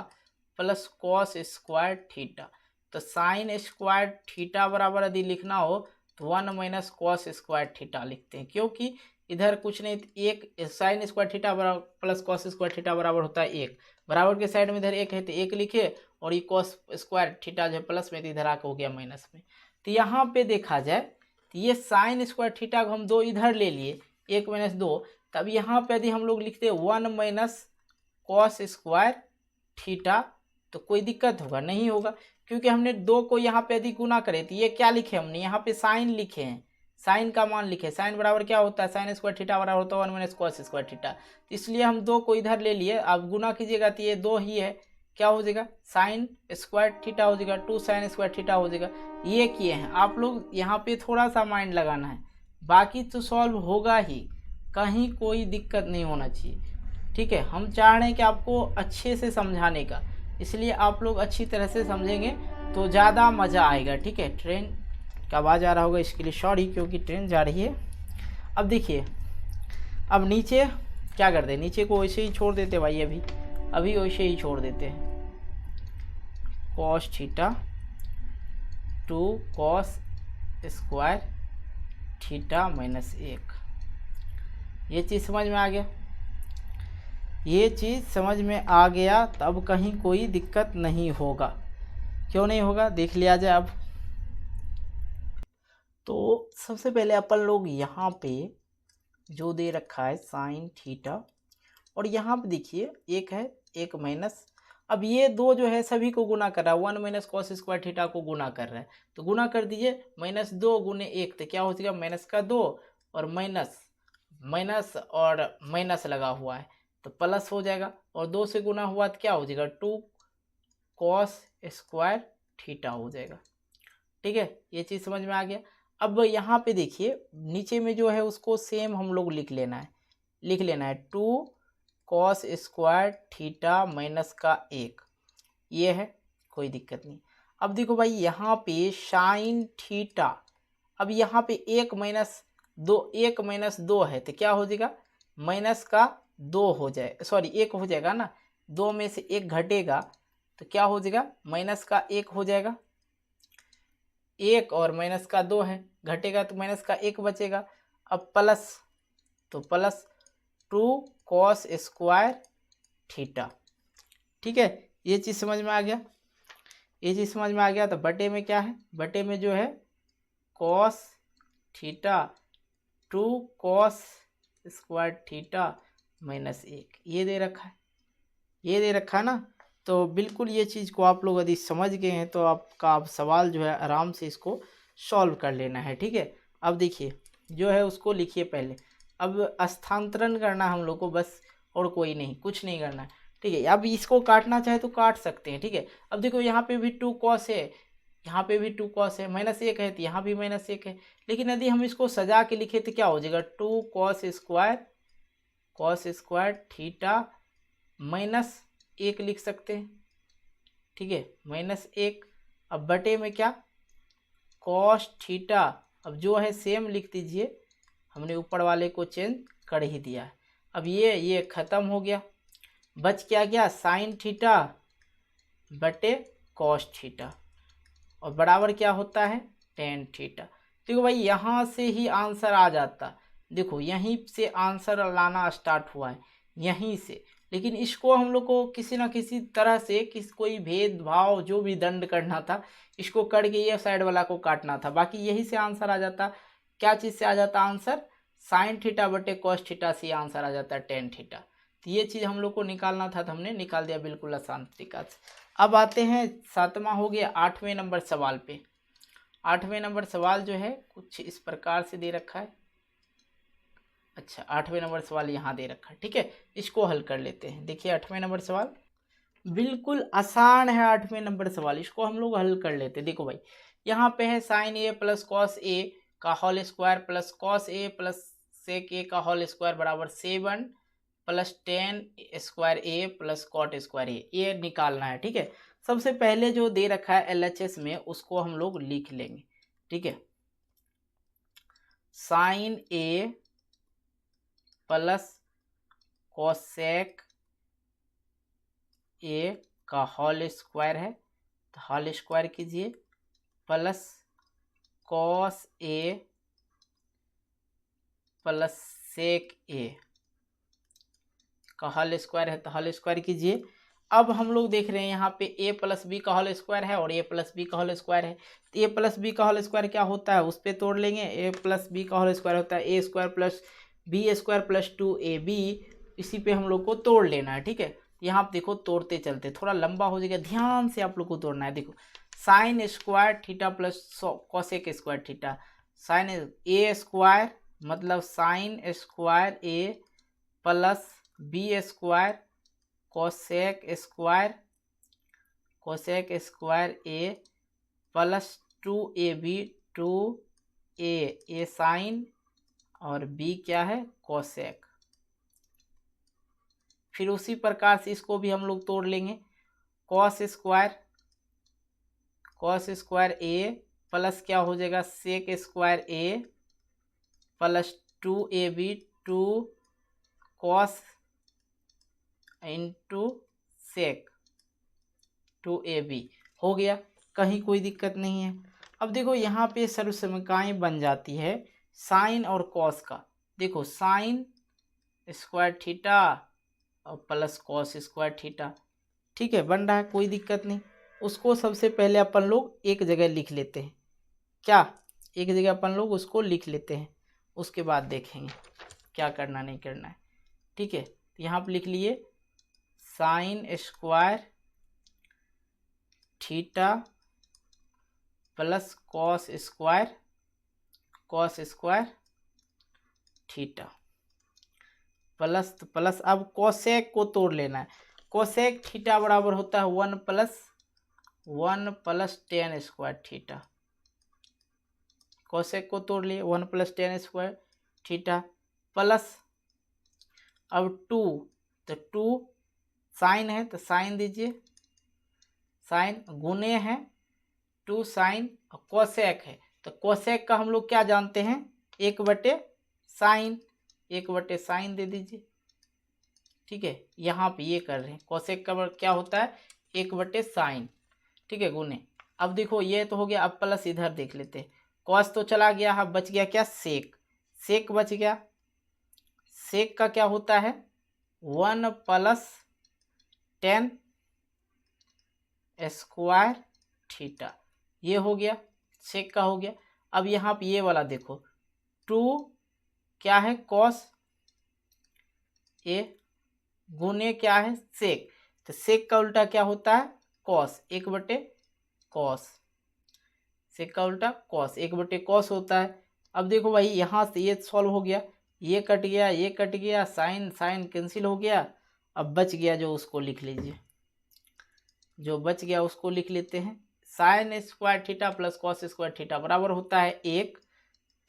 plus cos square theta. तो साइन स्क्वायर थीटा बराबर यदि लिखना हो तो 1 माइनस कॉस स्क्वायर थीटा लिखते हैं, क्योंकि इधर कुछ नहीं, एक साइन स्क्वायर थीटा बराबर प्लस कॉस स्क्वायर थीटा बराबर होता है 1, बराबर के साइड में इधर 1 है तो 1 लिखे, और ये कॉस स्क्वायर थीटा जो है प्लस में तो इधर आके हो गया माइनस में। तो यहाँ पे देखा जाए तो ये साइन स्क्वायर थीटा को हम 2 इधर ले लिए, 1 माइनस 2, तब यहाँ पे यदि हम लोग लिखते 1 माइनस कॉस स्क्वायर थीटा तो कोई दिक्कत होगा नहीं होगा, क्योंकि हमने 2 को यहाँ पे यदि गुना करे तो ये क्या लिखे हमने यहाँ पे साइन लिखे हैं, साइन का मान लिखे, साइन बराबर क्या होता है, साइन स्क्वायर थीटा बराबर होता है 1 माइनस कॉस स्क्वायर थीटा, इसलिए हम 2 को इधर ले लिए। अब गुना कीजिएगा तो ये 2 ही है, क्या हो जाएगा साइन स्क्वायर थीटा हो जाएगा, 2 साइन स्क्वायर थीटा हो जाएगा। ये किए हैं आप लोग, यहाँ पे थोड़ा सा माइंड लगाना है, बाकी तो सॉल्व होगा ही, कहीं कोई दिक्कत नहीं होना चाहिए, ठीक है। हम चाह रहे हैं कि आपको अच्छे से समझाने का, इसलिए आप लोग अच्छी तरह से समझेंगे तो ज़्यादा मज़ा आएगा, ठीक है। ट्रेन का आवाज़ आ रहा होगा इसके लिए सॉरी, क्योंकि ट्रेन जा रही है। अब देखिए, अब नीचे क्या करते हैं, नीचे को वैसे ही छोड़ देते भाई, अभी वैसे ही छोड़ देते हैं, cos theta 2 cos square theta minus 1। ये चीज़ समझ में आ गया, ये चीज़ समझ में आ गया, तब कहीं कोई दिक्कत नहीं होगा। क्यों नहीं होगा देख लिया जाए। अब तो सबसे पहले अपन लोग यहाँ पे जो दे रखा है साइन थीटा, और यहाँ पे देखिए एक है 1 माइनस, अब ये 2 जो है सभी को गुना कर रहा है, 1 माइनस कॉस स्क्वायर थीटा को गुना कर रहा है, तो गुना कर दीजिए, -2 गुने 1 तो क्या हो जाएगा माइनस का 2, और माइनस माइनस और माइनस लगा हुआ है तो प्लस हो जाएगा, और 2 से गुना हुआ तो क्या हो जाएगा 2 कॉस स्क्वायर थीटा हो जाएगा, ठीक है। ये चीज़ समझ में आ गया। अब यहाँ पे देखिए नीचे में जो है उसको सेम हम लोग लिख लेना है 2 कॉस स्क्वायर थीटा माइनस का 1, ये है, कोई दिक्कत नहीं। अब देखो भाई यहाँ पे साइन थीटा, अब यहाँ पे 1 माइनस 2 है तो क्या हो जाएगा माइनस का 2 हो जाए, सॉरी 1 हो जाएगा ना, 2 में से 1 घटेगा तो क्या हो जाएगा माइनस का 1 हो जाएगा, 1 और माइनस का 2 है, घटेगा तो माइनस का 1 बचेगा। अब प्लस, तो प्लस 2 कॉस स्क्वायर थीटा, ठीक है। ये चीज़ समझ में आ गया, ये चीज़ समझ में आ गया। तो बटे में क्या है, बटे में जो है cos theta 2 cos square theta minus 1, ये दे रखा है, ये दे रखा है ना। तो बिल्कुल ये चीज़ को आप लोग यदि समझ गए हैं तो आपका अब सवाल जो है आराम से इसको सॉल्व कर लेना है, ठीक है। अब देखिए जो है उसको लिखिए पहले, अब स्थानांतरण करना हम लोग को बस, और कोई नहीं, कुछ नहीं करना है, ठीक है। अब इसको काटना चाहे तो काट सकते हैं, ठीक है। अब देखो यहाँ पे भी 2 कॉस है, यहाँ पे भी 2 कॉस है, -1 है तो यहाँ भी -1 है, लेकिन यदि हम इसको सजा के लिखे तो क्या हो जाएगा 2 कॉस स्क्वायर थीटा -1 लिख सकते हैं, ठीक है, -1। अब बटे में क्या कॉस थीटा, अब जो है सेम लिख दीजिए, हमने ऊपर वाले को चेंज कर ही दिया है। अब ये ख़त्म हो गया, बच क्या गया साइन थीटा बटे कॉस थीटा, और बराबर क्या होता है टेन थीटा। देखो भाई यहाँ से ही आंसर आ जाता, देखो यहीं से आंसर लाना स्टार्ट हुआ है यहीं से, लेकिन इसको हम लोग को किसी ना किसी तरह से कोई भेदभाव जो भी दंड करना था इसको करके ये साइड वाला को काटना था, बाकी यही से आंसर आ जाता। क्या चीज़ से आ जाता आंसर, साइन थीटा बटे कॉस थीटा से आंसर आ जाता है टेन थीटा। तो ये चीज़ हम लोग को निकालना था तो हमने निकाल दिया बिल्कुल आसान तरीका से। अब आते हैं 7वां हो गया 8वें नंबर सवाल पे। 8वें नंबर सवाल जो है कुछ इस प्रकार से दे रखा है, अच्छा 8वें नंबर सवाल यहाँ दे रखा है, ठीक है, इसको हल कर लेते हैं। देखिए 8वें नंबर सवाल, बिल्कुल आसान है 8वें नंबर सवाल, इसको हम लोग हल कर लेते। देखो भाई, यहाँ पे है साइन ए प्लस कॉस ए का whole square plus cos A plus sec A का होल स्क्वायर बराबर 7 plus 10 square A plus cot square ए, ये निकालना है। ठीक है, सबसे पहले जो दे रखा है LHS में उसको हम लोग लिख लेंगे। ठीक है, sine A plus cosec A का होल स्क्वायर है, तो होल स्क्वायर कीजिए, plus cos A plus sec A का होल स्क्वायर है, तो होल स्क्वायर कीजिए। अब हम लोग देख रहे हैं यहाँ पे a प्लस बी का होल स्क्वायर है और a प्लस बी का होल स्क्वायर है, तो a प्लस बी का होल स्क्वायर क्या होता है उस पर तोड़ लेंगे। a प्लस बी का होल स्क्वायर होता है a square plus B square plus 2ab, इसी पे हम लोग को तोड़ लेना है। ठीक है, यहाँ आप देखो तोड़ते चलते, थोड़ा लंबा हो जाएगा, ध्यान से आप लोग को तोड़ना है। देखो sine square theta plus cosec square theta, sine A square मतलब sine square A plus B square cosec square A plus 2ab 2a sine और b क्या है कोसेक। फिर उसी प्रकार से इसको भी हम लोग तोड़ लेंगे, कॉस स्क्वायर ए प्लस क्या हो जाएगा sec square A plus 2ab 2 cos into sec 2ab हो गया, कहीं कोई दिक्कत नहीं है। अब देखो यहाँ पे सर्वसमीकाएं बन जाती है साइन और कॉस का। देखो साइन स्क्वायर थीटा और प्लस कॉस स्क्वायर थीटा, ठीक है बन रहा है, कोई दिक्कत नहीं। उसको सबसे पहले अपन लोग एक जगह लिख लेते हैं, क्या एक जगह अपन लोग उसको लिख लेते हैं, उसके बाद देखेंगे क्या करना नहीं करना है। ठीक है, यहाँ पर लिख लिए sign square theta plus cos square theta plus plus, अब कोसेक को तोड़ लेना है। कोसेक थीटा बराबर होता है 1 प्लस 10 स्क्वायर थीटा, कोसेक को तोड़ लिए 1 प्लस 10 स्क्वायर थीटा प्लस अब 2, तो 2 साइन है तो साइन दीजिए, साइन गुने है 2 साइन, कोसेक है तो कोसेक का हम लोग क्या जानते हैं 1/साइन, 1/साइन दे दीजिए। ठीक है, यहाँ पे ये कर रहे हैं, कोसेक का क्या होता है 1/साइन। ठीक है गुने, अब देखो ये तो हो गया, अब प्लस इधर देख लेते हैं, कॉस तो चला गया, अब बच गया क्या सेक, सेक बच गया। सेक का क्या होता है 1 प्लस 10 स्क्वायर थीटा, ये हो गया सेक का हो गया। अब यहाँ पे ये वाला देखो 2 क्या है कॉस ए गुने क्या है सेक, तो सेक का उल्टा क्या होता है कॉस, 1/कॉस, सेक का उल्टा कॉस 1/कॉस होता है। अब देखो भाई यहाँ से ये सॉल्व हो गया, ये कट गया, ये कट गया, साइन साइन कैंसिल हो गया, अब बच गया जो उसको लिख लीजिए, जो बच गया उसको लिख लेते हैं। Sign square theta plus cos square theta बराबर होता है 1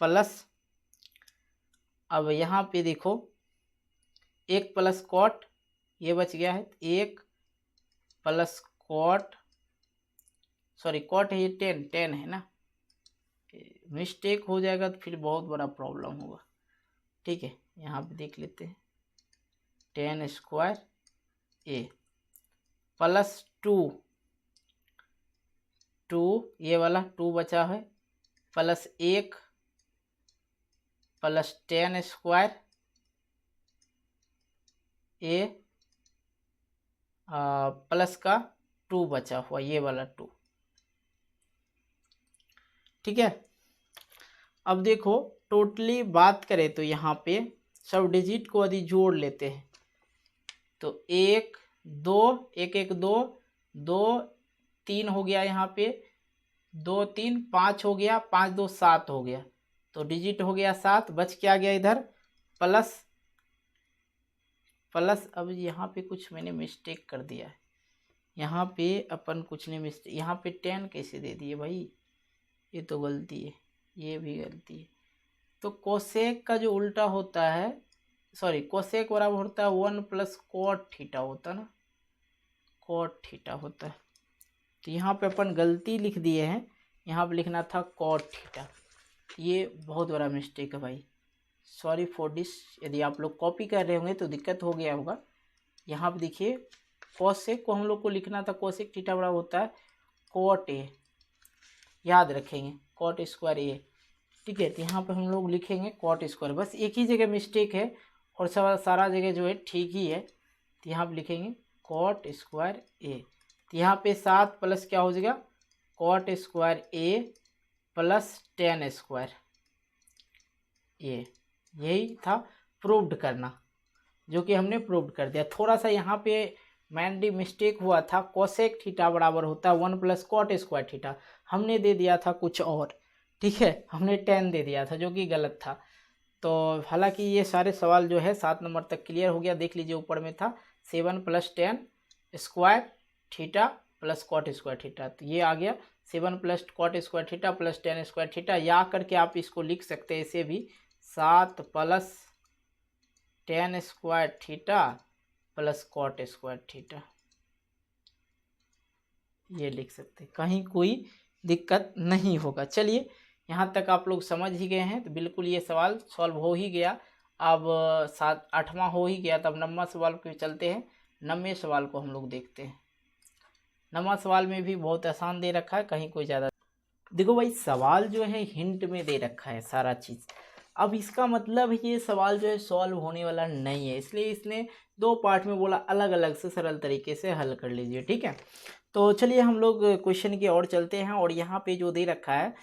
प्लस, अब यहाँ पे देखो 1 प्लस कॉट, ये बच गया है 1 प्लस कॉट, सॉरी कॉट है ये 10 है ना, मिस्टेक हो जाएगा तो फिर बहुत बड़ा प्रॉब्लम होगा। ठीक है, यहाँ पे देख लेते हैं 10 स्क्वायर ए प्लस 2 ये वाला 2 बचा है plus 1 plus 10 square A plus का 2 बचा हुआ, ये वाला 2। ठीक है, अब देखो टोटली बात करें तो यहाँ पे सब डिजिट को यदि जोड़ लेते हैं तो 1 2 1 1 2 2 3 हो गया, यहाँ पे 2 3 5 हो गया, 5 2 7 हो गया, तो डिजिट हो गया 7, बच क्या गया इधर प्लस। अब यहाँ पे कुछ मैंने मिस्टेक कर दिया है, यहाँ पे अपन कुछ नहीं मिस्टेक, यहाँ पे 10 कैसे दे दिए भाई, ये तो गलती है, ये भी गलती है। तो कोसेक का जो उल्टा होता है, सॉरी कोसेक बराबर होता है 1 प्लस कॉट थीटा होता है ना, कॉट थीटा होता है। तो यहाँ पे अपन गलती लिख दिए हैं, यहाँ पे लिखना था कॉट थीटा। ये बहुत बड़ा मिस्टेक है भाई, सॉरी फॉर दिस। यदि आप लोग कॉपी कर रहे होंगे तो दिक्कत हो गया होगा। यहाँ पे देखिए कोसेक को हम लोग को लिखना था, कोसेक थीटा बराबर होता है कॉट ए, याद रखेंगे कॉट स्क्वायर ए, ठीक है। तो यहाँ पे हम लोग लिखेंगे कॉट स्क्वायर, बस एक ही जगह मिस्टेक है और सारा जगह जो है ठीक ही है। तो यहाँ पे लिखेंगे कॉट स्क्वायर ए। तो यहाँ पे 7 प्लस क्या हो जाएगा, cot square A plus 10 square ए। यही था प्रूव्ड करना, जो कि हमने प्रूव्ड कर दिया। थोड़ा सा यहाँ पे मैंडी मिस्टेक हुआ था, कोसेक थीटा बराबर होता है 1 प्लस कॉट स्क्वायर थीटा, हमने दे दिया था कुछ और, ठीक है, हमने 10 दे दिया था जो कि गलत था। तो हालांकि ये सारे सवाल जो है 7 नंबर तक क्लियर हो गया। देख लीजिए ऊपर में था 7 plus 10 square theta plus cot square theta, तो ये आ गया 7 plus cot square theta plus 10 square theta. या करके आप इसको लिख सकते हैं इसे भी 7 plus 10 square theta plus cot square theta, ये लिख सकते हैं, कहीं कोई दिक्कत नहीं होगा। चलिए यहाँ तक आप लोग समझ ही गए हैं, तो बिल्कुल ये सवाल सॉल्व हो ही गया। अब 8वां हो ही गया, तब 9वां सवाल पे चलते हैं। 9वें सवाल को हम लोग देखते हैं। 9वां सवाल में भी बहुत आसान दे रखा है, कहीं कोई ज़्यादा, देखो भाई सवाल जो है हिंट में दे रखा है सारा चीज़। अब इसका मतलब ये सवाल जो है सॉल्व होने वाला नहीं है, इसलिए इसने 2 पार्ट में बोला, अलग अलग से सरल तरीके से हल कर लीजिए, ठीक है। तो चलिए हम लोग क्वेश्चन की ओर चलते हैं। और यहाँ पे जो दे रखा है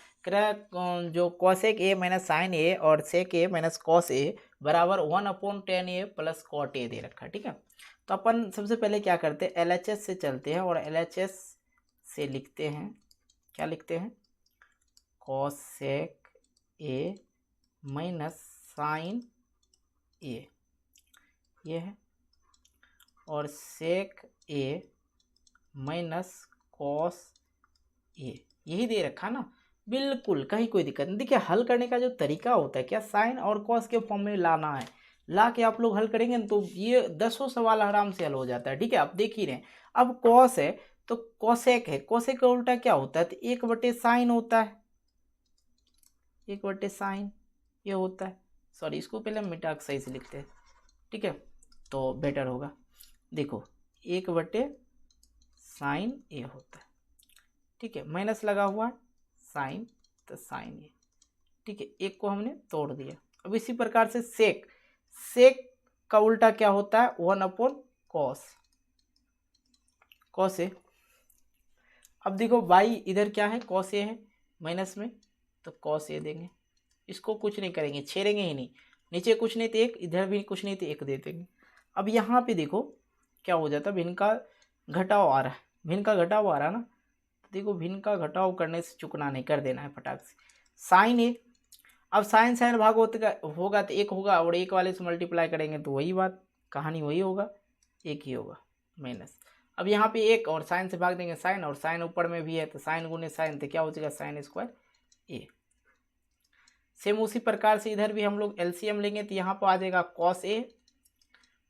जो कॉसेक ए माइनस साइन ए और सेक ए माइनस कॉस ए बराबर 1/10 ए प्लस कॉट ए दे रखा है, ठीक है। तो अपन सबसे पहले क्या करते हैं, LHS से चलते हैं और LHS से लिखते हैं, क्या लिखते हैं, कॉसेक ए माइनस साइन ए, ये है, और सेक ए माइनस कॉस ए, यही दे रखा ना, बिल्कुल कहीं कोई दिक्कत नहीं। देखिए हल करने का जो तरीका होता है, क्या साइन और कॉस के फॉर्म में लाना है, ला के आप लोग हल करेंगे तो ये 10 सवाल आराम से हल हो जाता है, ठीक है। आप देख ही रहे हैं, अब कॉस है तो कॉसेक है, कॉसेक का उल्टा क्या होता है, तो 1/साइन होता है, 1/साइन ये होता है। सॉरी इसको पहले मिटा के सही से लिखते हैं, ठीक है, तो बेटर होगा। देखो 1/साइन ए होता है, ठीक है, माइनस लगा हुआ साइन, तो साइन ए, ठीक है, एक को हमने तोड़ दिया। अब इसी प्रकार से सेक, सेक का उल्टा क्या होता है, 1/कॉस, कॉस ए। अब देखो बाई इधर क्या है, कॉस ए है माइनस में, तो कॉस ए देंगे, इसको कुछ नहीं करेंगे, छेड़ेंगे ही नहीं, नीचे कुछ नहीं तो 1, इधर भी कुछ नहीं तो 1 दे देंगे। अब यहाँ पे देखो क्या हो जाता है, भिन्न का घटाव आ रहा है, भिन्न का घटाव आ रहा है ना, तो देखो भिन्न का घटाव करने से चुकना नहीं, कर देना है फटाक से। साइन ए, अब साइन साइन भाग होगा तो 1 होगा, और 1 वाले से मल्टीप्लाई करेंगे तो वही बात, कहानी वही होगा, 1 ही होगा माइनस। अब यहाँ पे 1 और साइन से भाग देंगे साइन, और साइन ऊपर में भी है तो साइन गुने साइन, तो क्या हो जाएगा, साइन स्क्वायर ए। सेम उसी प्रकार से इधर भी हम लोग LCM लेंगे तो यहाँ पर आ जाएगा कॉस ए,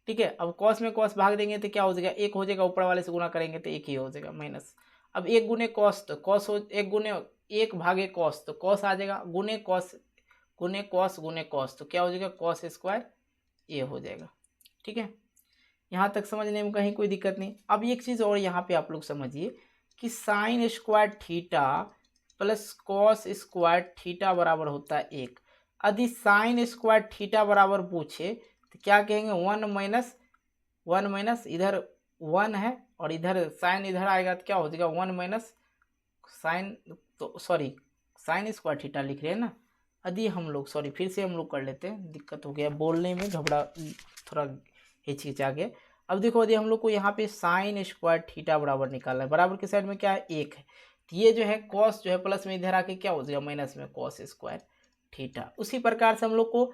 ठीक है। अब कॉस में कॉस भाग देंगे तो क्या हो जाएगा, 1 हो जाएगा, ऊपर वाले से गुना करेंगे तो 1 ही हो जाएगा माइनस। अब 1 गुने कॉस, तो कॉस हो, 1 गुने 1 भागे कॉस, तो कॉस आ जाएगा, गुने कॉस गुने कॉस गुने कॉस, तो क्या हो जाएगा, कॉस स्क्वायर ए हो जाएगा, ठीक है। यहाँ तक समझने में कहीं कोई दिक्कत नहीं। अब एक चीज़ और यहाँ पे आप लोग समझिए कि sign square theta plus cos square theta बराबर होता है 1। यदि साइन स्क्वायर थीटा बराबर पूछे तो क्या कहेंगे, 1 माइनस इधर 1 है और इधर साइन इधर आएगा तो क्या हो जाएगा, 1 माइनस साइन, तो सॉरी साइन स्क्वायर थीटा लिख रहे हैं ना। यदि हम लोग, सॉरी फिर से हम लोग कर लेते हैं, दिक्कत हो गया बोलने में, घबरा थोड़ा हिचकिचा गया। अब देखो यदि हम लोग को यहाँ पे साइन स्क्वायर थीटा बराबर निकालना है, बराबर के साइड में क्या है, 1 है, तो ये जो है कॉस जो है प्लस में इधर आके क्या हो जाएगा, माइनस में कॉस स्क्वायर थीटा। उसी प्रकार से हम लोग को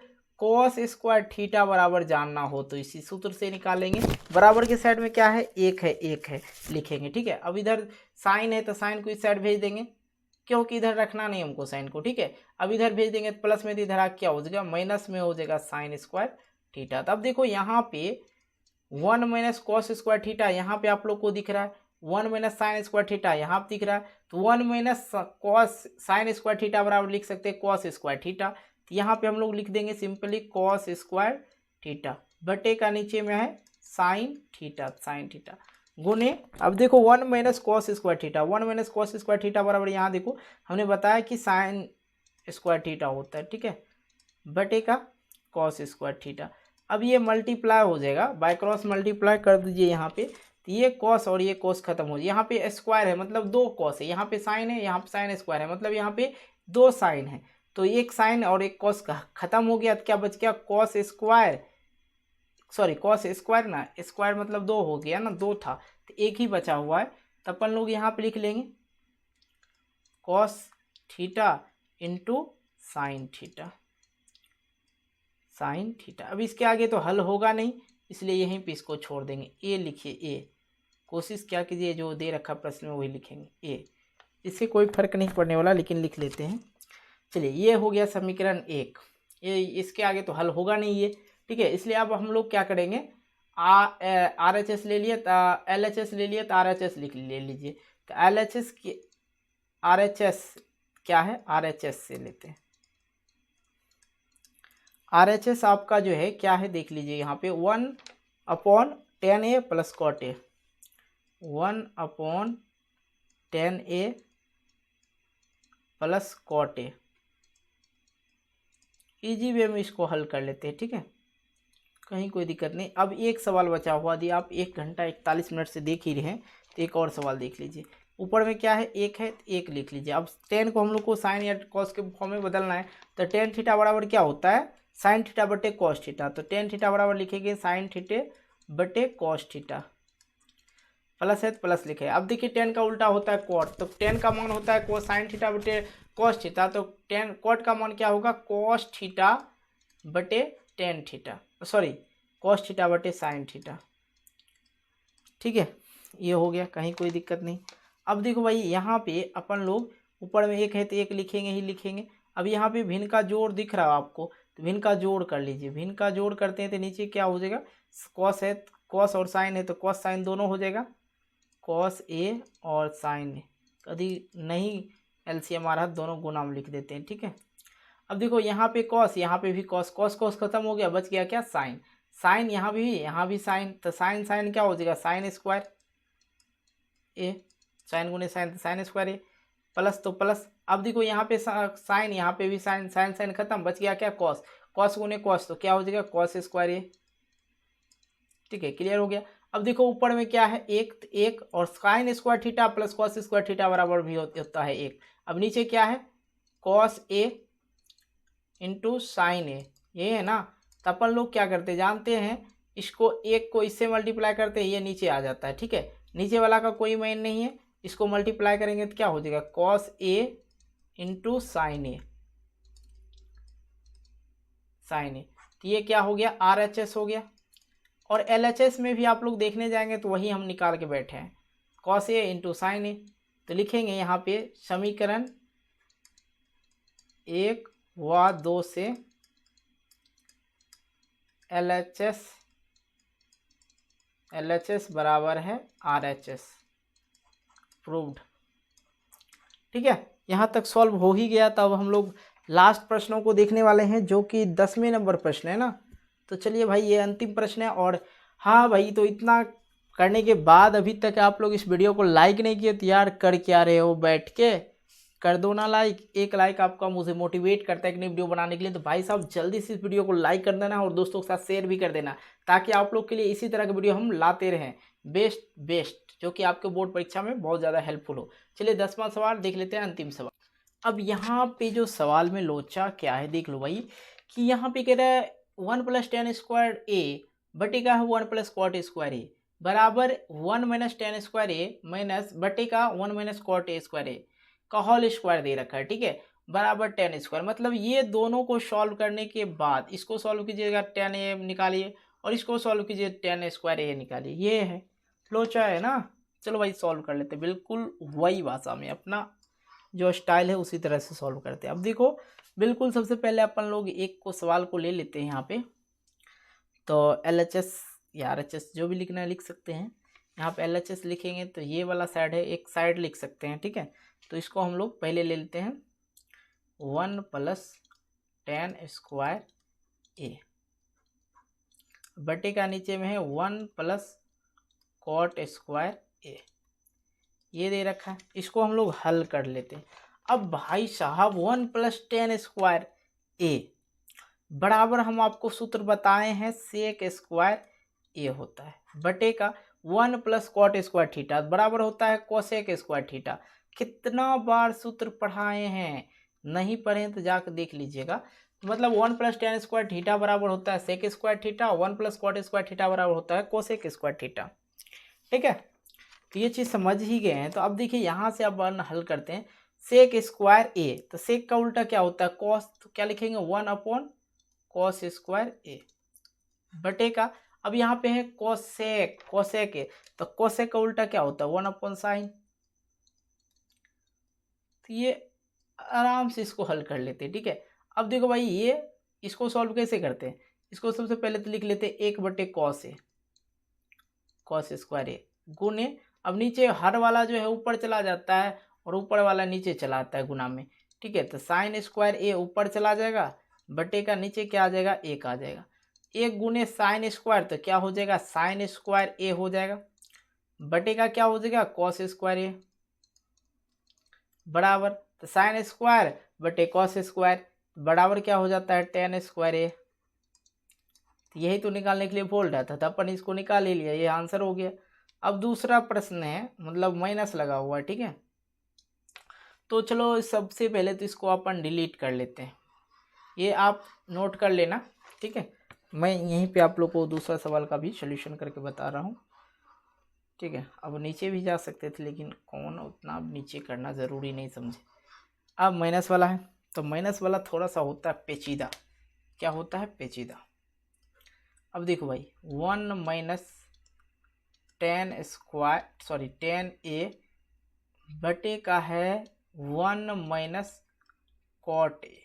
कॉस स्क्वायर थीटा बराबर जानना हो तो इसी सूत्र से निकालेंगे, बराबर के साइड में क्या है, एक है लिखेंगे, ठीक है। अब इधर साइन है तो साइन को इस साइड भेज देंगे, क्योंकि इधर रखना नहीं हमको साइन को, ठीक है। अब इधर भेज देंगे तो प्लस में, तो इधर क्या हो जाएगा, माइनस में हो जाएगा साइन स्क्वायर थीटा। तब देखो यहाँ पे 1 माइनस कॉस स्क्वायर थीटा यहाँ पे आप लोग को दिख रहा है, 1 माइनस साइन स्क्वायर थीटा यहाँ पे दिख रहा है, तो 1 minus cos sine square theta बराबर लिख सकते हैं कॉस स्क्वायर थीटा। तो यहाँ पे हम लोग लिख देंगे सिंपली कॉस स्क्वायर थीटा बटे का नीचे में है साइन थीटा गुने, अब देखो 1 minus cos square theta, 1 minus cos square theta बराबर यहाँ देखो हमने बताया कि साइन स्क्वायर थीटा होता है, ठीक है, बटे का कॉस स्क्वायर थीटा। अब ये मल्टीप्लाई हो जाएगा, बाय क्रॉस मल्टीप्लाई कर दीजिए यहाँ पे, तो ये कॉस और ये कॉस खत्म हो जाए, यहाँ पे स्क्वायर है मतलब 2 कॉस है, यहाँ पे साइन है, यहाँ पे साइन स्क्वायर है मतलब यहाँ पे 2 साइन है, तो एक साइन और एक कॉस का खत्म हो गया, तो क्या बच गया cos square, sorry cos square ना, स्क्वायर मतलब 2 हो गया ना, 2 था तो एक ही बचा हुआ है, तो अपन लोग यहाँ पे लिख लेंगे cos theta into sine theta. अब इसके आगे तो हल होगा नहीं, इसलिए यहीं पे इसको छोड़ देंगे, ए लिखिए, ए कोशिश क्या कीजिए जो दे रखा प्रश्न में वही लिखेंगे ए, इससे कोई फर्क नहीं पड़ने वाला लेकिन लिख लेते हैं। चलिए ये हो गया समीकरण 1, ये इसके आगे तो हल होगा नहीं ये, ठीक है, इसलिए अब हम लोग क्या करेंगे, आर एच एस ले लिए, एल एच एस ले लिए तो आर एच एस ले लीजिए, तो एल एच एस की आर एच एस क्या है, आर एच एस से लेते हैं, आर एच एस आपका जो है क्या है देख लीजिए यहाँ पे 1/10A plus cot A, 1/10A plus cot A, easy way में इसको हल कर लेते हैं, ठीक है, कहीं कोई दिक्कत नहीं। अब एक सवाल बचा हुआ, यदि आप 1 घंटा 41 मिनट से देख ही रहे हैं तो एक और सवाल देख लीजिए, ऊपर में क्या है, एक है तो एक लिख लीजिए। अब टेन को हम लोग को साइन या कॉस के फॉर्म में बदलना है, तो टेन थीटा बराबर क्या होता है, साइन थीटा बटे कॉस थीटा, तो टेन थीटा बराबर लिखेंगे साइन थीटे बटे कॉस थीटा, प्लस है तो प्लस लिखे। अब देखिए टेन का उल्टा होता है कॉट, तो टेन का मान होता है कोस साइन थीटा बटे कॉस थीटा, तो टेन कॉट का मान क्या होगा, कॉस थीटा बटे tan theta, sorry cos theta बटे साइन थीटा, ठीक है, ये हो गया, कहीं कोई दिक्कत नहीं। अब देखो भाई यहाँ पे अपन लोग ऊपर में एक है तो एक लिखेंगे ही लिखेंगे। अब यहाँ पे भिन्न का जोड़ दिख रहा है आपको, तो भिन्न का जोड़ कर लीजिए, भिन्न का जोड़ करते हैं तो नीचे क्या हो जाएगा, कॉस है, कॉस और साइन है तो कॉस साइन दोनों हो जाएगा, कॉस ए और साइन ए, कभी नहीं एलसीएम आ रहा दोनों गुना में लिख देते हैं, ठीक है। अब देखो यहाँ पे कॉस, यहाँ पे भी कॉस, कॉस कॉस खत्म हो गया, बच गया क्या साइन, साइन यहाँ भी साइन, तो साइन साइन क्या हो जाएगा, साइन स्क्वायर ए, साइन गुने साइन तो साइन स्क्वायर ए, प्लस तो प्लस। अब देखो यहाँ पे साइन, यहाँ पे भी साइन, साइन साइन खत्म, बच गया क्या कॉस, कॉस गुने कॉस तो क्या हो जाएगा कॉस स्क्वायर ए, ठीक है, क्लियर हो गया। अब देखो ऊपर में क्या है, एक और sign square theta plus cos square theta बराबर भी होता है एक। अब नीचे क्या है, कॉस ए इंटू साइन ए, ये है ना, तो अपन लोग क्या करते जानते हैं, इसको एक को इससे मल्टीप्लाई करते हैं, ये नीचे आ जाता है, ठीक है, नीचे वाला का कोई मान नहीं है, इसको मल्टीप्लाई करेंगे तो क्या हो जाएगा कॉस ए इंटू साइन ए, तो ये क्या हो गया आर एच एस हो गया। और एल एच एस में भी आप लोग देखने जाएंगे तो वही हम निकाल के बैठे हैं, कॉस ए इंटू साइन ए, तो लिखेंगे यहाँ पे समीकरण 1 व 2 से एल एच एस बराबर है आर एच एस, प्रूव्ड, ठीक है। यहाँ तक सॉल्व हो ही गया, तब हम लोग लास्ट प्रश्नों को देखने वाले हैं जो कि 10वें नंबर प्रश्न है ना। तो चलिए भाई ये अंतिम प्रश्न है, और हाँ भाई तो इतना करने के बाद अभी तक आप लोग इस वीडियो को लाइक नहीं किए तो यार कर क्या रहे हो बैठ के, कर दो ना लाइक, एक लाइक आपका मुझे मोटिवेट करता है एक नई वीडियो बनाने के लिए। तो भाई साहब जल्दी से इस वीडियो को लाइक कर देना और दोस्तों के साथ शेयर भी कर देना, ताकि आप लोग के लिए इसी तरह के वीडियो हम लाते रहें बेस्ट जो कि आपके बोर्ड परीक्षा में बहुत ज़्यादा हेल्पफुल हो। चलिए 10वां सवाल देख लेते हैं, अंतिम सवाल। अब यहाँ पे जो सवाल में लोचा क्या है देख लो भाई, कि यहाँ पे कह रहा है 1 + tan स्क्वायर ए बटे का है 1 + cot स्क्वायर ए बराबर 1 - tan स्क्वायर ए माइनस बटे का 1 - cot स्क्वायर ए का होल स्क्वायर दे रखा है, ठीक है, बराबर tan स्क्वायर। मतलब ये दोनों को सॉल्व करने के बाद इसको सॉल्व कीजिएगा, tan ए निकालिए और इसको सॉल्व कीजिए, टेन स्क्वायर ए निकालिए, ये है लोचा है ना। चलो भाई सॉल्व कर लेते, बिल्कुल वही भाषा में अपना जो स्टाइल है उसी तरह से सॉल्व करते हैं। अब देखो बिल्कुल सबसे पहले अपन लोग एक को सवाल को ले लेते हैं यहाँ पे, तो LHS या RHS जो भी लिखना है लिख सकते हैं। यहाँ पे LHS लिखेंगे तो ये वाला साइड है, एक साइड लिख सकते हैं, ठीक है। तो इसको हम लोग पहले ले लेते हैं 1 + tan स्क्वायर ए बटे का नीचे में है 1 + cot स्क्वायर ए, ये दे रखा है। इसको हम लोग हल कर लेते हैं। अब भाई साहब 1 + tan स्क्वायर ए बराबर हम आपको सूत्र बताए हैं सेक स्क्वायर ए होता है बटे का 1 + cot स्क्वायर थीटा बराबर होता है कोसेक स्क्वायर थीटा। कितना बार सूत्र पढ़ाए हैं, नहीं पढ़े तो जाकर देख लीजिएगा। मतलब 1 + tan स्क्वायर थीटा बराबर होता है sec square theta, 1 + cot square theta बराबर होता है कोसेक स्क्वायर थीटा, ठीक है। तो ये चीज़ समझ ही गए हैं। तो अब देखिए यहाँ से अब हल करते हैं सेक स्क्वायर ए, तो सेक का उल्टा क्या होता है कॉस, तो क्या लिखेंगे 1 / cos स्क्वायर ए बटे का, अब यहाँ पे है कोसेक, कोसेक ए, तो कोसेक का उल्टा क्या होता है 1 / sin। तो ये आराम से इसको हल कर लेते हैं, ठीक है। अब देखो भाई ये इसको सॉल्व कैसे करते हैं, इसको सबसे पहले तो लिख लेते हैं 1 बटे कॉस ए, कॉस स्क्वायर ए गुने, अब नीचे हर वाला जो है ऊपर चला जाता है और ऊपर वाला नीचे चला आता है गुना में, ठीक है। तो साइन स्क्वायर ए ऊपर चला जाएगा बटे का नीचे क्या आ जाएगा 1 आ जाएगा, 1 गुने साइन स्क्वायर तो क्या हो जाएगा साइन स्क्वायर ए हो जाएगा बटे का क्या हो जाएगा कॉस स्क्वायर ए बराबर, तो साइन स्क्वायर बटे कॉस स्क्वायर बराबर क्या हो जाता है टेन स्क्वायर ए। यही तो निकालने के लिए बोल रहा था, तो अपन इसको निकाल ही लिया, ये आंसर हो गया। अब दूसरा प्रश्न है, मतलब माइनस लगा हुआ है, ठीक है। तो चलो सबसे पहले तो इसको अपन डिलीट कर लेते हैं, ये आप नोट कर लेना, ठीक है। मैं यहीं पे आप लोग को दूसरा सवाल का भी सॉल्यूशन करके बता रहा हूँ, ठीक है। अब नीचे भी जा सकते थे लेकिन कौन उतना अब नीचे करना ज़रूरी नहीं समझे। अब माइनस वाला है, तो माइनस वाला थोड़ा सा होता है पेचीदा, क्या होता है पेचीदा। अब देखो भाई 1 - tan स्क्वायर सॉरी tan ए बटे का है 1 - cot ए,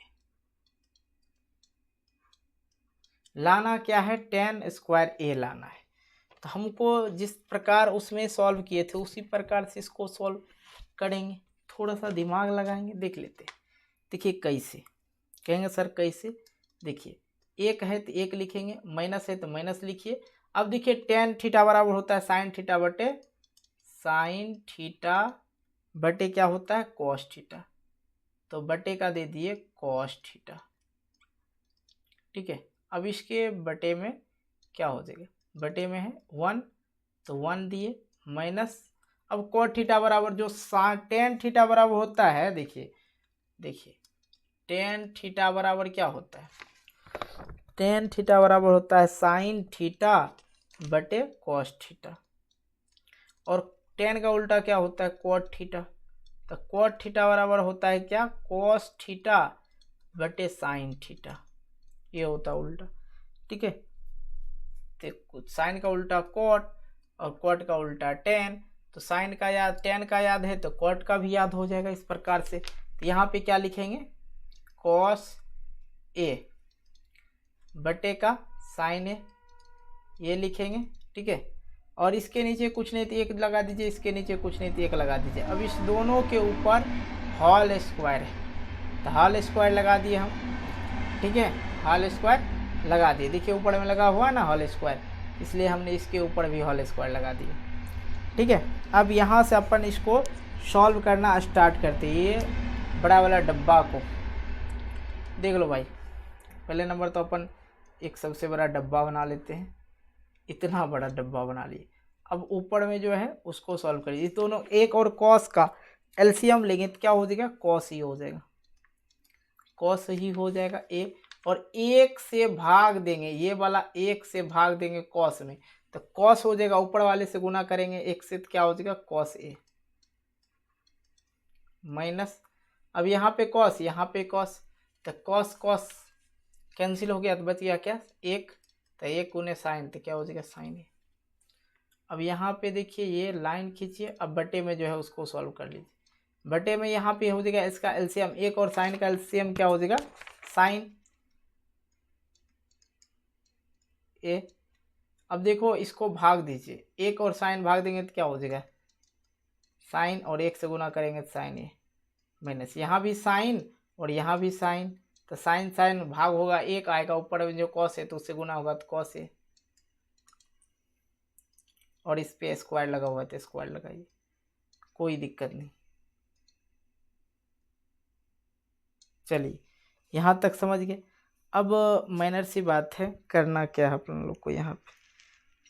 लाना क्या है tan स्क्वायर ए लाना है। तो हमको जिस प्रकार उसमें सॉल्व किए थे उसी प्रकार से इसको सॉल्व करेंगे, थोड़ा सा दिमाग लगाएंगे, देख लेते हैं। देखिए कैसे कहेंगे सर कैसे, देखिए 1 है तो 1 लिखेंगे, माइनस है तो माइनस लिखिए। अब देखिए tan थीटा बराबर होता है साइन थीटा बटे साइन थीटा बटे क्या होता है कॉस थीटा, तो बटे का दे दिए कॉस थीटा, ठीक है। अब इसके बटे में क्या हो जाएगा, बटे में है 1 तो 1 दिए माइनस, अब cot थीटा बराबर जो tan थीटा बराबर होता है, देखिए देखिए tan थीटा बराबर क्या होता है, tan थीटा बराबर होता है साइन थीटा बटे cos थीटा, और tan का उल्टा क्या होता है cot थीटा, तो cot थीटा बराबर होता है क्या cos थीटा बटे साइन थीटा, ये होता है उल्टा, ठीक है। तो साइन का उल्टा cot और cot का उल्टा tan, तो साइन का याद tan का याद है तो cot का भी याद हो जाएगा इस प्रकार से। तो यहाँ पे क्या लिखेंगे cos a बटे का साइन ए, ये लिखेंगे, ठीक है। और इसके नीचे कुछ नहीं तो 1 लगा दीजिए, इसके नीचे कुछ नहीं तो 1 लगा दीजिए। अब इस दोनों के ऊपर होल स्क्वायर है तो होल स्क्वायर लगा दिए हम, ठीक है, होल स्क्वायर लगा दिए। देखिए ऊपर में लगा हुआ ना होल स्क्वायर, इसलिए हमने इसके ऊपर भी होल स्क्वायर लगा दिए, ठीक है। अब यहाँ से अपन इसको सॉल्व करना स्टार्ट करते हैं। ये बड़ा वाला डब्बा को देख लो भाई, पहले नंबर तो अपन एक सबसे बड़ा डब्बा बना लेते हैं, इतना बड़ा डब्बा बना लिए। अब ऊपर में जो है उसको सॉल्व करिए, इस दोनों एक और कॉस का एलसीएम लेंगे तो क्या हो जाएगा कॉस ही हो जाएगा, कॉस ही हो जाएगा ए, और 1 से भाग देंगे, ये वाला 1 से भाग देंगे कॉस में, तो कॉस हो जाएगा, ऊपर वाले से गुना करेंगे 1 से तो क्या हो जाएगा कॉस ए माइनस, अब यहाँ पे कॉस तो कॉस कॉस कैंसिल हो गया तो बच गया क्या 1, तो 1 गुने साइन, तो क्या हो जाएगा साइन ए। अब यहाँ पे देखिए ये लाइन खींचिए, अब बटे में जो है उसको सॉल्व कर लीजिए। बटे में यहाँ पे हो जाएगा इसका एलसीएम, 1 और साइन का एलसीएम क्या हो जाएगा साइन ए। अब देखो इसको भाग दीजिए, 1 और साइन भाग देंगे तो क्या हो जाएगा साइन, और 1 से गुना करेंगे तो साइन ए माइनस, यहाँ भी साइन और यहाँ भी साइन, तो साइन साइन भाग होगा 1 आएगा, ऊपर में जो कॉस है तो उससे गुना होगा तो कॉस है, और इस पे स्क्वायर लगा हुआ है तो स्क्वायर लगाइए, कोई दिक्कत नहीं। चलिए यहाँ तक समझ गए। अब माइनर सी बात है, करना क्या है अपन लोग को, यहाँ पे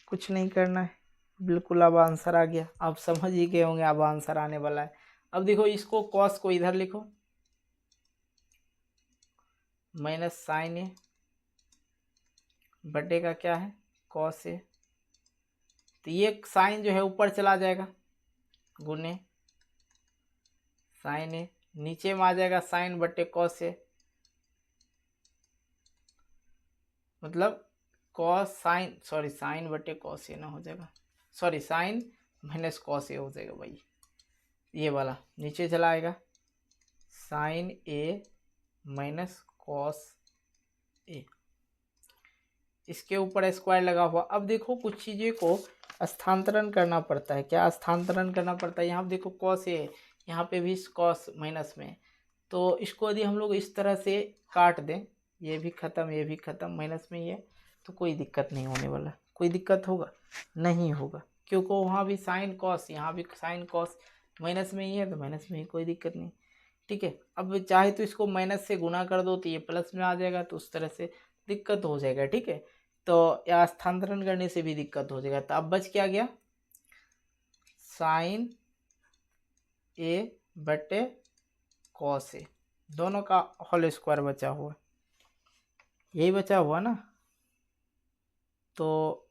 कुछ नहीं करना है बिल्कुल। अब आंसर आ गया, आप समझ ही गए होंगे अब आंसर आने वाला है। अब देखो इसको कॉस को इधर लिखो, माइनस साइन ए बटे का क्या है कॉस ए, तो ये साइन जो है ऊपर चला जाएगा गुने साइन ए, नीचे में आ जाएगा साइन बटे कॉस ए, मतलब कॉस साइन, सॉरी साइन बटे कॉस ए ना हो जाएगा, sorry sine minus cos A हो जाएगा भाई, ये वाला नीचे चला आएगा sign A minus cos A, इसके ऊपर स्क्वायर लगा हुआ। अब देखो कुछ चीज़ें को स्थानांतरण करना पड़ता है, क्या स्थानांतरण करना पड़ता है, यहाँ देखो कॉस ए, यहाँ पे भी कॉस माइनस में, तो इसको यदि हम लोग इस तरह से काट दें, ये भी ख़त्म ये भी ख़त्म, माइनस में ये, तो कोई दिक्कत नहीं होने वाला। कोई दिक्कत होगा नहीं होगा, क्योंकि वहाँ भी साइन कॉस, यहाँ भी साइन कॉस, माइनस में ही है तो माइनस में ही, कोई दिक्कत नहीं। ठीक है, अब चाहे तो इसको माइनस से गुना कर दो तो ये प्लस में आ जाएगा, तो उस तरह से दिक्कत हो जाएगा। ठीक है, तो या स्थानांतरण करने से भी दिक्कत हो जाएगा। तो अब बच क्या गया साइन ए बटे कॉस ए, दोनों का होल स्क्वायर बचा हुआ, यही बचा हुआ ना। तो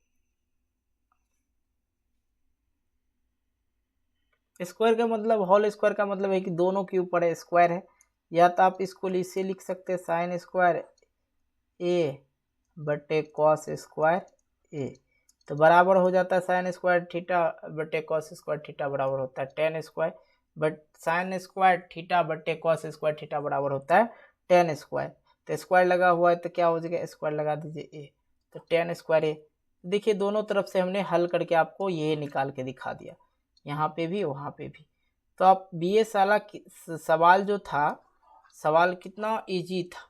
स्क्वायर का मतलब, होल स्क्वायर का मतलब है कि दोनों के ऊपर है स्क्वायर है, या तो आप इसको इसे लिख सकते हैं साइन स्क्वायर ए बटे कॉस स्क्वायर ए, तो बराबर हो जाता है साइन स्क्वायर थीटा बटे कॉस स्क्वायर थीटा बराबर होता है ten square, but sign square theta बटे कॉस स्क्वायर थीटा बराबर होता है टेन स्क्वायर। तो स्क्वायर लगा हुआ है तो क्या हो जाएगा स्क्वायर लगा दीजिए ए, तो टेन स्क्वायर ए। देखिए दोनों तरफ से हमने हल करके आपको ये निकाल के दिखा दिया, यहाँ पे भी वहाँ पे भी। तो आप BS वाला सवाल जो था, सवाल कितना इजी था,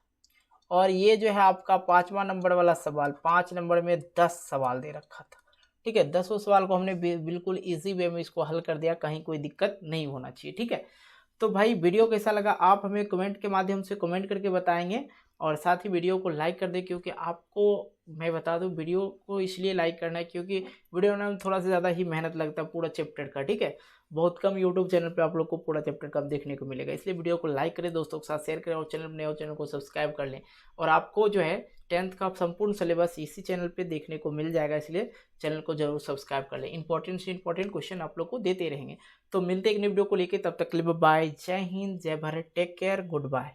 और ये जो है आपका 5वां नंबर वाला सवाल, 5 नंबर में 10 सवाल दे रखा था। ठीक है, 10 सवाल को हमने बिल्कुल इजी वे में इसको हल कर दिया, कहीं कोई दिक्कत नहीं होना चाहिए। ठीक है, तो भाई वीडियो कैसा लगा आप हमें कमेंट के माध्यम से कमेंट करके बताएंगे, और साथ ही वीडियो को लाइक कर दें, क्योंकि आपको मैं बता दूं वीडियो को इसलिए लाइक करना है क्योंकि वीडियो में थोड़ा सा ज़्यादा ही मेहनत लगता है पूरा चैप्टर का। ठीक है, बहुत कम यूट्यूब चैनल पे आप लोग को पूरा चैप्टर का देखने को मिलेगा, इसलिए वीडियो को लाइक करें, दोस्तों के साथ शेयर करें, और चैनल नए चैनल को सब्सक्राइब कर लें। और आपको जो है 10th का संपूर्ण सिलेबस इसी चैनल पे देखने को मिल जाएगा, इसलिए चैनल को जरूर सब्सक्राइब कर लें। इंपॉर्टेंट से इंपॉर्टेंट क्वेश्चन आप लोग को देते रहेंगे। तो मिलते एक नई वीडियो को लेकर, तब तक के लिए बाय, जय हिंद, जय Bharat, take care, good bye.